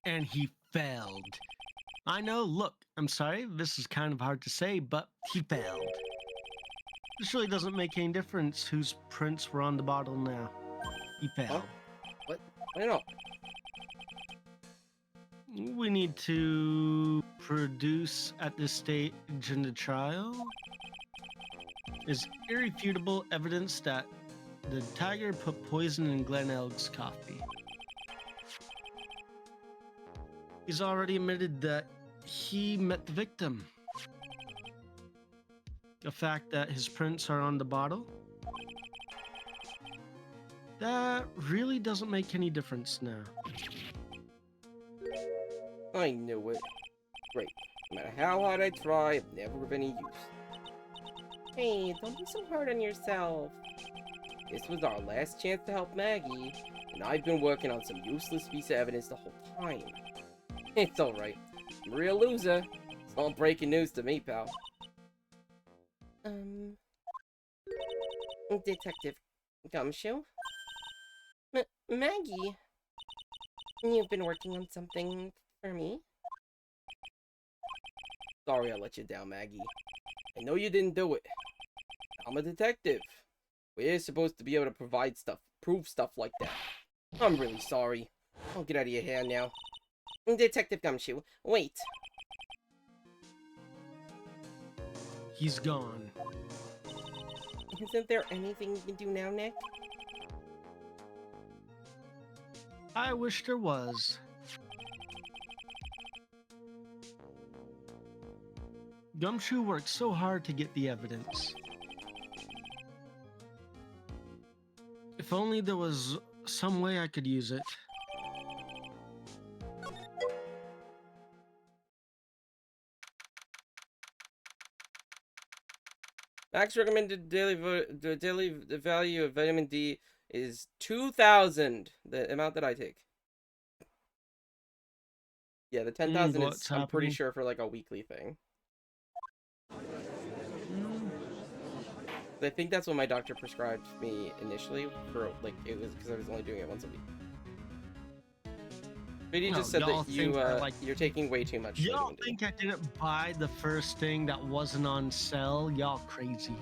Speaker 1: And he failed. I know, look, I'm sorry, this is kind of hard to say, but he failed. This really doesn't make any difference whose prints were on the bottle now. He failed.
Speaker 2: What? Why not?
Speaker 1: We need to produce at this stage in the trial is irrefutable evidence that the tiger put poison in Glen Elg's coffee. He's already admitted that he met the victim. The fact that his prints are on the bottle, that really doesn't make any difference now.
Speaker 2: I knew it. Great. No matter how hard I try, I'm never of any use. Hey, don't be so hard on yourself. This was our last chance to help Maggie, and I've been working on some useless piece of evidence the whole time. It's alright. I'm a real loser. It's all breaking news to me, pal. Detective Gumshoe? Maggie? You've been working on something for me? Sorry I let you down, Maggie. I know you didn't do it. I'm a detective. We're supposed to be able to prove stuff like that. I'm really sorry. I'll get out of your hair now. Detective Gumshoe, wait.
Speaker 1: He's gone.
Speaker 2: Isn't there anything you can do now, Nick?
Speaker 1: I wish there was. Gumshoe worked so hard to get the evidence. If only there was some way I could use it.
Speaker 2: Max recommended daily value of vitamin D is 2,000. The amount that I take. Yeah, the 10,000 is, I'm pretty sure, for like a weekly thing. I think that's what my doctor prescribed me initially for, like, it was because I was only doing it once a week. But he just said that you're taking way too much.
Speaker 1: Y'all think I didn't buy the first thing that wasn't on sale? Y'all crazy.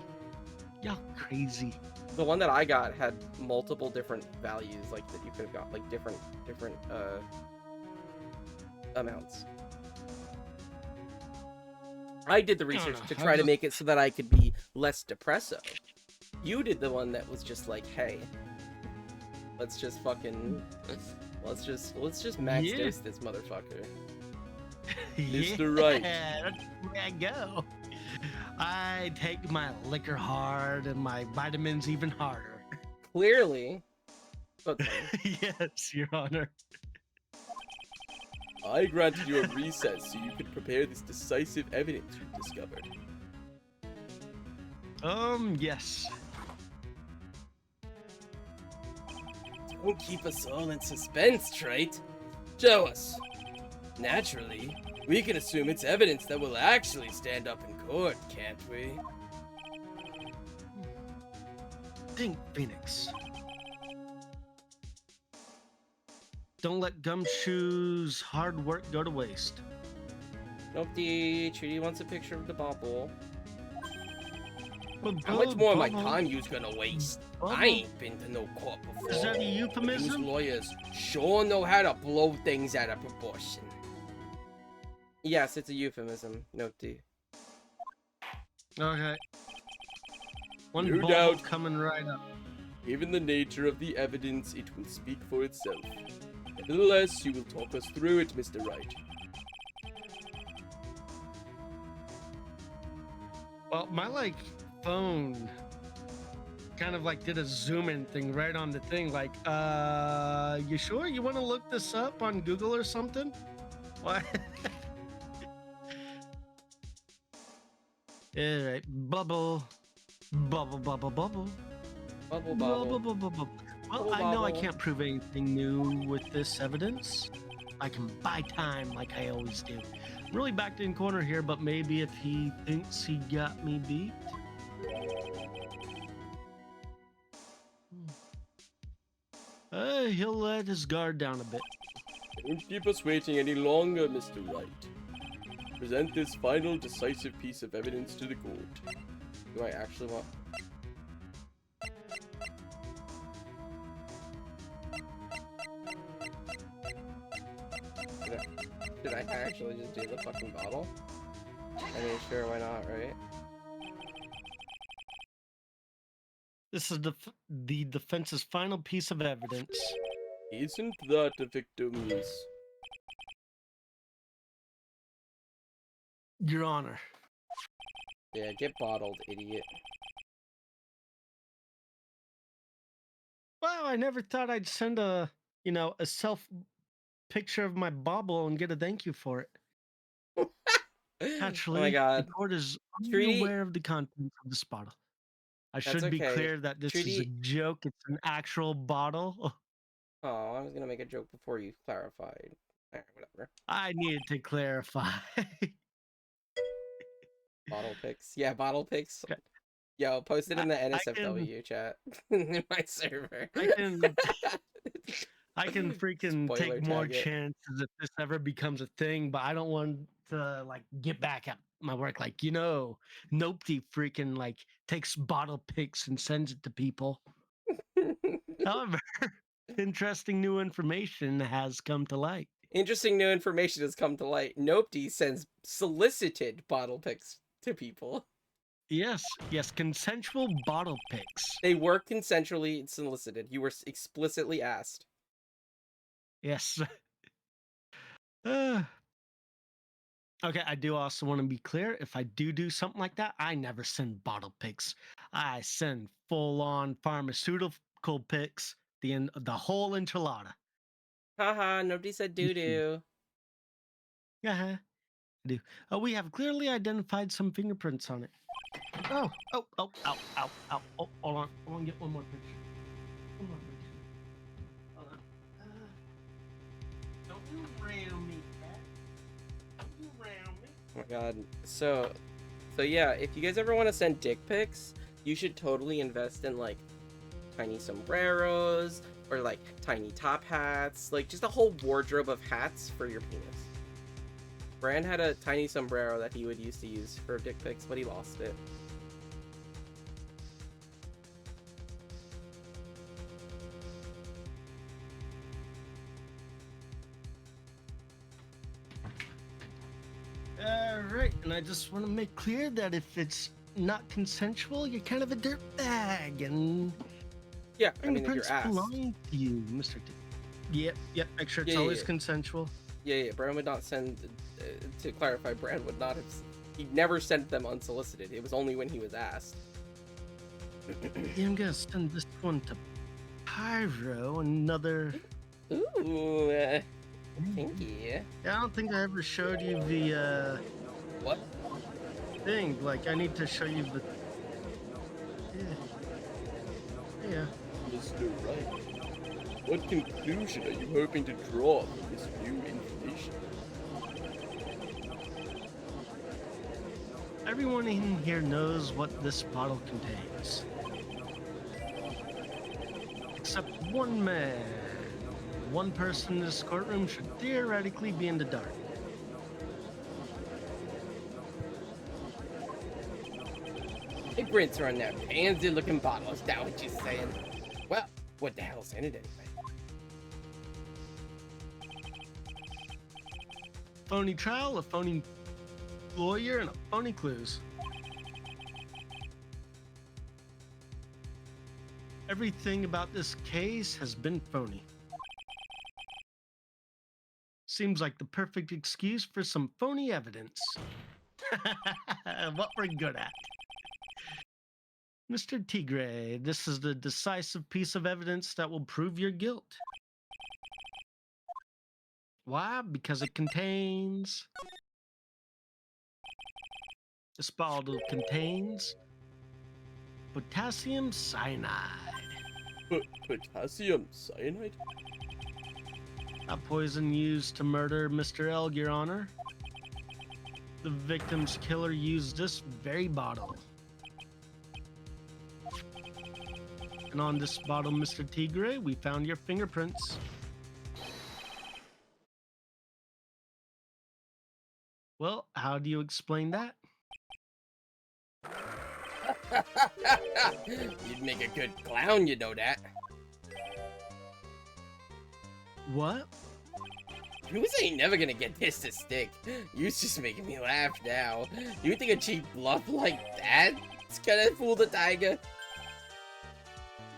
Speaker 1: Y'all crazy.
Speaker 2: The one that I got had multiple different values, like, that you could have got, like, different amounts. I did the research to try to make it so that I could be less depresso. You did the one that was just like, hey, let's just fucking, let's just max dose this motherfucker.
Speaker 1: Mr. Right. That's where I go. I take my liquor hard and my vitamins even harder.
Speaker 2: Clearly. But
Speaker 1: yes, Your Honor.
Speaker 3: I granted you a recess so you could prepare this decisive evidence you've discovered.
Speaker 1: Yes.
Speaker 3: Don't keep us all in suspense, Trite. Show us. Naturally, we can assume it's evidence that will actually stand up in court, can't we?
Speaker 1: Think, Phoenix. Don't let Gumshoe's hard work go to waste.
Speaker 2: Nope, Trudy wants a picture of the bobble.
Speaker 3: How much more of my time you's gonna waste? I ain't been to no court before.
Speaker 1: Is that a euphemism?
Speaker 3: These lawyers sure know how to blow things out of proportion.
Speaker 2: Yes, it's a euphemism. Note D.
Speaker 1: Okay. One
Speaker 3: No
Speaker 1: ball
Speaker 3: doubt.
Speaker 1: Coming right up.
Speaker 3: Given the nature of the evidence, it will speak for itself. Nevertheless, you will talk us through it, Mr. Wright.
Speaker 1: Well, my phone kind of did a zoom in thing right on the thing. You sure you want to look this up on Google or something? What? All right, bubble. Well, I know I can't prove anything new with this evidence. I can buy time like I always do. I'm really backed in corner here, but maybe if he thinks he got me beat. He'll let his guard down a bit.
Speaker 3: Don't keep us waiting any longer, Mr. Wright. Present this final decisive piece of evidence to the court. Do I actually want... Did I actually just do the fucking bottle? I mean, sure, why not, right?
Speaker 1: This is the defense's final piece of evidence.
Speaker 3: Isn't that the victim's...
Speaker 1: Your Honor.
Speaker 3: Yeah, get bottled, idiot.
Speaker 1: Well, I never thought I'd send a self picture of my bauble and get a thank you for it.
Speaker 3: Oh
Speaker 1: Actually,
Speaker 3: my
Speaker 1: the
Speaker 3: god.
Speaker 1: court is
Speaker 3: Treaty...
Speaker 1: unaware of the contents of this bottle. I
Speaker 3: That's
Speaker 1: should be
Speaker 3: okay.
Speaker 1: clear that this is a
Speaker 3: Treaty...
Speaker 1: joke. It's an actual bottle.
Speaker 3: Oh, I was gonna make a joke before you clarified. Alright, whatever.
Speaker 1: I needed to clarify.
Speaker 3: Bottle pics. Yeah, bottle pics.
Speaker 1: Okay.
Speaker 3: Yo, post it in the
Speaker 1: I
Speaker 3: NSFW chat. In my server.
Speaker 1: I can freaking
Speaker 3: Spoiler
Speaker 1: take more
Speaker 3: tag it.
Speaker 1: chances if this ever becomes a thing, but I don't want to like get back at my work. Like, nobody freaking like takes bottle pics and sends it to people. However, interesting new information has come to light.
Speaker 3: Interesting new information has come to light. Nopedy sends solicited bottle pics to people.
Speaker 1: Yes, consensual bottle pics.
Speaker 3: They were consensually solicited. You were explicitly asked.
Speaker 1: Yes. Okay, I do also want to be clear. If I do something like that, I never send bottle pics. I send full-on pharmaceutical pics, the whole enchilada.
Speaker 3: Haha, nobody said doo-doo.
Speaker 1: Yeah, I do. We have clearly identified some fingerprints on it. Oh, ow. Oh, hold on, get one more picture. One more picture. Hold on. Don't you ram me, cat. Don't you ram me.
Speaker 3: Oh my god. So yeah, if you guys ever want to send dick pics, you should totally invest in like tiny sombreros or like tiny top hats, like just a whole wardrobe of hats for your penis. Brand had a tiny sombrero that he would used to use for dick pics, but he lost it.
Speaker 1: Right, and I just want to make clear that if it's not consensual, you're kind of a dirtbag, and
Speaker 3: Yeah, I mean, if you're
Speaker 1: fingerprints
Speaker 3: asked.
Speaker 1: belong to you, Mr. T. Yep, make sure it's
Speaker 3: Yeah,
Speaker 1: always
Speaker 3: yeah.
Speaker 1: consensual.
Speaker 3: Yeah, Brand would not send, to clarify, Brand would not have, he never sent them unsolicited. It was only when he was asked.
Speaker 1: Yeah, I'm gonna send this one to Pyro, another...
Speaker 3: Ooh, thank you.
Speaker 1: Yeah, I don't think I ever showed you the,
Speaker 3: What?
Speaker 1: thing. Like, I need to show you the... Yeah.
Speaker 3: Mr. Wright, what conclusion are you hoping to draw from this new information?
Speaker 1: Everyone in here knows what this bottle contains. Except one man. One person in this courtroom should theoretically be in the dark.
Speaker 3: Hey, prints are on that pansy-looking bottle. Is that what you're saying? Well, what the hell's in it anyway?
Speaker 1: Phony trial, a phony lawyer, and a phony clues. Everything about this case has been phony. Seems like the perfect excuse for some phony evidence. What we're good at. Mr. Tigre, this is the decisive piece of evidence that will prove your guilt. Why? Because it contains... This bottle contains potassium cyanide.
Speaker 3: Potassium cyanide?
Speaker 1: A poison used to murder Mr. Elg, Your Honor. The victim's killer used this very bottle. And on this bottle, Mr. Tigre, we found your fingerprints. Well, how do you explain that?
Speaker 3: You'd make a good clown, you know that.
Speaker 1: What?
Speaker 3: You ain't never gonna get this to stick. You're just making me laugh now. You think a cheap bluff like that's gonna fool the tiger?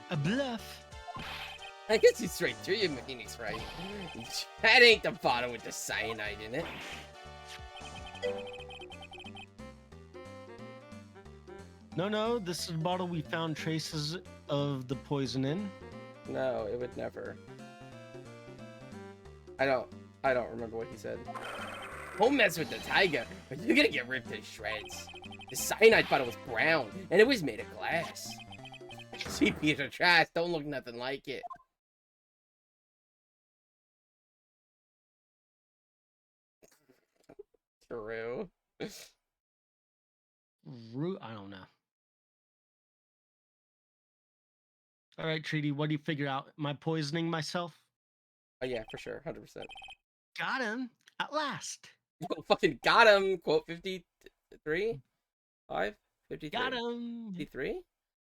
Speaker 1: A bluff?
Speaker 3: I guess he's straight through your meanings, right? That ain't the bottle with the cyanide in it.
Speaker 1: No, this is a bottle we found traces of the poison in.
Speaker 3: No, it would never. I don't remember what he said. Don't mess with the tiger, or you're gonna get ripped to shreds. The cyanide bottle was brown, and it was made of glass. See, piece of trash, don't look nothing like it. True.
Speaker 1: I don't know. All right, Treaty, what do you figure out? Am I poisoning myself?
Speaker 3: Oh yeah, for sure, 100%.
Speaker 1: Got him at last.
Speaker 3: Oh, fucking got him. Quote 53? 5? 53?
Speaker 1: Got him.
Speaker 3: 53?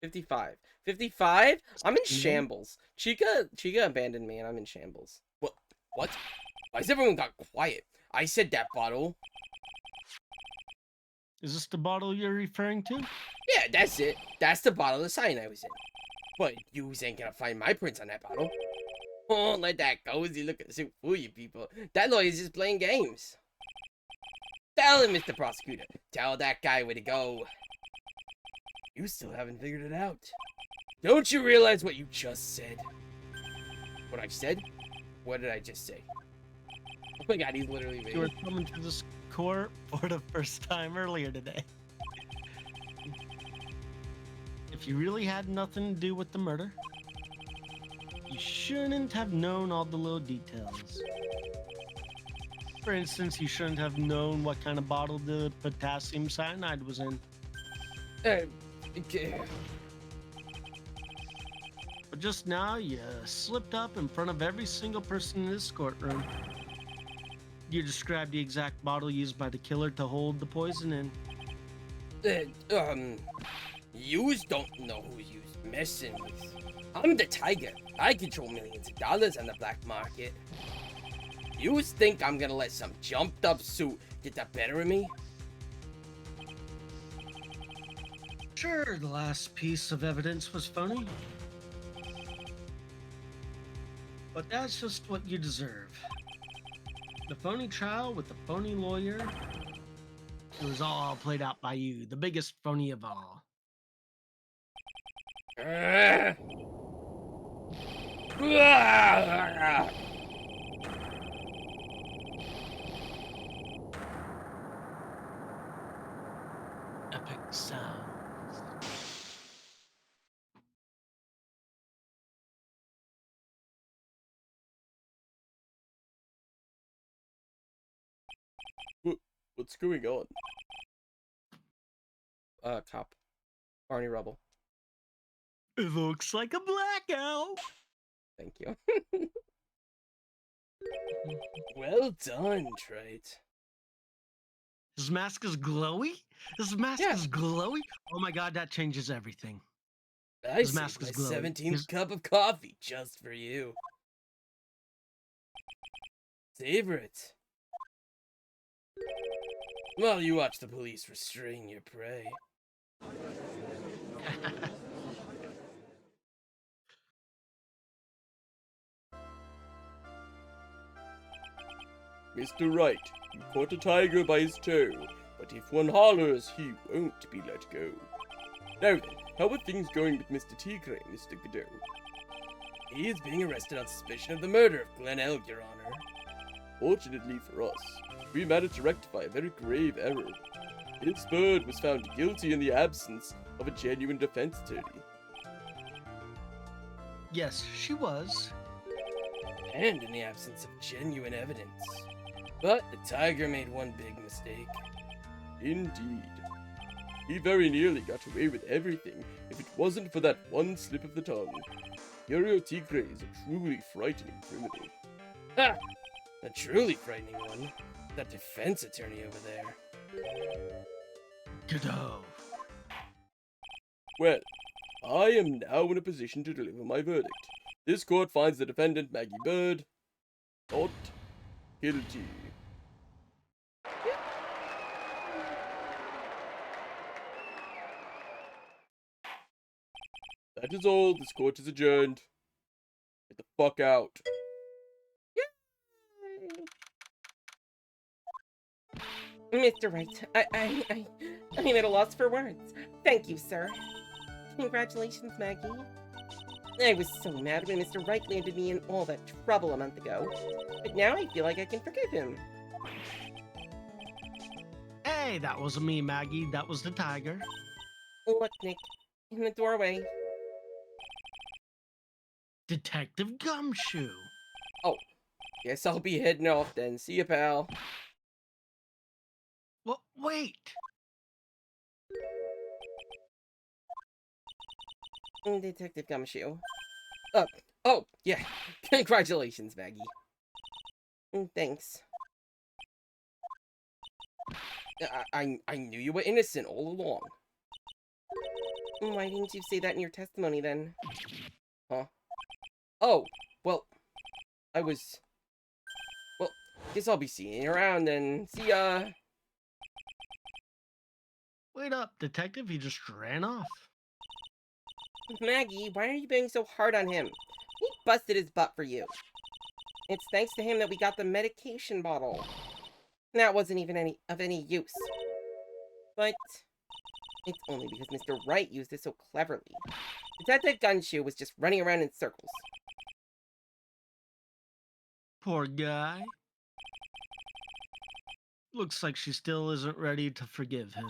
Speaker 3: 55. 55? I'm in shambles. Chica abandoned me and I'm in shambles. What? What? Why has everyone got quiet? I said that bottle.
Speaker 1: Is this the bottle you're referring to?
Speaker 3: Yeah, that's it. That's the bottle the cyanide was in. But you ain't gonna find my prints on that bottle. Oh, let that cozy look at the fool you people. That lawyer's just playing games. Tell him, Mr. Prosecutor. Tell that guy where to go. You still haven't figured it out. Don't you realize what you just said? What I said? What did I just say? Oh my god, he's literally me.
Speaker 1: You were coming to this court for the first time earlier today. If you really had nothing to do with the murder, you shouldn't have known all the little details. For instance, you shouldn't have known what kind of bottle the potassium cyanide was in.
Speaker 3: Okay.
Speaker 1: But just now, you slipped up in front of every single person in this courtroom. You described the exact bottle used by the killer to hold the poison in.
Speaker 3: Yous don't know who yous messing with. I'm the tiger. I control millions of dollars on the black market. Yous think I'm gonna let some jumped up suit get the better of me?
Speaker 1: Sure, the last piece of evidence was phony. But that's just what you deserve. The phony trial with the phony lawyer. It was all played out by you, the biggest phony of all. Epic sounds.
Speaker 3: What's going on? Cop. Barney Rubble.
Speaker 1: It looks like a blackout.
Speaker 3: Thank you. Well done, Trite.
Speaker 1: His mask is glowy? His mask is glowy? Oh my god, that changes everything.
Speaker 3: His
Speaker 1: mask is
Speaker 3: my
Speaker 1: glowy.
Speaker 3: 17th cup of coffee just for you. Savor it. While you watch the police restrain your prey. Mr. Wright, you caught a tiger by his toe, but if one hollers, he won't be let go. Now then, how are things going with Mr. Tigre, Mr. Godot? He is being arrested on suspicion of the murder of Glen Elg, Your Honor. Fortunately for us, we managed to rectify a very grave error. Miss Bird was found guilty in the absence of a genuine defense attorney.
Speaker 1: Yes, she was.
Speaker 3: And in the absence of genuine evidence. But the tiger made one big mistake. Indeed. He very nearly got away with everything if it wasn't for that one slip of the tongue. Yorio Tigre is a truly frightening criminal. Ha! A truly frightening one. That defense attorney over there.
Speaker 1: Kiddo.
Speaker 3: Well, I am now in a position to deliver my verdict. This court finds the defendant, Maggie Bird, not guilty. That is all. This court is adjourned. Get the fuck out.
Speaker 2: Mr. Wright, I'm at a loss for words. Thank you, sir. Congratulations, Maggie. I was so mad when Mr. Wright landed me in all that trouble a month ago, but now I feel like I can forgive him.
Speaker 1: Hey, that wasn't me, Maggie. That was the tiger.
Speaker 2: Look, Nick, in the doorway.
Speaker 1: Detective Gumshoe.
Speaker 3: Oh, guess I'll be heading off then. See ya, pal.
Speaker 1: Well, wait.
Speaker 2: Detective Gumshoe.
Speaker 3: Oh, yeah. Congratulations, Maggie.
Speaker 2: Thanks.
Speaker 3: I knew you were innocent all along.
Speaker 2: Why didn't you say that in your testimony then?
Speaker 3: Huh? Oh, well, well, guess I'll be seeing you around then. See ya.
Speaker 1: Wait up, detective. He just ran off.
Speaker 2: Maggie, why are you being so hard on him? He busted his butt for you. It's thanks to him that we got the medication bottle. That wasn't even of any use. But it's only because Mr. Wright used it so cleverly. Detective Gumshoe was just running around in circles.
Speaker 1: Poor guy. Looks like she still isn't ready to forgive him.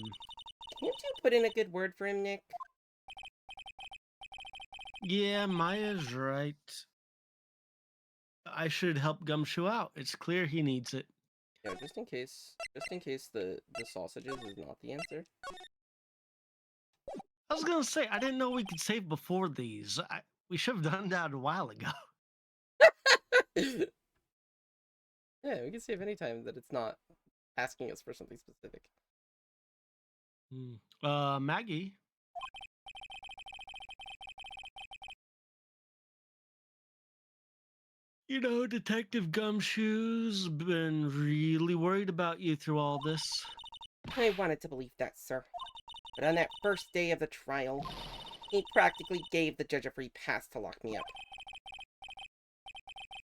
Speaker 2: Can't you put in a good word for him, Nick?
Speaker 1: Yeah, Maya's right. I should help Gumshoe out. It's clear he needs it.
Speaker 3: Yeah, just in case the sausages is not the answer.
Speaker 1: I was gonna say, I didn't know we could save before these. We should have done that a while ago.
Speaker 3: Yeah, we can save any time that it's not asking us for something specific.
Speaker 1: Maggie. You know, Detective Gumshoe's been really worried about you through all this.
Speaker 2: I wanted to believe that, sir. But on that first day of the trial, he practically gave the judge a free pass to lock me up.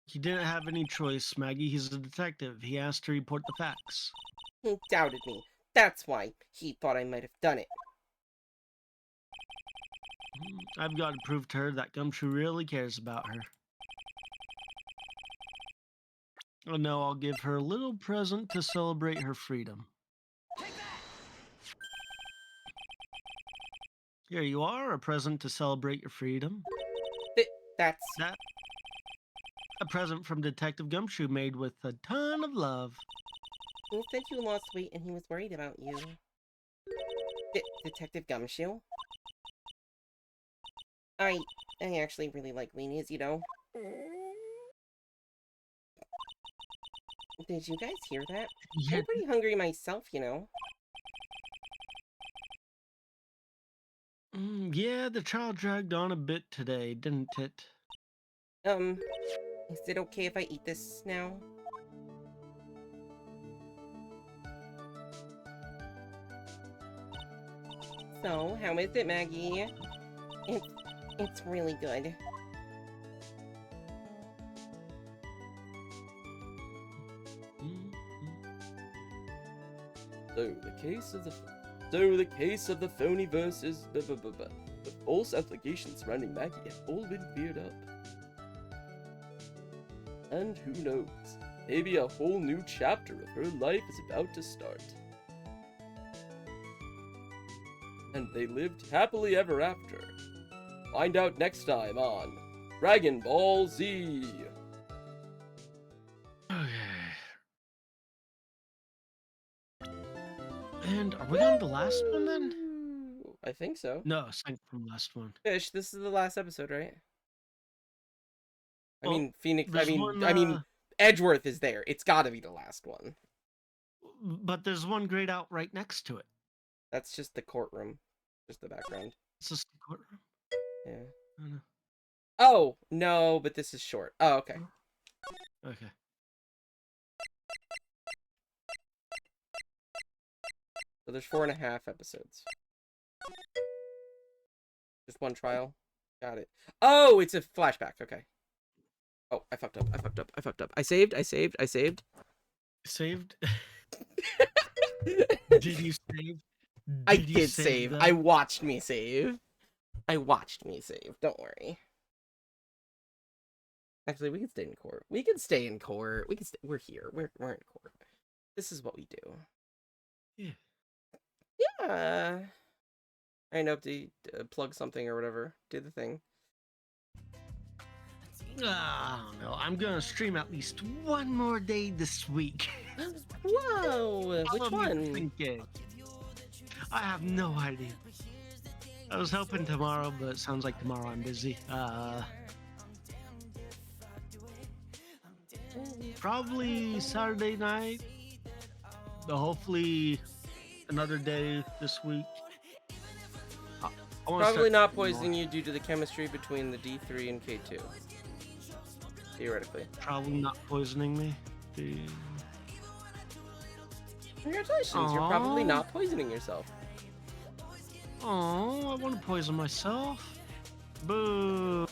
Speaker 1: He didn't have any choice, Maggie. He's a detective. He has to report the facts.
Speaker 2: He doubted me. That's why he thought I might have done it.
Speaker 1: I've got to prove to her that Gumshoe really cares about her. Oh no, I'll give her a little present to celebrate her freedom. Here you are, a present to celebrate your freedom.
Speaker 2: That's...
Speaker 1: A present from Detective Gumshoe made with a ton of love.
Speaker 2: He said you lost weight and he was worried about you. Detective Gumshoe? I actually really like weenies, you know. Did you guys hear that?
Speaker 1: Yeah.
Speaker 2: I'm pretty hungry myself, you know.
Speaker 1: Yeah, the trial dragged on a bit today, didn't it?
Speaker 2: Is it okay if I eat this now? So, how is it, Maggie? It's really good.
Speaker 3: So the case of the phony versus the false allegations surrounding Maggie have all been cleared up. And who knows, maybe a whole new chapter of her life is about to start. And they lived happily ever after. Find out next time on Dragon Ball Z.
Speaker 1: Okay. And are we on the last one then?
Speaker 2: I think so.
Speaker 1: No, second from last one.
Speaker 2: Fish, this is the last episode, right? I
Speaker 1: Well,
Speaker 2: mean, Phoenix.
Speaker 1: there's one,
Speaker 2: I mean, Edgeworth is there. It's got to be the last one.
Speaker 1: but there's one grayed out right next to it.
Speaker 2: That's just the courtroom, just the background.
Speaker 1: It's just the courtroom.
Speaker 2: Yeah.
Speaker 1: Oh, no.
Speaker 2: Oh no, but this is short. Oh, okay.
Speaker 1: Okay.
Speaker 2: So there's 4.5 episodes. Just one trial. Got it. Oh, it's a flashback. Okay. Oh, I fucked up. I fucked up. I fucked up. I saved. I saved. I saved.
Speaker 1: Saved? Did you save?
Speaker 2: I
Speaker 1: you
Speaker 2: did save.
Speaker 1: them?
Speaker 2: I watched me save. I watched me save. Don't worry. Actually, we can stay in court. We can stay in court. We can. We're here. We're in court. This is what we do.
Speaker 1: Yeah.
Speaker 2: Yeah. I know to plug something or whatever. Do the thing.
Speaker 1: I don't know. I'm gonna stream at least one more day this week.
Speaker 2: Whoa! Which
Speaker 1: How am I
Speaker 2: one?
Speaker 1: thinking? I have no idea. I was hoping tomorrow, but it sounds like tomorrow I'm busy. Probably Saturday night. Hopefully another day this week. I wanna
Speaker 2: Probably
Speaker 1: start
Speaker 2: not
Speaker 1: tomorrow.
Speaker 2: poisoning you due to the chemistry between the D3 and K2. Theoretically.
Speaker 1: Probably not poisoning me.
Speaker 2: Congratulations, you're probably
Speaker 1: Aw.
Speaker 2: not poisoning yourself.
Speaker 1: Oh, I want to poison myself. Boo.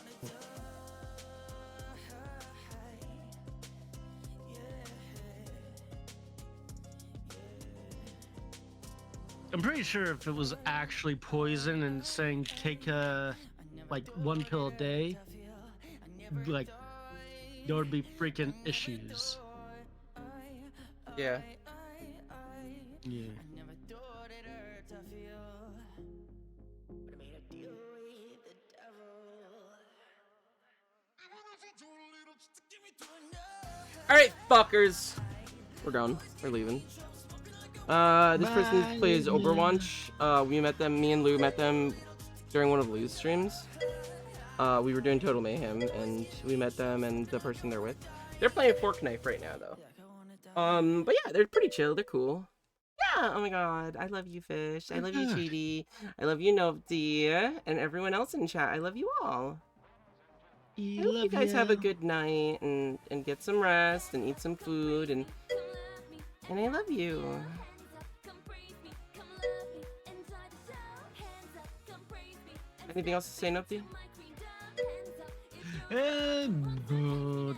Speaker 1: I'm pretty sure if it was actually poison and saying take like one pill a day, like there would be freaking issues.
Speaker 2: Yeah.
Speaker 1: Yeah.
Speaker 2: Alright, fuckers. We're gone. We're leaving. This person
Speaker 1: Bye.
Speaker 2: plays Overwatch. We met them, me and Lou met them during one of Lou's streams. We were doing Total Mayhem, and we met them and the person they're with. They're playing Fork Knife right now, though. But yeah, they're pretty chill. They're cool. Yeah, oh my god. I love you, Fish. I love you, Cheaty. I love you, Nopti. And everyone else in chat. I love you all. I hope you guys have a good night and get some rest and eat some food and I love you. Anything else to say, Nopti?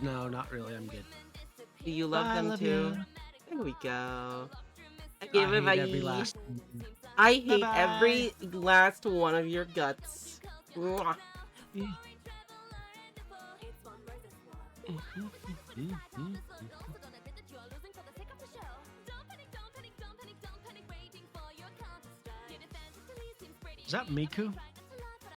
Speaker 1: No, not really. I'm good.
Speaker 2: Do you love
Speaker 1: I
Speaker 2: them
Speaker 1: love
Speaker 2: too?
Speaker 1: ya.
Speaker 2: There we go.
Speaker 1: I
Speaker 2: Okay,
Speaker 1: hate
Speaker 2: bye-bye.
Speaker 1: every last one.
Speaker 2: I hate
Speaker 1: Bye-bye.
Speaker 2: every last one of your guts. Mwah.
Speaker 1: Is that Miku?